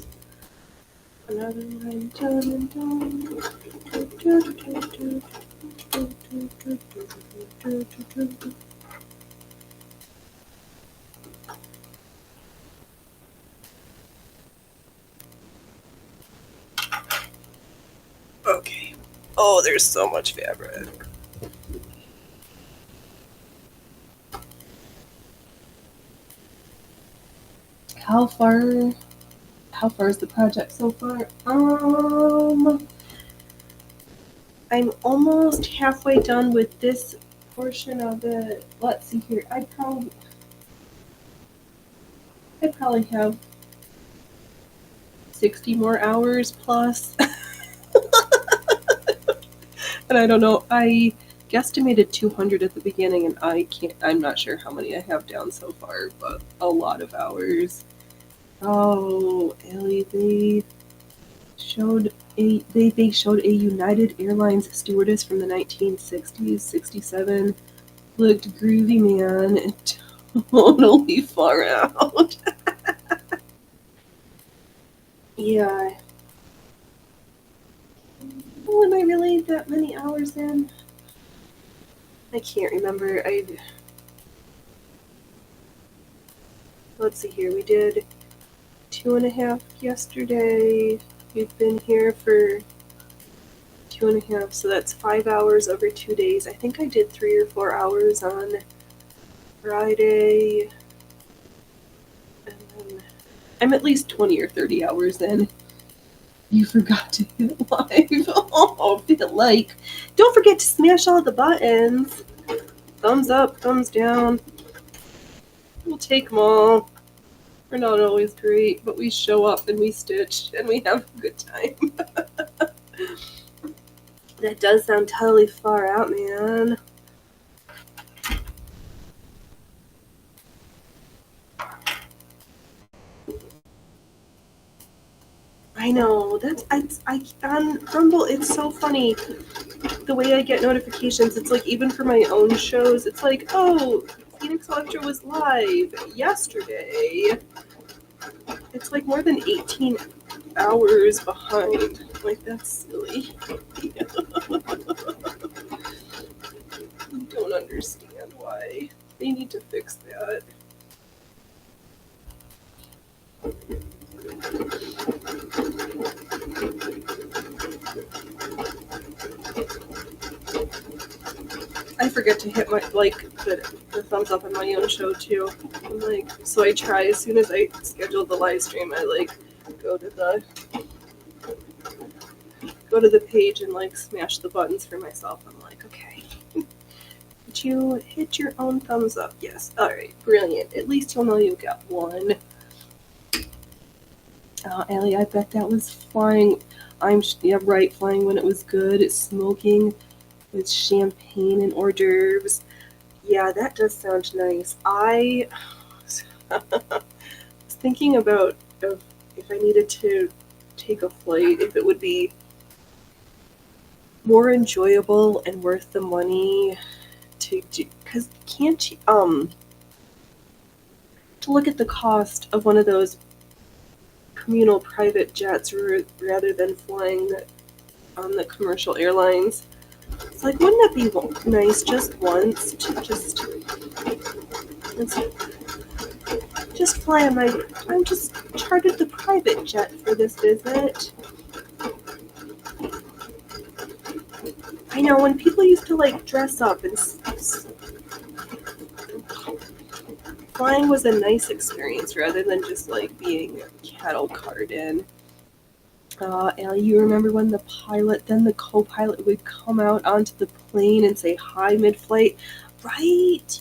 line done and done. Okay. Oh, there's so much fabric. How far is the project so far? I'm almost halfway done with this portion of it. Let's see here. I probably have 60 more hours plus. And I don't know. I guesstimated 200 at the beginning, and I'm not sure how many I have down so far, but a lot of hours. Oh, Ellie, they showed a United Airlines stewardess from the 1960s, 67. Looked groovy, man, and totally far out. Yeah. Well, am I really that many hours in? I can't remember. Let's see here. We did 2.5 yesterday. We've been here for 2.5, so that's 5 hours over 2 days. I think I did 3 or 4 hours on Friday. And then I'm at least 20 or 30 hours in. You forgot to hit live. Oh, hit like. Don't forget to smash all the buttons. Thumbs up, thumbs down. We'll take them all. We're not always great, but we show up and we stitch and we have a good time. That does sound totally far out, man. I know, I on Rumble, it's so funny. The way I get notifications, it's like even for my own shows, it's like, oh, Phoenix Electra was live yesterday. It's like more than 18 hours behind. Like, that's silly. I don't understand why. They need to fix that. I forget to hit my the thumbs up on my own show too. So I try as soon as I schedule the live stream. I go to the page and smash the buttons for myself. I'm like, okay, did you hit your own thumbs up? Yes. All right, brilliant. At least you'll know you got one. Oh, Ellie, I bet that was flying. Right, flying when it was good. It's smoking with champagne and hors d'oeuvres. Yeah, that does sound nice. I was thinking about if I needed to take a flight, if it would be more enjoyable and worth the money to do. Because can't you, to look at the cost of one of those communal private jets rather than flying on the commercial airlines. It's like, wouldn't it be nice just once to just fly on my... I just chartered the private jet for this visit. I know, when people used to dress up and flying was a nice experience rather than just being cattle cart in. Ellie, you remember when the pilot, then the co-pilot would come out onto the plane and say hi mid-flight? Right?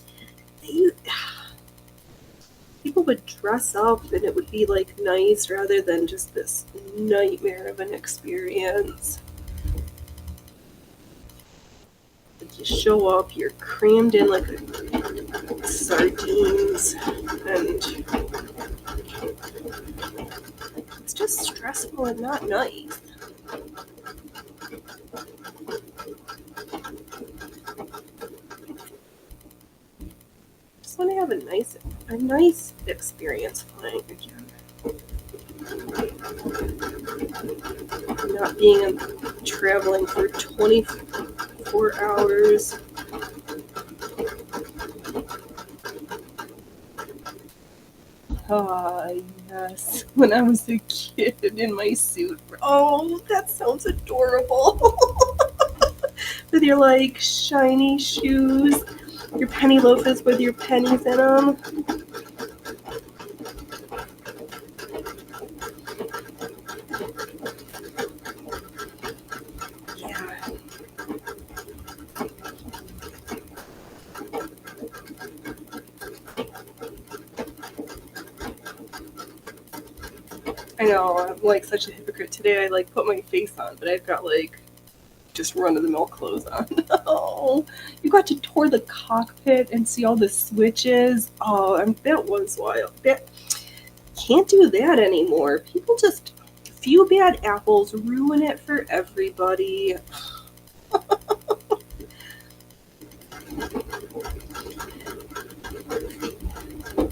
people would dress up and it would be like nice rather than just this nightmare of an experience. Like you show up, you're crammed in like sardines, and it's just stressful and not nice. Just want to have a nice experience flying again. Not being traveling for 24 hours. Ah, yes. When I was a kid in my suit. Oh, that sounds adorable. With your like shiny shoes, your penny loafers with your pennies in them. Yeah. I know, I'm like such a hypocrite. Today I like put my face on, but I've got like just run-of-the-mill clothes on. Oh, you got to tour the cockpit and see all the switches. Oh, that was wild. That can't do that anymore. People just a few bad apples ruin it for everybody.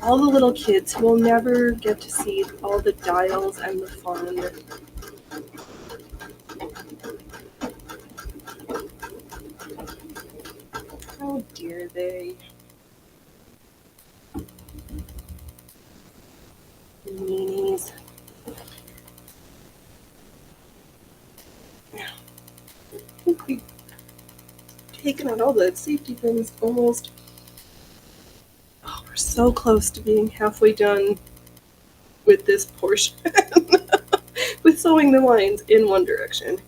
All the little kids who will never get to see all the dials and the fun. How dare they? Meanies. I think we've taken out all the safety pins almost. Oh, we're so close to being halfway done with this portion. With sewing the lines in one direction.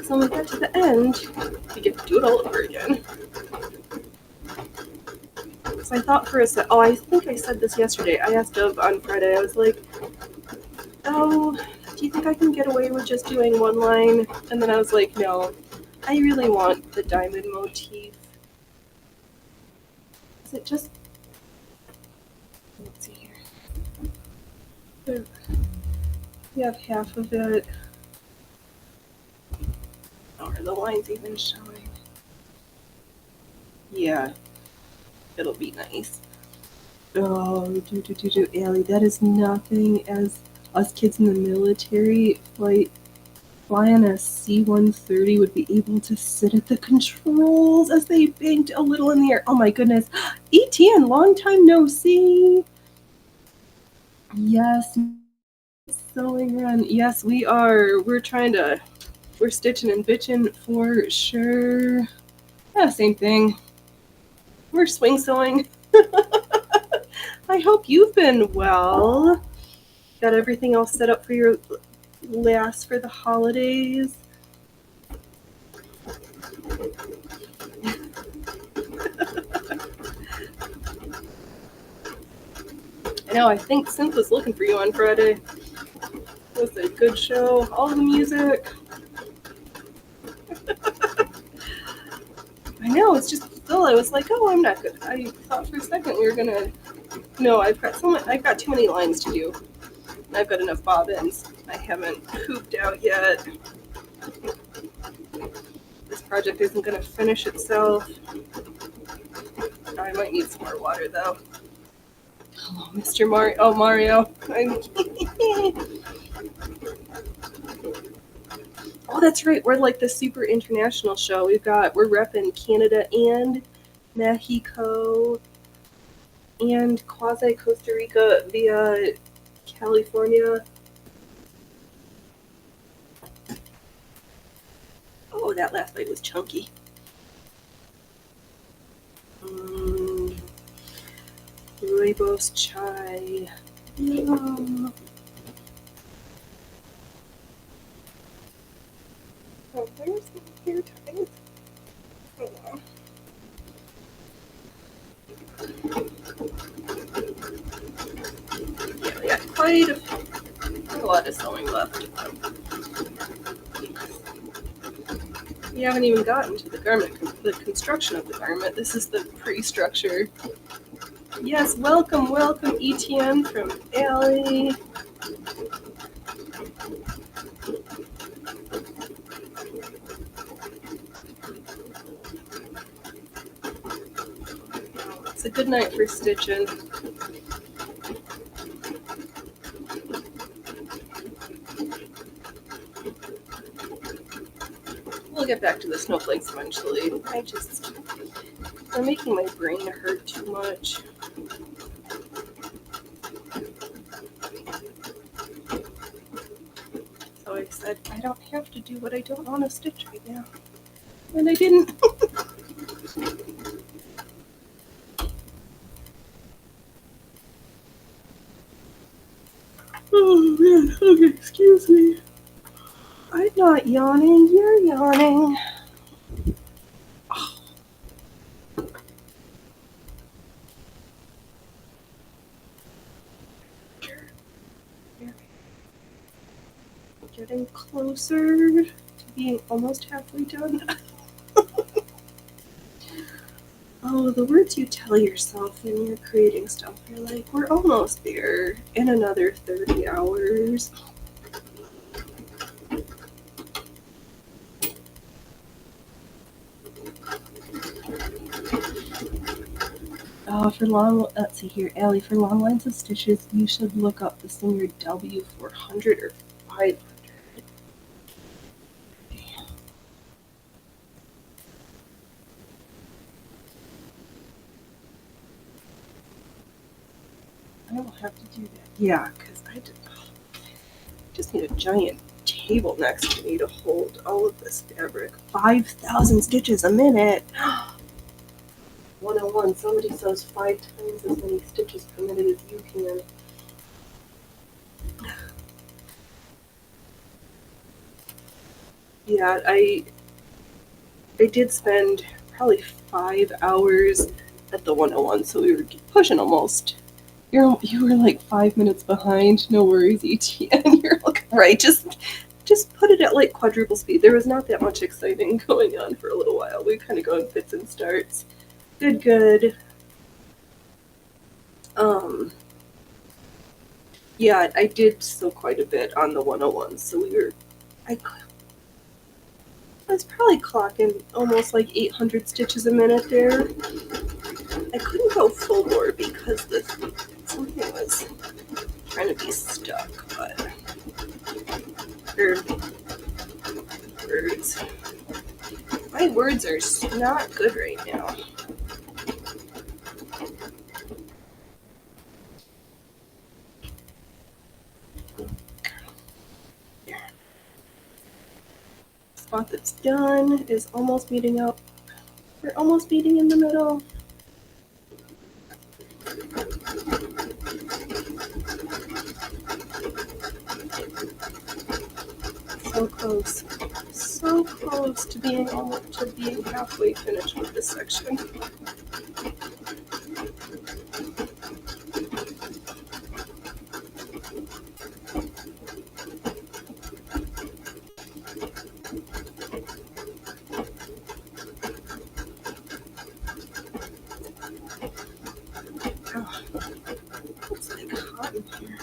So when we get to the end, we get to do it all over again. So I thought for a sec, oh, I think I said this yesterday. I asked Dove on Friday, I was like, oh, do you think I can get away with just doing one line? And then I was like, no, I really want the diamond motif. Is it just, let's see here. We have half of it. Oh, are the lines even showing? Yeah, it'll be nice. Oh, Allie, that is nothing as us kids in the military fly on a C-130 would be able to sit at the controls as they banked a little in the air. Oh my goodness. ETN, long time no see. Yes, sewing run. Yes, we are. We're stitching and bitching for sure. Yeah, same thing. We're swing sewing. I hope you've been well. Got everything all set up for your last for the holidays. I know, I think Synth was looking for you on Friday. It was a good show. All the music. I know, it's just still, I was like, oh, I'm not good. I thought for a second we were gonna. No, I've got too many lines to do. I've got enough bobbins. I haven't pooped out yet. This project isn't gonna finish itself. I might need some more water though. Hello, Mr. Mario. Oh, Mario. Oh, that's right. We're like the super international show. We're repping Canada and Mexico and quasi Costa Rica via California. Oh, that last bite was chunky. Rooibos chai. Oh, there's some hair ties. Hold on. Yeah, we got quite a lot of sewing left. We haven't even gotten to the garment, the construction of the garment. This is the pre-structure. Yes, welcome, ETN from Allie. It's a good night for stitching. We'll get back to the snowflakes eventually. They're making my brain hurt too much. So I said, I don't have to do what I don't want to stitch right now. And I didn't. Oh man, okay, excuse me. I'm not yawning, you're yawning. Oh. Getting closer to being almost halfway done. Oh, the words you tell yourself when you're creating stuff, you're like, we're almost there in another 30 hours. Oh, let's see here, Allie, for long lines of stitches, you should look up the Singer W400 or 500. I will have to do that. Yeah, because I just need a giant table next to me to hold all of this fabric. 5,000 stitches a minute. 101, somebody sews 5 times as many stitches per minute as you can. Yeah, I did spend probably 5 hours at the 101, so we were pushing almost. You were like 5 minutes behind. No worries, ETN. You're like, right, just put it at like quadruple speed. There was not that much exciting going on for a little while. We kind of go in fits and starts. Good. Yeah, I did sew quite a bit on the 101, so I was probably clocking almost like 800 stitches a minute there. I couldn't go full bore because something was trying to be stuck, but words. My words are not good right now. Spot that's done is almost meeting up. We're almost meeting in the middle. So close. So close to being halfway finished with this section. Oh, it's like hot in here.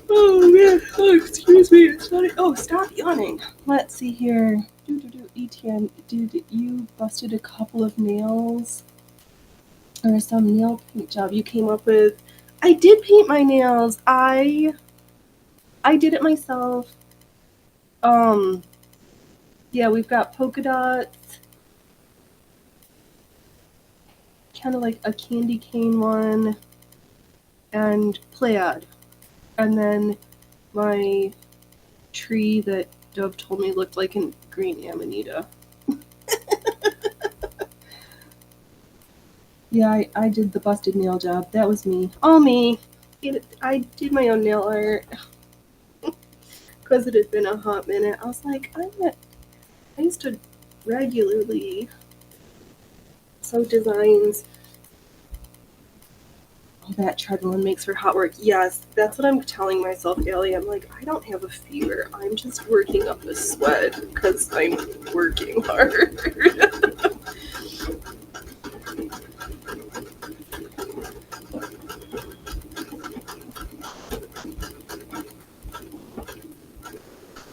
Oh man, oh, excuse me, it's funny. Oh, stop yawning. Let's see here. ETN, dude, you busted a couple of nails or some nail paint job you came up with. I did paint my nails. I did it myself. Yeah, we've got polka dots, kind of like a candy cane one, and plaid. And then my tree that Dove told me looked like a green amanita. Yeah, I did the busted nail job. That was me. All me. I did my own nail art. because it had been a hot minute, I was like, I used to regularly sew designs. Oh, that treadmill makes for hot work. Yes, that's what I'm telling myself, Allie. I'm like, I don't have a fever. I'm just working up a sweat because I'm working hard.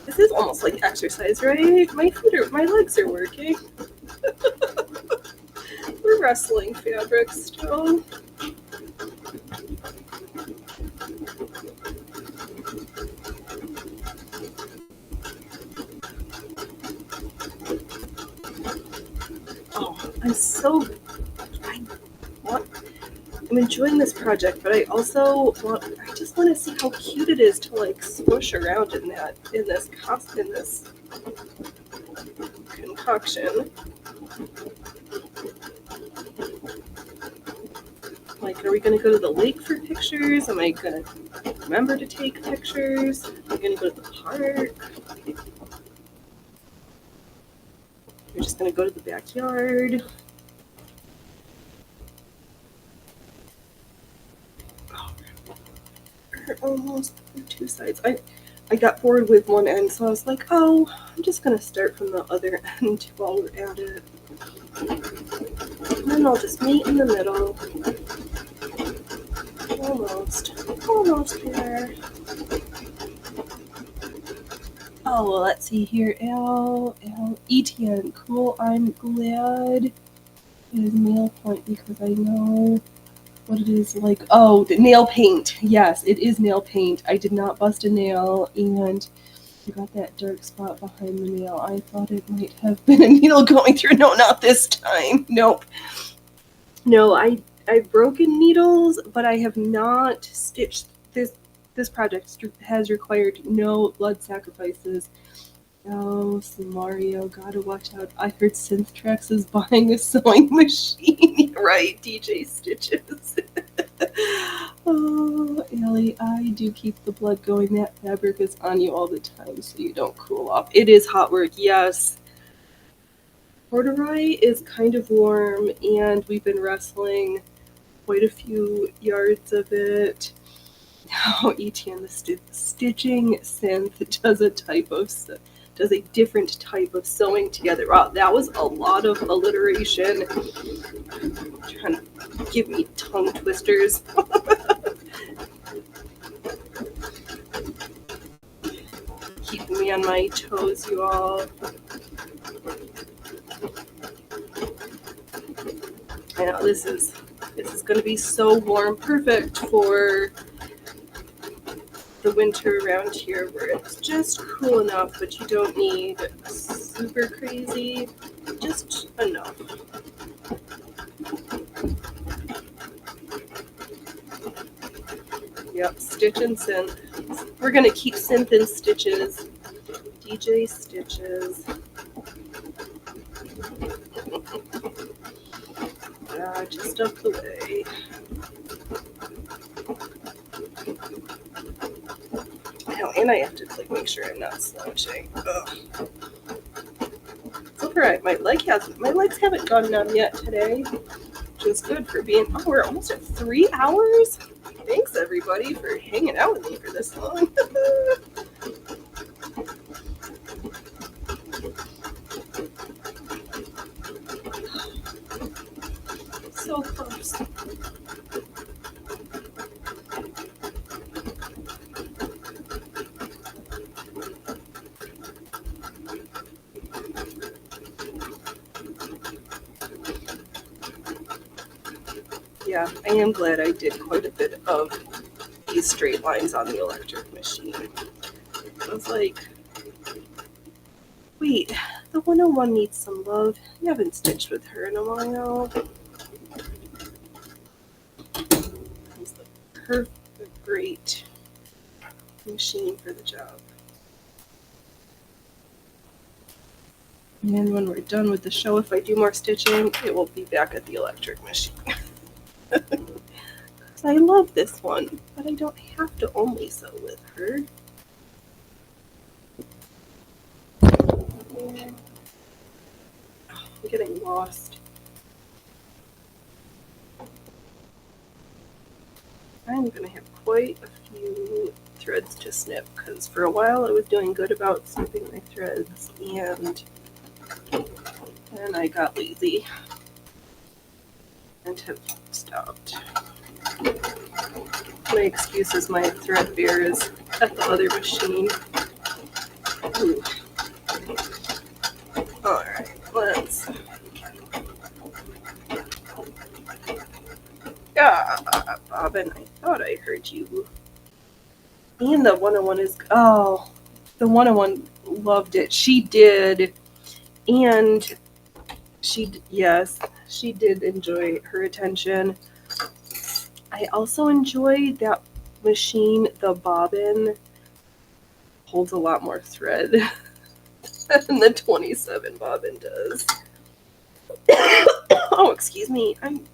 This is almost like exercise, right? My legs are working. We're wrestling fabric still. Oh, I'm enjoying this project, but I just want to see how cute it is to like swoosh around in this concoction. Like, are we gonna go to the lake for pictures? Am I gonna remember to take pictures? Am I gonna go to the park? We're just gonna go to the backyard. We're almost two sides. I got bored with one end, so I was like, oh, I'm just gonna start from the other end while we're at it. And then I'll just meet in the middle. Almost there. Oh, well, let's see here. Etienne. Cool. I'm glad it is nail point because I know what it is like. Oh, the nail paint. Yes, it is nail paint. I did not bust a nail, and I got that dark spot behind the nail. I thought it might have been a needle going through. No, not this time. Nope. No, I've broken needles, but I have not stitched this. This project has required no blood sacrifices. Oh, Mario, gotta watch out. I heard Synthtrax is buying a sewing machine. Right, DJ Stitches. Oh, Ellie, I do keep the blood going. That fabric is on you all the time so you don't cool off. It is hot work, yes. Corduroy is kind of warm, and we've been wrestling quite a few yards of it. Now, Etienne, the stitching synth does a different type of sewing together. Wow, that was a lot of alliteration. Trying to give me tongue twisters. Keeping me on my toes, you all. I know this is going to be so warm, perfect for the winter around here where it's just cool enough, but you don't need super crazy, just enough. Yep, stitch and synth. We're going to keep synth and stitches. DJ Stitches. Just up the way. And I have to like make sure I'm not slouching. Ugh. It's alright. My legs haven't gone numb yet today, which is good for being. Oh, we're almost at 3 hours. Thanks everybody for hanging out with me for this long. So close. Yeah, I am glad I did quite a bit of these straight lines on the electric machine. I was like, wait, the 101 needs some love. I haven't stitched with her in a while. It's the perfect, great machine for the job. And when we're done with the show, if I do more stitching, it will be back at the electric machine. Because I love this one, but I don't have to only sew with her. I'm getting lost. I'm gonna have quite a few threads to snip because for a while I was doing good about snipping my threads and then I got lazy and have stopped. My excuse is my thread bear is at the other machine. Ooh. Alright, let's. Bobbin, I thought I heard you. And the 101 is. Oh, the 101 loved it. She did. And yes, she did enjoy her attention. I also enjoy that machine, the bobbin holds a lot more thread than the 27 bobbin does. Oh, excuse me. And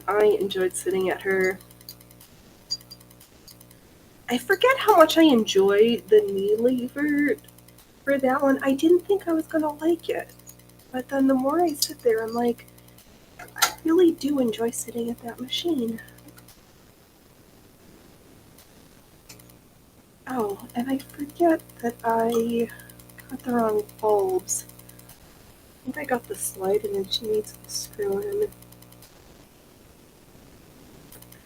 I enjoyed sitting at her. I forget how much I enjoyed the knee lever for that one. I didn't think I was going to like it. But then the more I sit there, I'm like, I really do enjoy sitting at that machine. Oh, and I forget that I got the wrong bulbs. I think I got the slide and then she needs the screw in.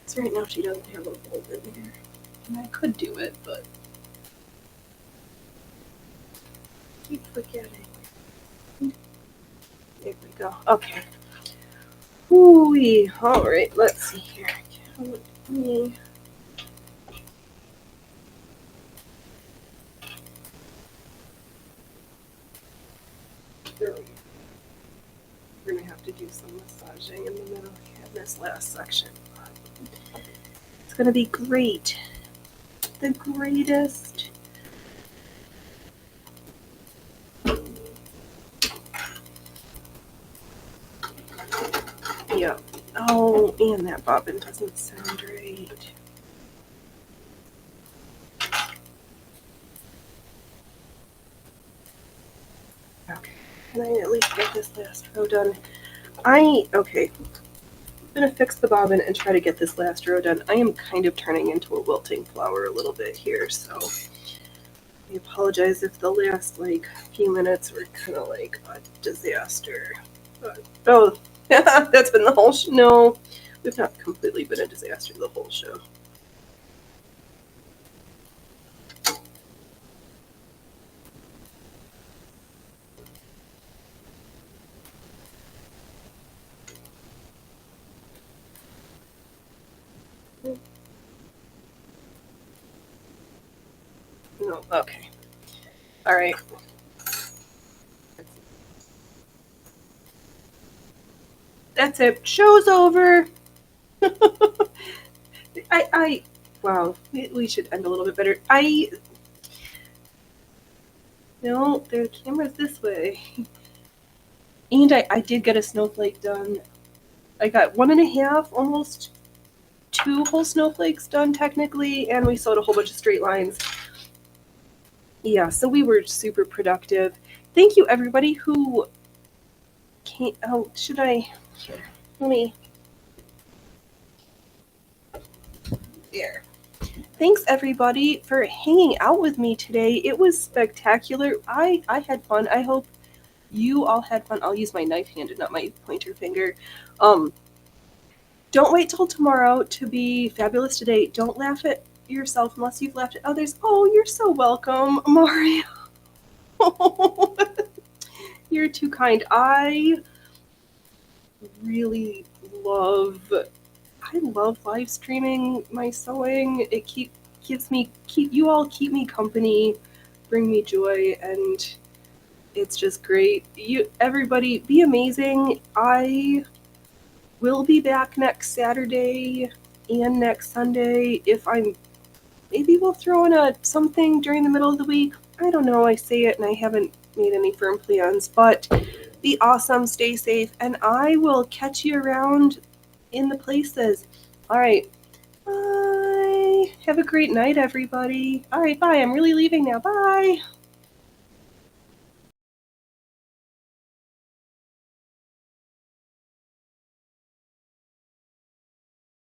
So right now she doesn't have a bulb in there. And I could do it, but I keep forgetting. There we go. Okay. Ooh-wee. Alright, let's see here. Let me... There we go. We're going to have to do some massaging in the middle here in this last section. It's going to be great. The greatest. Yeah. Oh, and that bobbin doesn't sound right. Okay. Can I at least get this last row done? Okay. I'm going to fix the bobbin and try to get this last row done. I am kind of turning into a wilting flower a little bit here, so I apologize if the last few minutes were kind of like a disaster. But, oh, that's been the whole show. No, we've not completely been a disaster the whole show. No, okay. All right. That's it. Show's over. Wow, we should end a little bit better. No, the camera's this way. And I did get a snowflake done. I got 1.5, almost 2 whole snowflakes done technically, and we sewed a whole bunch of straight lines. Yeah, so we were super productive. Thank you everybody who came. Oh, should I? Here, let me. There. Thanks everybody for hanging out with me today. It was spectacular. I had fun. I hope you all had fun. I'll use my knife hand and not my pointer finger. Don't wait till tomorrow to be fabulous today. Don't laugh at yourself unless you've laughed at others. Oh, you're so welcome, Mario. You're too kind. I really love live streaming my sewing. It keeps me company, bring me joy, and it's just great. Everybody be amazing. I will be back next Saturday and next Sunday. Maybe we'll throw in something during the middle of the week. I don't know. I say it and I haven't made any firm plans, but be awesome, stay safe, and I will catch you around in the places. All right. Bye. Have a great night, everybody. All right, bye. I'm really leaving now. Bye.